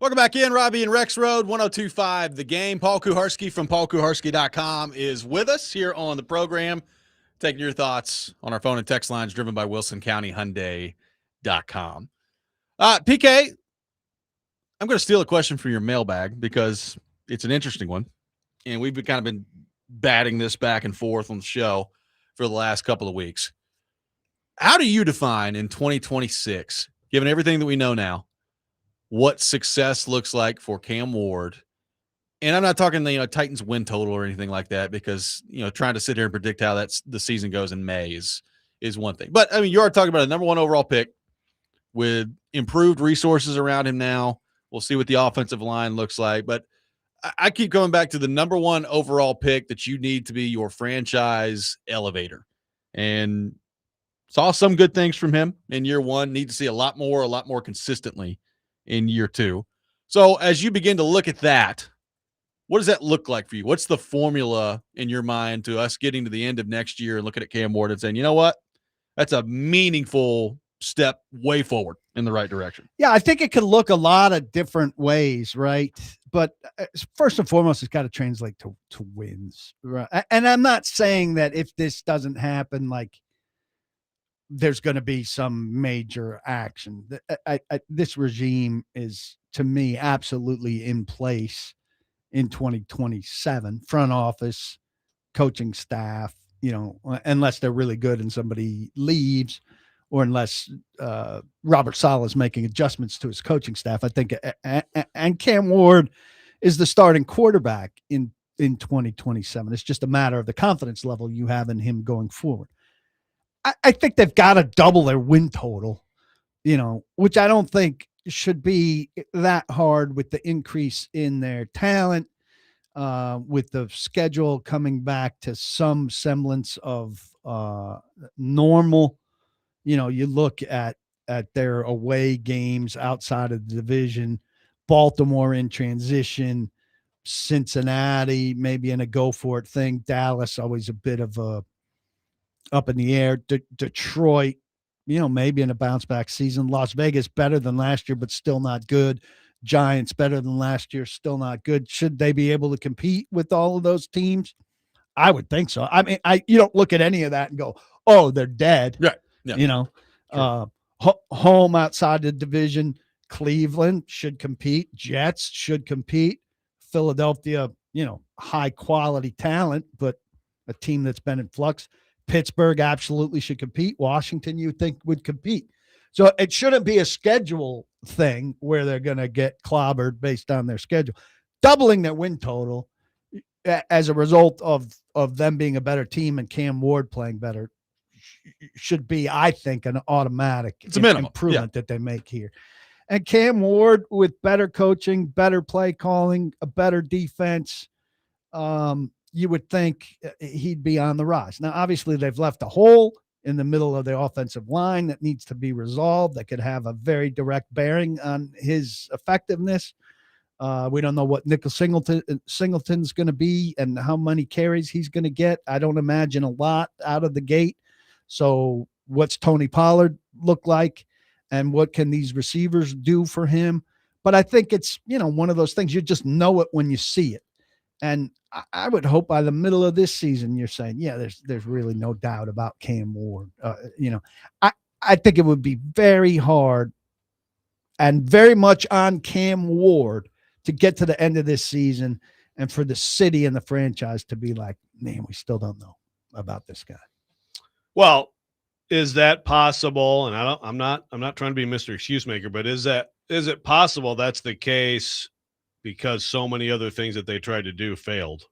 Welcome back in. Robby and Rexrode, 102.5 The Game. Paul Kuharski from paulkuharski.com is with us here on the program, taking your thoughts on our phone and text lines driven by WilsonCountyHyundai.com. PK, I'm going to steal a question from your mailbag because it's an interesting one, and we've kind of been batting this back and forth on the show for the last couple of weeks. How do you define in 2026, given everything that we know now, what success looks like for Cam Ward? And I'm not talking the Titans win total or anything like that, because trying to sit here and predict how the season goes in May is one thing. But I mean, you are talking about a number one overall pick with improved resources around him now. We'll see what the offensive line looks like. But I keep coming back to the number one overall pick that you need to be your franchise elevator. And saw some good things from him in year one. Need to see a lot more consistently in year two. So as you begin to look at that, what does that look like for you? What's the formula in your mind to us getting to the end of next year and looking at Cam Ward and saying, you know what? That's a meaningful step way forward in the right direction. Yeah, I think it could look a lot of different ways, right? But first and foremost, it's got to translate to wins. Right? And I'm not saying that if this doesn't happen, like there's going to be some major action. This regime is, to me, absolutely in place in 2027. Front office, coaching staff, unless they're really good and somebody leaves, or unless Robert Saleh is making adjustments to his coaching staff, I think, and Cam Ward is the starting quarterback in 2027. It's just a matter of the confidence level you have in him going forward. I think they've got to double their win total, which I don't think should be that hard with the increase in their talent, with the schedule coming back to some semblance of normal. You look at their away games outside of the division, Baltimore in transition, Cincinnati maybe in a go for it thing, Dallas always a bit of a up in the air, Detroit, maybe in a bounce back season, Las Vegas better than last year but still not good, Giants better than last year, still not good. Should they be able to compete with all of those teams? I would think so. I mean, you don't look at any of that and go, oh, they're dead. Right. Yeah. Home outside the division, Cleveland should compete. Jets should compete. Philadelphia, high quality talent, but a team that's been in flux. Pittsburgh absolutely should compete. Washington, you think, would compete. So it shouldn't be a schedule thing where they're going to get clobbered based on their schedule. Doubling their win total as a result of them being a better team and Cam Ward playing better should be, I think, an automatic improvement that they make here. And Cam Ward, with better coaching, better play calling, a better defense, you would think he'd be on the rise. Now, obviously, they've left a hole in the middle of the offensive line that needs to be resolved, that could have a very direct bearing on his effectiveness. We don't know what Nickel Singleton's going to be and how many carries he's going to get. I don't imagine a lot out of the gate. So what's Tony Pollard look like, and what can these receivers do for him? But I think it's, one of those things, you just know it when you see it. And I would hope by the middle of this season, you're saying, yeah, there's really no doubt about Cam Ward. I think it would be very hard and very much on Cam Ward to get to the end of this season and for the city and the franchise to be like, man, we still don't know about this guy. Well, is that possible? And I'm not trying to be Mr. Excuse Maker, but is it possible that's the case because so many other things that they tried to do failed?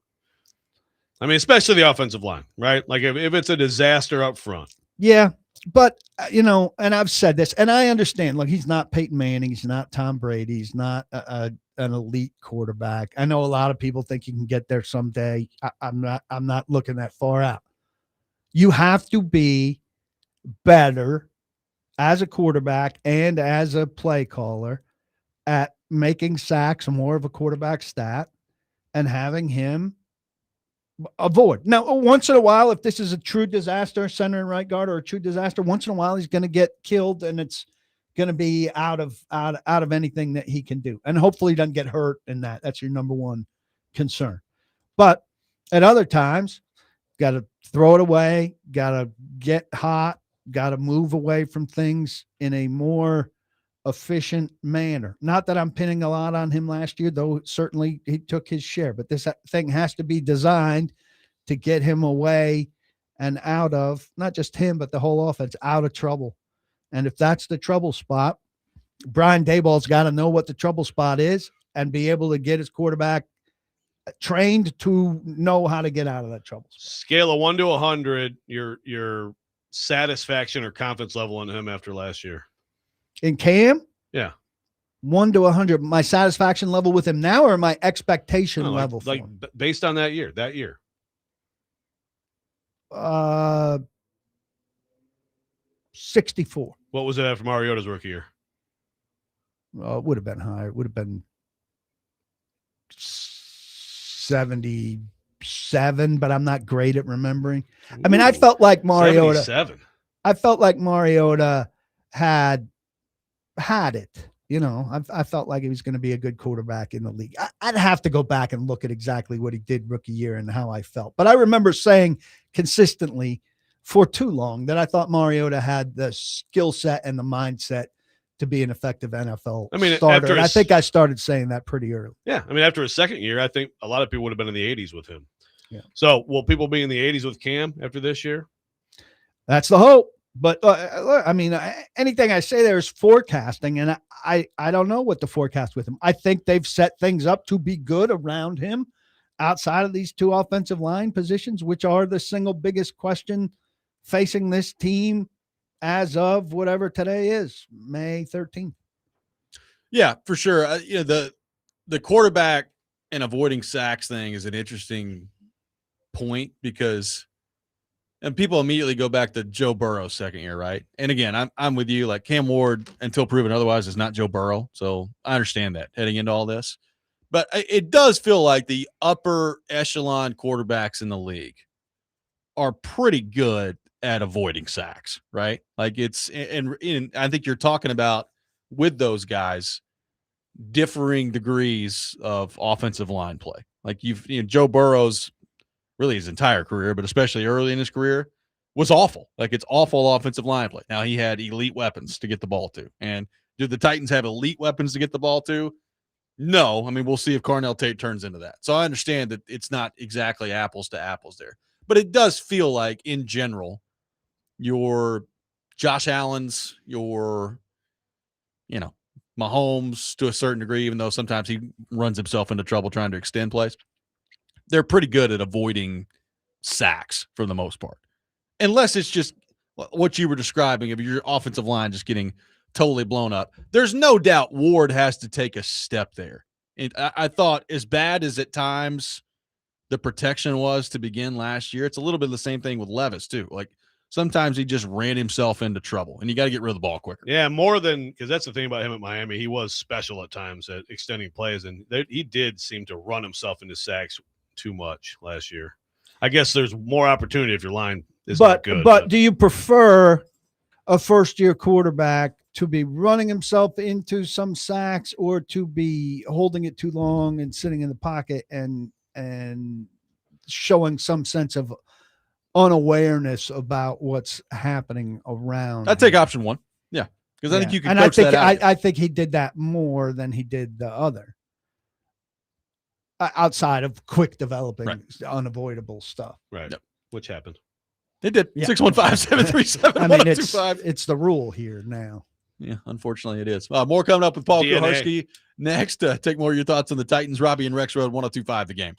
I mean, especially the offensive line, right? Like if it's a disaster up front. Yeah, but, and I've said this, and I understand, look, he's not Peyton Manning. He's not Tom Brady. He's not an elite quarterback. I know a lot of people think you can get there someday. I'm not looking that far out. You have to be better as a quarterback and as a play caller at making sacks more of a quarterback stat and having him avoid. Now, once in a while, if this is a true disaster, center and right guard, or a true disaster, once in a while he's going to get killed and it's going to be out of anything that he can do. And hopefully he doesn't get hurt in that. That's your number one concern. But at other times, got to throw it away, got to get hot, got to move away from things in a more efficient manner. Not that I'm pinning a lot on him last year, though certainly he took his share, but this thing has to be designed to get him away and out of, not just him, but the whole offense, out of trouble. And if that's the trouble spot, Brian Daboll's got to know what the trouble spot is and be able to get his quarterback trained to know how to get out of that trouble spot. Scale of 1 to 100, your satisfaction or confidence level in him after last year. In Cam? Yeah. 1 to 100. My satisfaction level with him now, or my expectation level for him? Based on that year. 64. What was it after Mariota's rookie year? It would have been higher. It would have been 77, but I'm not great at remembering. I mean, I felt like Mariota. 77. I felt like Mariota had it. You know, I felt like he was going to be a good quarterback in the league. I'd have to go back and look at exactly what he did rookie year and how I felt. But I remember saying consistently for too long that I thought Mariota had the skill set and the mindset to be an effective NFL starter. And I think I started saying that pretty early. Yeah. I mean, after his second year, I think a lot of people would have been in the 80s with him. Yeah. So will people be in the 80s with Cam after this year? That's the hope. But I mean, anything I say there is forecasting, and I don't know what to forecast with him. I think they've set things up to be good around him outside of these two offensive line positions, which are the single biggest question facing this team as of whatever today is, May 13th. Yeah, for sure. You know, the quarterback and avoiding sacks thing is an interesting point because and people immediately go back to Joe Burrow's second year, right? And again, I'm with you. Like Cam Ward, until proven otherwise, is not Joe Burrow. So I understand that heading into all this. But it does feel like the upper echelon quarterbacks in the league are pretty good at avoiding sacks, right? Like it's and I think you're talking about with those guys differing degrees of offensive line play. Like Joe Burrow's really his entire career, but especially early in his career, was awful. Like it's awful offensive line play. Now he had elite weapons to get the ball to. And do the Titans have elite weapons to get the ball to? No. I mean, we'll see if Carnell Tate turns into that. So I understand that it's not exactly apples to apples there. But it does feel like, in general, your Josh Allen's, your, Mahomes to a certain degree, even though sometimes he runs himself into trouble trying to extend plays, they're pretty good at avoiding sacks for the most part. Unless it's just what you were describing of your offensive line just getting totally blown up. There's no doubt Ward has to take a step there. And I thought as bad as at times the protection was to begin last year, it's a little bit of the same thing with Levis too. Like sometimes he just ran himself into trouble and you got to get rid of the ball quicker. Yeah, more than – because that's the thing about him at Miami. He was special at times at extending plays, and he did seem to run himself into sacks too much last year. I guess there's more opportunity if your line is not good. But do you prefer a first-year quarterback to be running himself into some sacks or to be holding it too long and sitting in the pocket and showing some sense of unawareness about what's happening around? I'd take option one. Yeah. Because I think you can and coach that out. I think he did that more than he did the other. Outside of quick developing, unavoidable stuff. Right. Yep. Which happened. It did. 615-737-1025. I mean, it's the rule here now. Yeah, unfortunately it is. More coming up with Paul Kuharski next. Take more of your thoughts on the Titans. Robby and Rexrode, 102.5 The Game.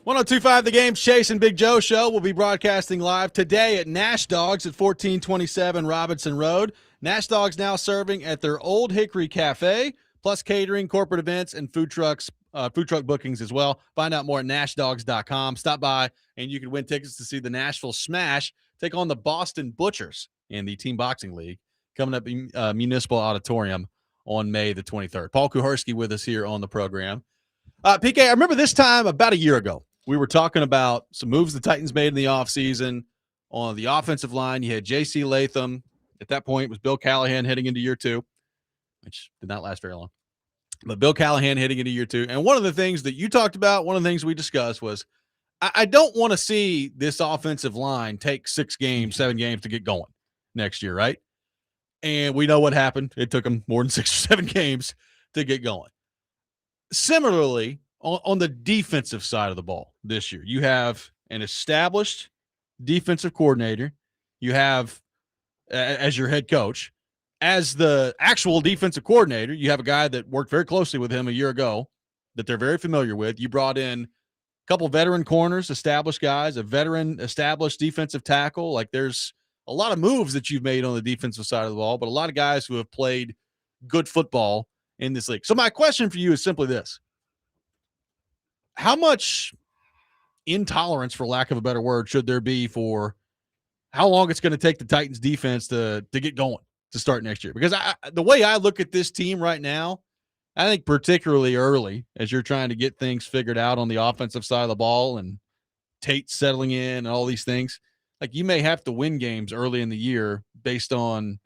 1025 The Game's Chase and Big Joe show will be broadcasting live today at Nash Dogs at 1427 Robinson Road. Nash Dogs now serving at their Old Hickory Cafe, plus catering, corporate events, and food truck bookings as well. Find out more at nashdogs.com. Stop by, and you can win tickets to see the Nashville Smash take on the Boston Butchers in the Team Boxing League coming up in Municipal Auditorium on May the 23rd. Paul Kuharski with us here on the program. PK, I remember this time about a year ago, we were talking about some moves the Titans made in the offseason. On the offensive line, you had J.C. Latham. At that point, it was Bill Callahan heading into year 2, which did not last very long. But Bill Callahan heading into year 2. And one of the things that you talked about, one of the things we discussed was, I don't want to see this offensive line take 7 games to get going next year, right? And we know what happened. It took them more than 6 or 7 games to get going. Similarly, on the defensive side of the ball this year, you have an established defensive coordinator. You have, as your head coach, as the actual defensive coordinator, you have a guy that worked very closely with him a year ago that they're very familiar with. You brought in a couple veteran corners, established guys, a veteran established defensive tackle. Like, there's a lot of moves that you've made on the defensive side of the ball, but a lot of guys who have played good football in this league. So my question for you is simply this. How much intolerance, for lack of a better word, should there be for how long it's going to take the Titans defense to get going to start next year? Because the way I look at this team right now, I think particularly early, as you're trying to get things figured out on the offensive side of the ball and Tate settling in and all these things, like, you may have to win games early in the year based on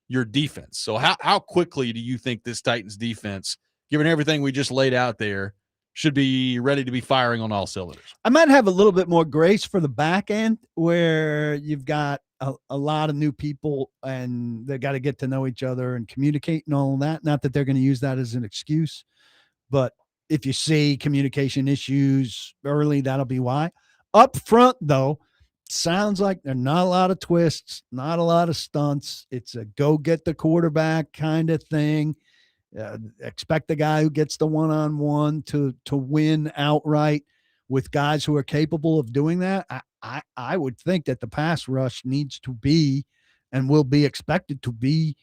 your defense. So how quickly do you think this Titans defense, given everything we just laid out there, should be ready to be firing on all cylinders? I might have a little bit more grace for the back end, where you've got a lot of new people and they got to get to know each other and communicate and all of that. Not that they're going to use that as an excuse, but if you see communication issues early, that'll be why. Up front, though, sounds like there are not a lot of twists, not a lot of stunts. It's a go get the quarterback kind of thing. Expect the guy who gets the one-on-one to win outright with guys who are capable of doing that. I would think that the pass rush needs to be and will be expected to be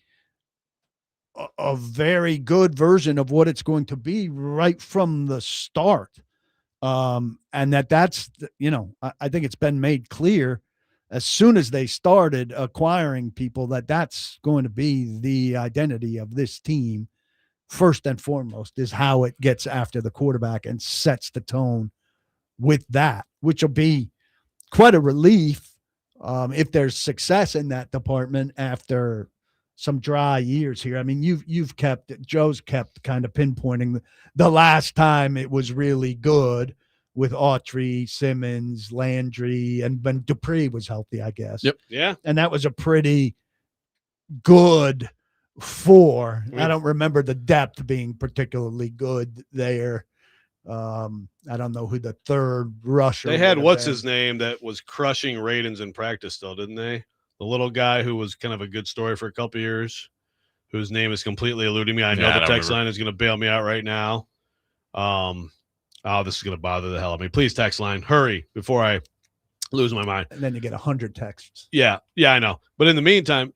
a very good version of what it's going to be right from the start. And that's, I think it's been made clear as soon as they started acquiring people that that's going to be the identity of this team. First and foremost is how it gets after the quarterback and sets the tone with that, which will be quite a relief if there's success in that department after some dry years here. I mean, Joe's kept kind of pinpointing the last time it was really good with Autry, Simmons, Landry, and when Dupree was healthy, I guess. Yep. Yeah. And that was a pretty good 4. I don't remember the depth being particularly good there. I don't know who the third rusher. They had his name that was crushing Raidens in practice still, didn't they? The little guy who was kind of a good story for a couple years, whose name is completely eluding me. I know the text line is going to bail me out right now. This is going to bother the hell out of me. Please, text line, hurry before I lose my mind. And then you get 100 texts. Yeah, I know. But in the meantime,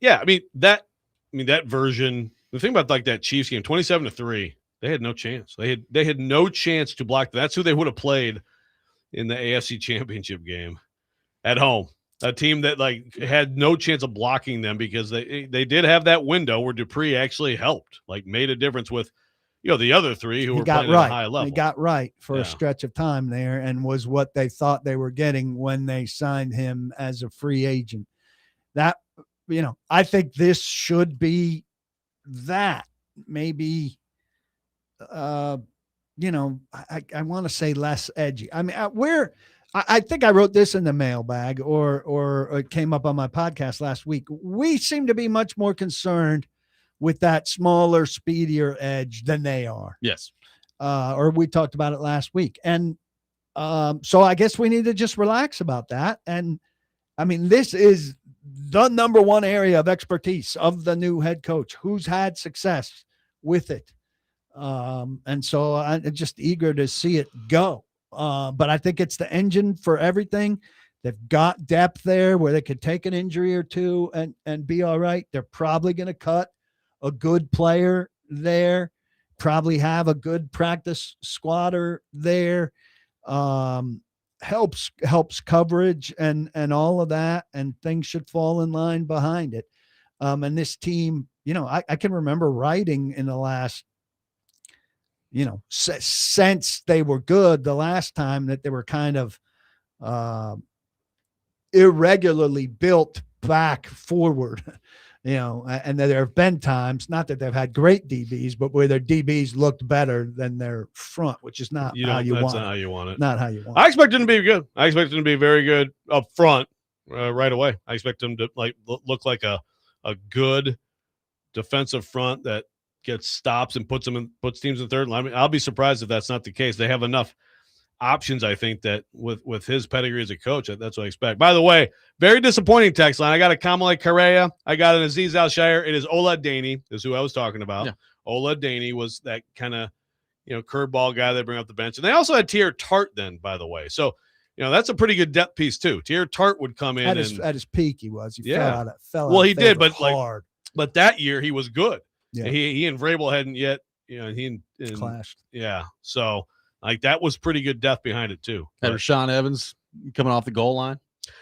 that version. The thing about like that Chiefs game, 27-3, they had no chance. They had no chance to block. That's who they would have played in the AFC Championship game at home. A team that like had no chance of blocking them because they did have that window where Dupree actually helped, like made a difference with, the other 3 who were playing at a high level. He got right for a stretch of time there and was what they thought they were getting when they signed him as a free agent. That, I think this should be that. Maybe, I want to say less edgy. I mean, I think I wrote this in the mailbag or it came up on my podcast last week. We seem to be much more concerned with that smaller, speedier edge than they are. Yes. Or we talked about it last week. And so I guess we need to just relax about that. And I mean, this is the number one area of expertise of the new head coach who's had success with it. And so I'm just eager to see it go. But I think it's the engine for everything. They've got depth there where they could take an injury or two and be all right. They're probably going to cut a good player there, probably have a good practice squatter there. Helps coverage and all of that, and things should fall in line behind it. And this team, I can remember writing in the last, since they were good the last time, that they were kind of irregularly built back forward, and there have been times, not that they've had great DBs, but where their DBs looked better than their front, which is not how you want it. Not how you want it. Not how you want I it. expect them to be good. I expect them to be very good up front right away. I expect them to look like a good defensive front that gets stops and puts teams in third line. I mean, I'll be surprised if that's not the case. They have enough options, I think, that with his pedigree as a coach, that's what I expect. By the way, very disappointing text line. I got a Kamala Correa. I got an Aziz Al-Shire. It is Ola Daney, is who I was talking about. Yeah. Ola Daney was that kind of, curveball guy they bring up the bench. And they also had Tier Tart then, by the way. So, that's a pretty good depth piece too. Tier Tart would come in at his peak. He was. He fell out. Well, he did, but hard. But that year he was good. Yeah. He and Vrabel hadn't yet, he clashed. Yeah. So that was pretty good depth behind it too. Had Rashawn Evans coming off the goal line.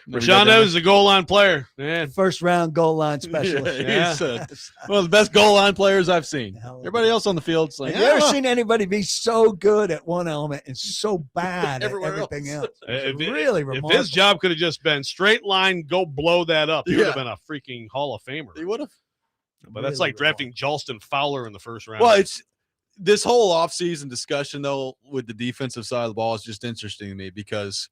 Rashawn Evans is a goal line player, man. First round goal line specialist. He's one of the best goal line players I've seen. Everybody else on the field is like, have you ever seen anybody be so good at one element and so bad at everything else? Really remarkable. If his job could have just been straight line, go blow that up, he would have been a freaking Hall of Famer. He would have. But that's like drafting Jalston Fowler in the first round. Well, it's this whole offseason discussion, though, with the defensive side of the ball is just interesting to me, because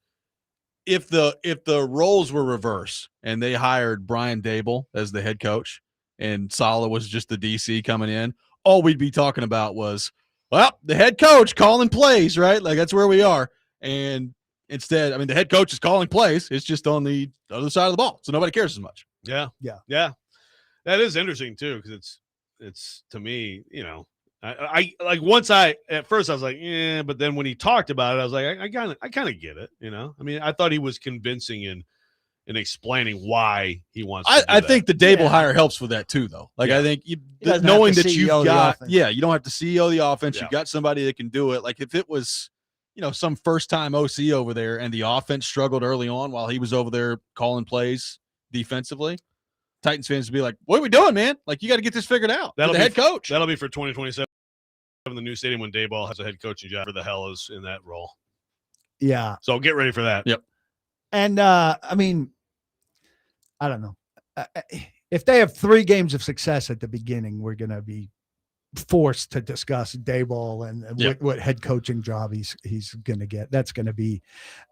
if the roles were reversed and they hired Brian Dable as the head coach and Saleh was just the DC coming in, all we'd be talking about was, well, the head coach calling plays, right? Like, that's where we are. And instead, I mean, the head coach is calling plays. It's just on the other side of the ball, so nobody cares as much. Yeah. That is interesting too, because it's to me, I like at first I was like, yeah, but then when he talked about it, I was like, I kind of get it, I mean, I thought he was convincing in explaining why he wants to do I think the Dable hire helps with that too, though. Like, I think knowing that you've got, you don't have to CEO the offense. You've got somebody that can do it. Like, if it was, some first time OC over there and the offense struggled early on while he was over there calling plays defensively, Titans fans would be like, what are we doing, man? Like, you got to get this figured out. That'll be the head coach. That'll be for 2027 in the new stadium when Dayball has a head coaching job. For the hell is in that role. Yeah. So get ready for that. Yep. And I mean, I don't know. If they have 3 games of success at the beginning, we're going to be forced to discuss Dayball and what head coaching job he's going to get. That's going to be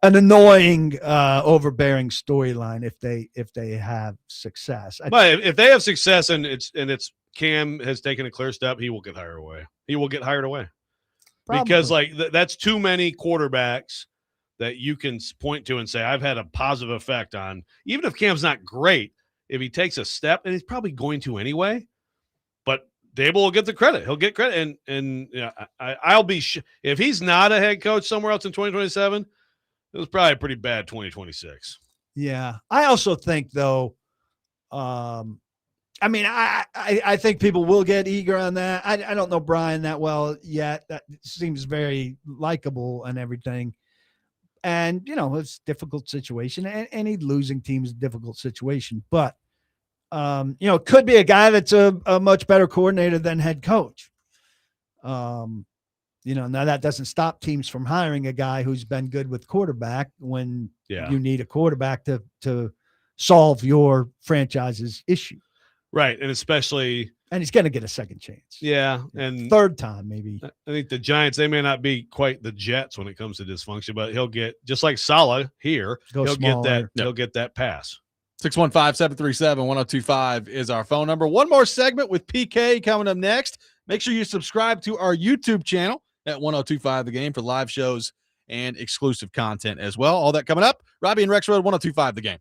an annoying, overbearing storyline if they have success. But if they have success and it's Cam has taken a clear step, he will get hired away. He will get hired away. Probably. Because that's too many quarterbacks that you can point to and say, I've had a positive effect on, even if Cam's not great, if he takes a step, and he's probably going to anyway, but Dable will get the credit. He'll get credit. And I'll be if he's not a head coach somewhere else in 2027, it was probably a pretty bad 2026. Yeah. I also think, though, I mean, I think people will get eager on that. I don't know Brian that well yet. That seems very likable and everything. And, it's a difficult situation. And any losing team is a difficult situation. But, it could be a guy that's a much better coordinator than head coach. Now that doesn't stop teams from hiring a guy who's been good with quarterback when you need a quarterback to solve your franchise's issue. Right. And especially, and he's going to get a second chance. Yeah. And third time, maybe. I think the Giants, they may not be quite the Jets when it comes to dysfunction, but he'll get, just like Saleh here, he'll get that pass. 615-737-1025 is our phone number. One more segment with PK coming up next. Make sure you subscribe to our YouTube channel at 1025 The Game for live shows and exclusive content as well. All that coming up. Robby and Rexrode, 1025 The Game.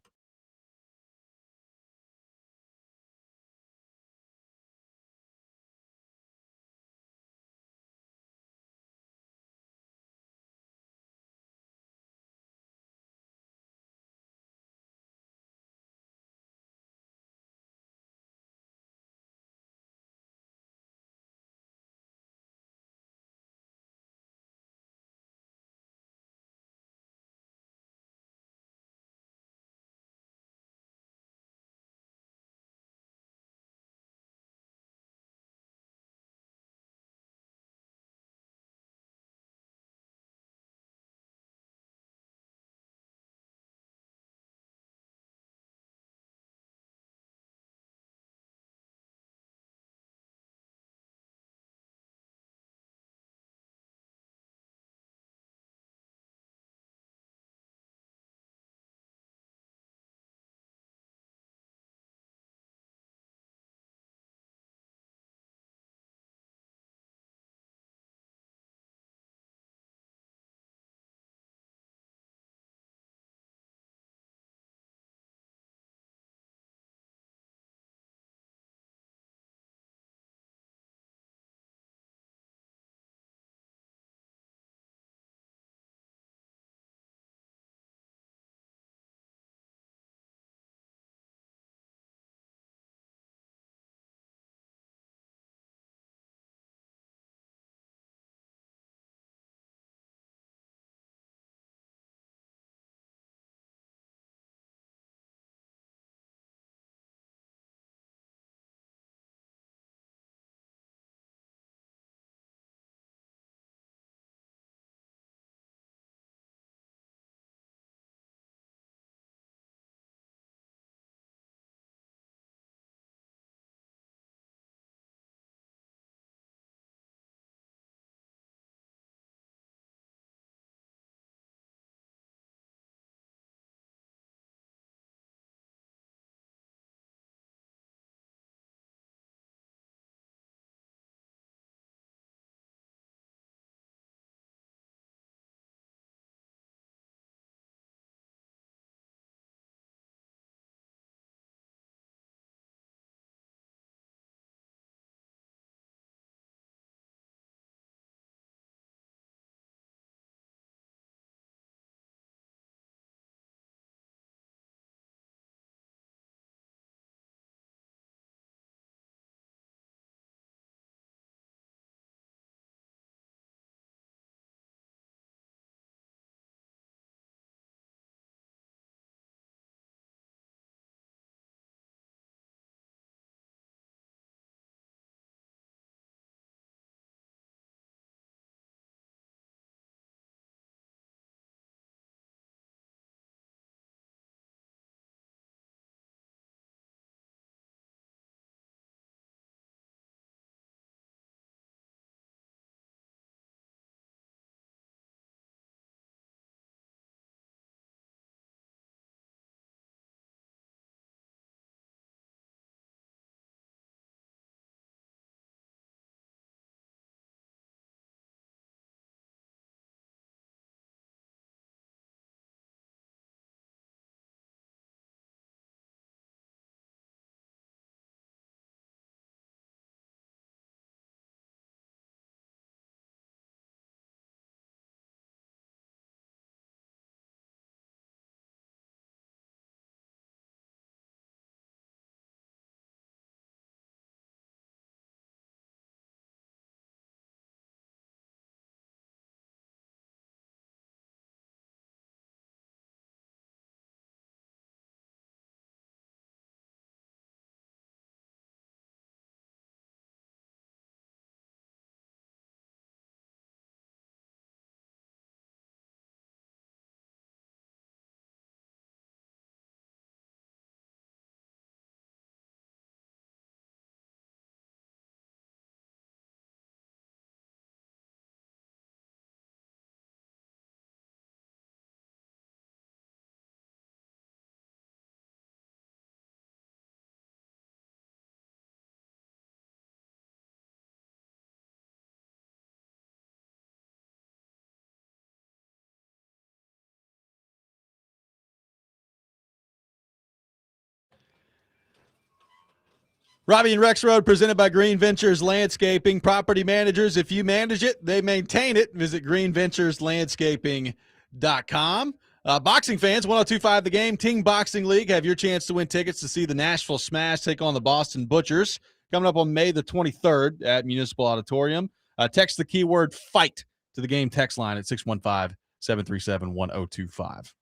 Robby and Rexrode, presented by Green Ventures Landscaping. Property managers, if you manage it, they maintain it. Visit greenventureslandscaping.com. Boxing fans, 102.5 The Game, Ting Boxing League. Have your chance to win tickets to see the Nashville Smash take on the Boston Butchers. Coming up on May the 23rd at Municipal Auditorium. Text the keyword FIGHT to the game text line at 615-737-1025.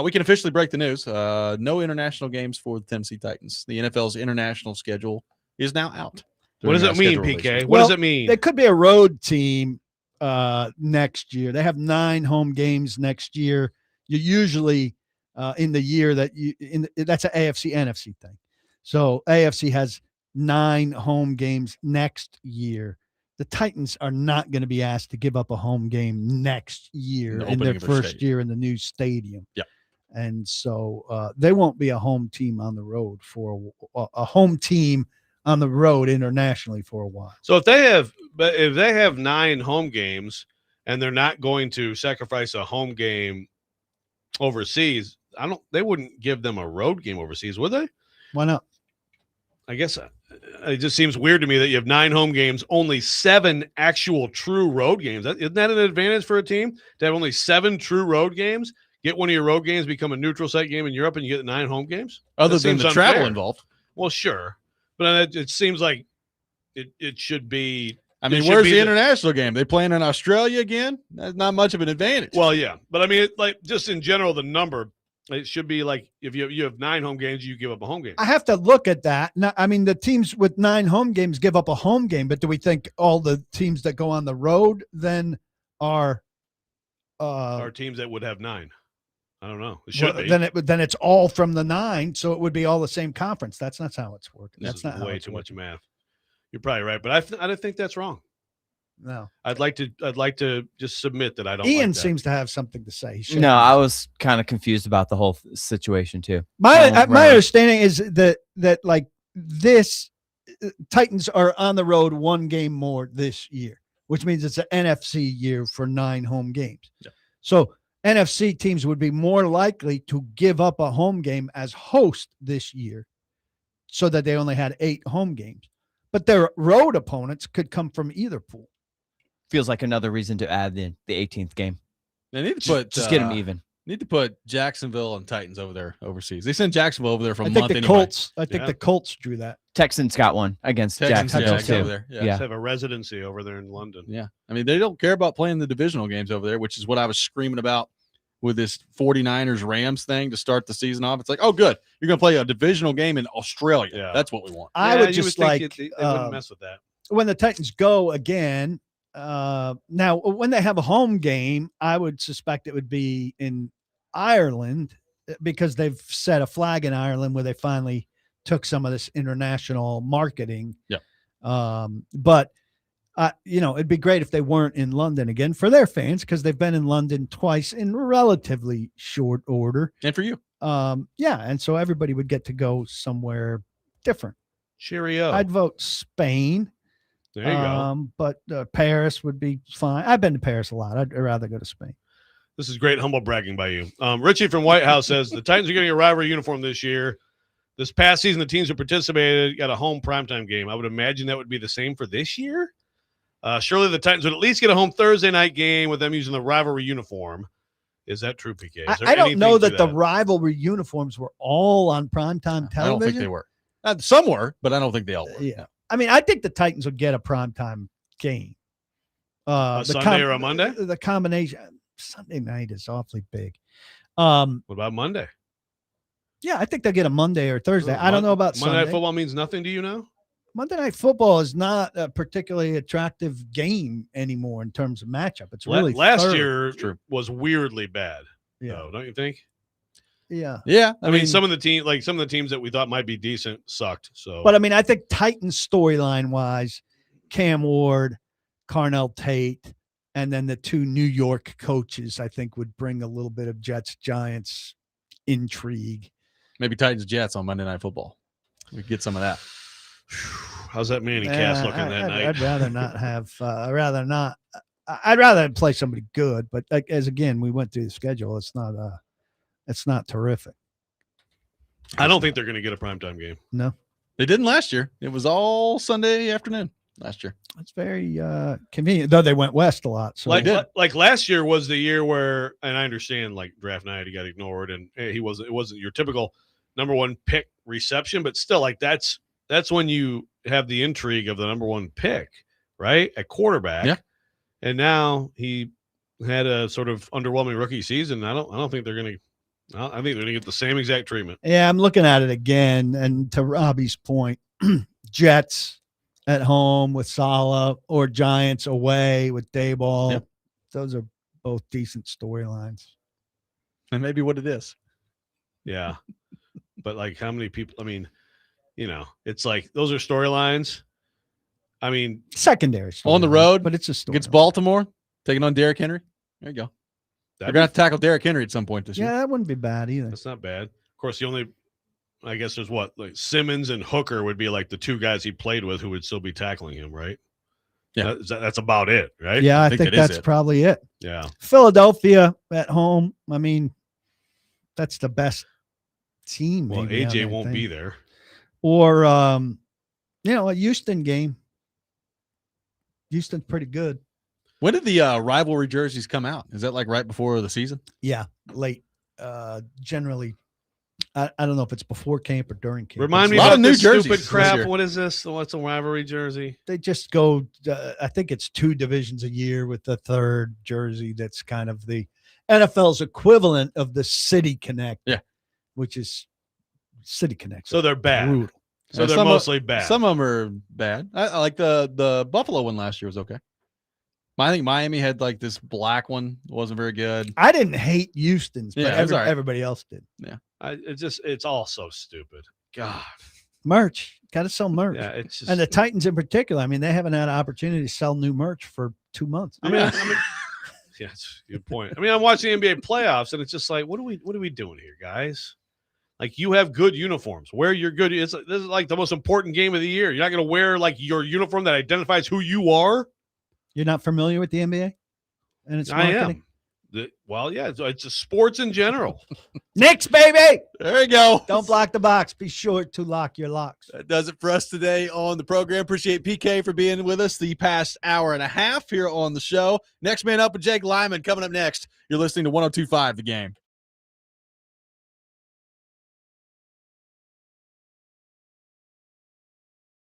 We can officially break the news. No international games for the Tennessee Titans. The NFL's international schedule is now out. What does it mean, PK? What does it mean? They could be a road team next year. They have 9 home games next year. You usually in the year that that's an AFC NFC thing. So AFC has 9 home games next year. The Titans are not going to be asked to give up a home game next year in their first year in the new stadium. Yeah. And so they won't be a home team on the road for a home team on the road internationally for a while. So if they have 9 home games and they're not going to sacrifice a home game overseas, they wouldn't give them a road game overseas, would they? Why not? I guess it just seems weird to me that you have 9 home games, only 7 actual true road games. Isn't that an advantage for a team to have only 7 true road games? Get one of your road games, become a neutral site game in Europe, and you get 9 home games? Other than the travel involved. Well, sure. But it seems like it should be. I mean, where's the international game? They playing in Australia again? That's not much of an advantage. Well, yeah. But, I mean, just in general, the number, it should be like if you have 9 home games, you give up a home game. I have to look at that. I mean, the teams with 9 home games give up a home game, but do we think all the teams that go on the road then are teams that would have 9? I don't know. It should be. Then it's all from the 9, so it would be all the same conference. That's not how it's working. That's not way too much math. You're probably right, but I don't think that's wrong. No, I'd like to just submit that I don't. Ian like that. seems to have something to say. No, I was kind of confused about the whole situation too. My understanding is that like this Titans are on the road 1 game more this year, which means it's an NFC year for 9 home games. Yeah. So NFC teams would be more likely to give up a home game as host this year so that they only had 8 home games. But their road opponents could come from either pool. Feels like another reason to add in the 18th game. They need to put just get them even. Need to put Jacksonville and Titans over there overseas. They sent Jacksonville over there for a month anyway. I think the Colts drew that. Texans got one against Jacksonville too. Over there. Yeah. Just have a residency over there in London. Yeah. I mean, they don't care about playing the divisional games over there, which is what I was screaming about with this 49ers Rams thing to start the season off. It's like, oh, good. You're going to play a divisional game in Australia. Yeah. That's what we want. I would just they wouldn't mess with that. When the Titans go again, now when they have a home game, I would suspect it would be in Ireland because they've set a flag in Ireland where they finally took some of this international marketing. Yeah. But it'd be great if they weren't in London again for their fans because they've been in London twice in relatively short order. And for you. Yeah. And so everybody would get to go somewhere different. Cheerio. I'd vote Spain. There you go. But Paris would be fine. I've been to Paris a lot. I'd rather go to Spain. This is great humble bragging by you. Richie from White House says the Titans are getting a rivalry uniform this year. This past season, the teams who participated got a home primetime game. I would imagine that would be the same for this year. Surely the Titans would at least get a home Thursday night game with them using the rivalry uniform. Is that true, PK? I don't know that the rivalry uniforms were all on primetime television. I don't think they were. Some were, but I don't think they all were. Yeah. I mean, I think the Titans would get a primetime game. A Sunday or a Monday? The combination. Sunday night is awfully big. What about Monday? Yeah, I think they'll get a Monday or Thursday. I don't know about Monday Sunday. Night Football means nothing to you now? Monday Night Football is not a particularly attractive game anymore in terms of matchup. It's really last year was weirdly bad. Yeah, though, don't you think? Yeah, yeah. I mean, some of the teams that we thought might be decent sucked. So, but I mean, I think Titans storyline wise, Cam Ward, Carnell Tate, and then the 2 New York coaches, I think would bring a little bit of Jets Giants intrigue. Maybe Titans Jets on Monday Night Football. We could get some of that. How's that Manny Cass looking that night? I'd rather not have. I'd rather play somebody good. But as again, we went through the schedule. It's not terrific. I don't think they're going to get a primetime game. No. They didn't last year. It was all Sunday afternoon last year. It's very convenient, though they went west a lot. So like last year was the year where, and I understand like draft night he got ignored, and it wasn't your typical number one pick reception, but still like that's when you have the intrigue of the number one pick, right, at quarterback. Yeah. And now he had a sort of underwhelming rookie season. I don't think they're gonna. I think they're gonna get the same exact treatment. Yeah, I'm looking at it again, and to Robbie's point, Jets at home with Saleh or Giants away with Dayball. Yep. Those are both decent storylines. And maybe what it is. Yeah. But like how many people, I mean, it's like those are storylines. I mean, Secondary on the road, but it's a story. Against Baltimore, taking on Derrick Henry. There you go. They're going to have to tackle Derrick Henry at some point this year. Yeah, that wouldn't be bad either. That's not bad. Of course, I guess there's like Simmons and Hooker would be like the two guys he played with who would still be tackling him, right? Yeah. That's about it, right? Yeah, I think that's probably it. Yeah. Philadelphia at home. I mean, that's the best team. Well, maybe AJ won't be there. Or, a Houston game. Houston's pretty good. When did the rivalry jerseys come out? Is that like right before the season? Yeah, late. Generally, I don't know if it's before camp or during camp. Remind me lot about of new this jerseys stupid this crap. year. What is this? What's a rivalry jersey? They just go, I think it's 2 divisions a year with the third jersey. That's kind of the NFL's equivalent of the City Connect. Yeah. Which is City Connect. So they're bad. Brutal. So Yeah, they're mostly bad. Some of them are bad. I like the Buffalo one last year was okay. I think Miami had like this black one. It wasn't very good. I didn't hate Houston's, but Yeah, it was all right. everybody else did. Yeah. It's all so stupid. God. Merch. Got to sell merch. Yeah, it's just, And the Titans in particular, I mean, they haven't had an opportunity to sell new merch for 2 months. I mean, yeah, that's a good point. I mean, I'm watching the NBA playoffs, and it's just like, what are we doing here, guys? Like, you have good uniforms. Wear your good. This is like the most important game of the year. You're not going to wear like your uniform that identifies who you are. You're not familiar with the NBA and its I marketing? am. Well, yeah, it's just sports in general. Knicks, baby. There you go. Don't block the box. Be sure to lock your locks. That does it for us today on the program. Appreciate PK for being with us the past hour and a half here on the show. Next man up with Jake Lyman coming up next. You're listening to 102.5 The Game.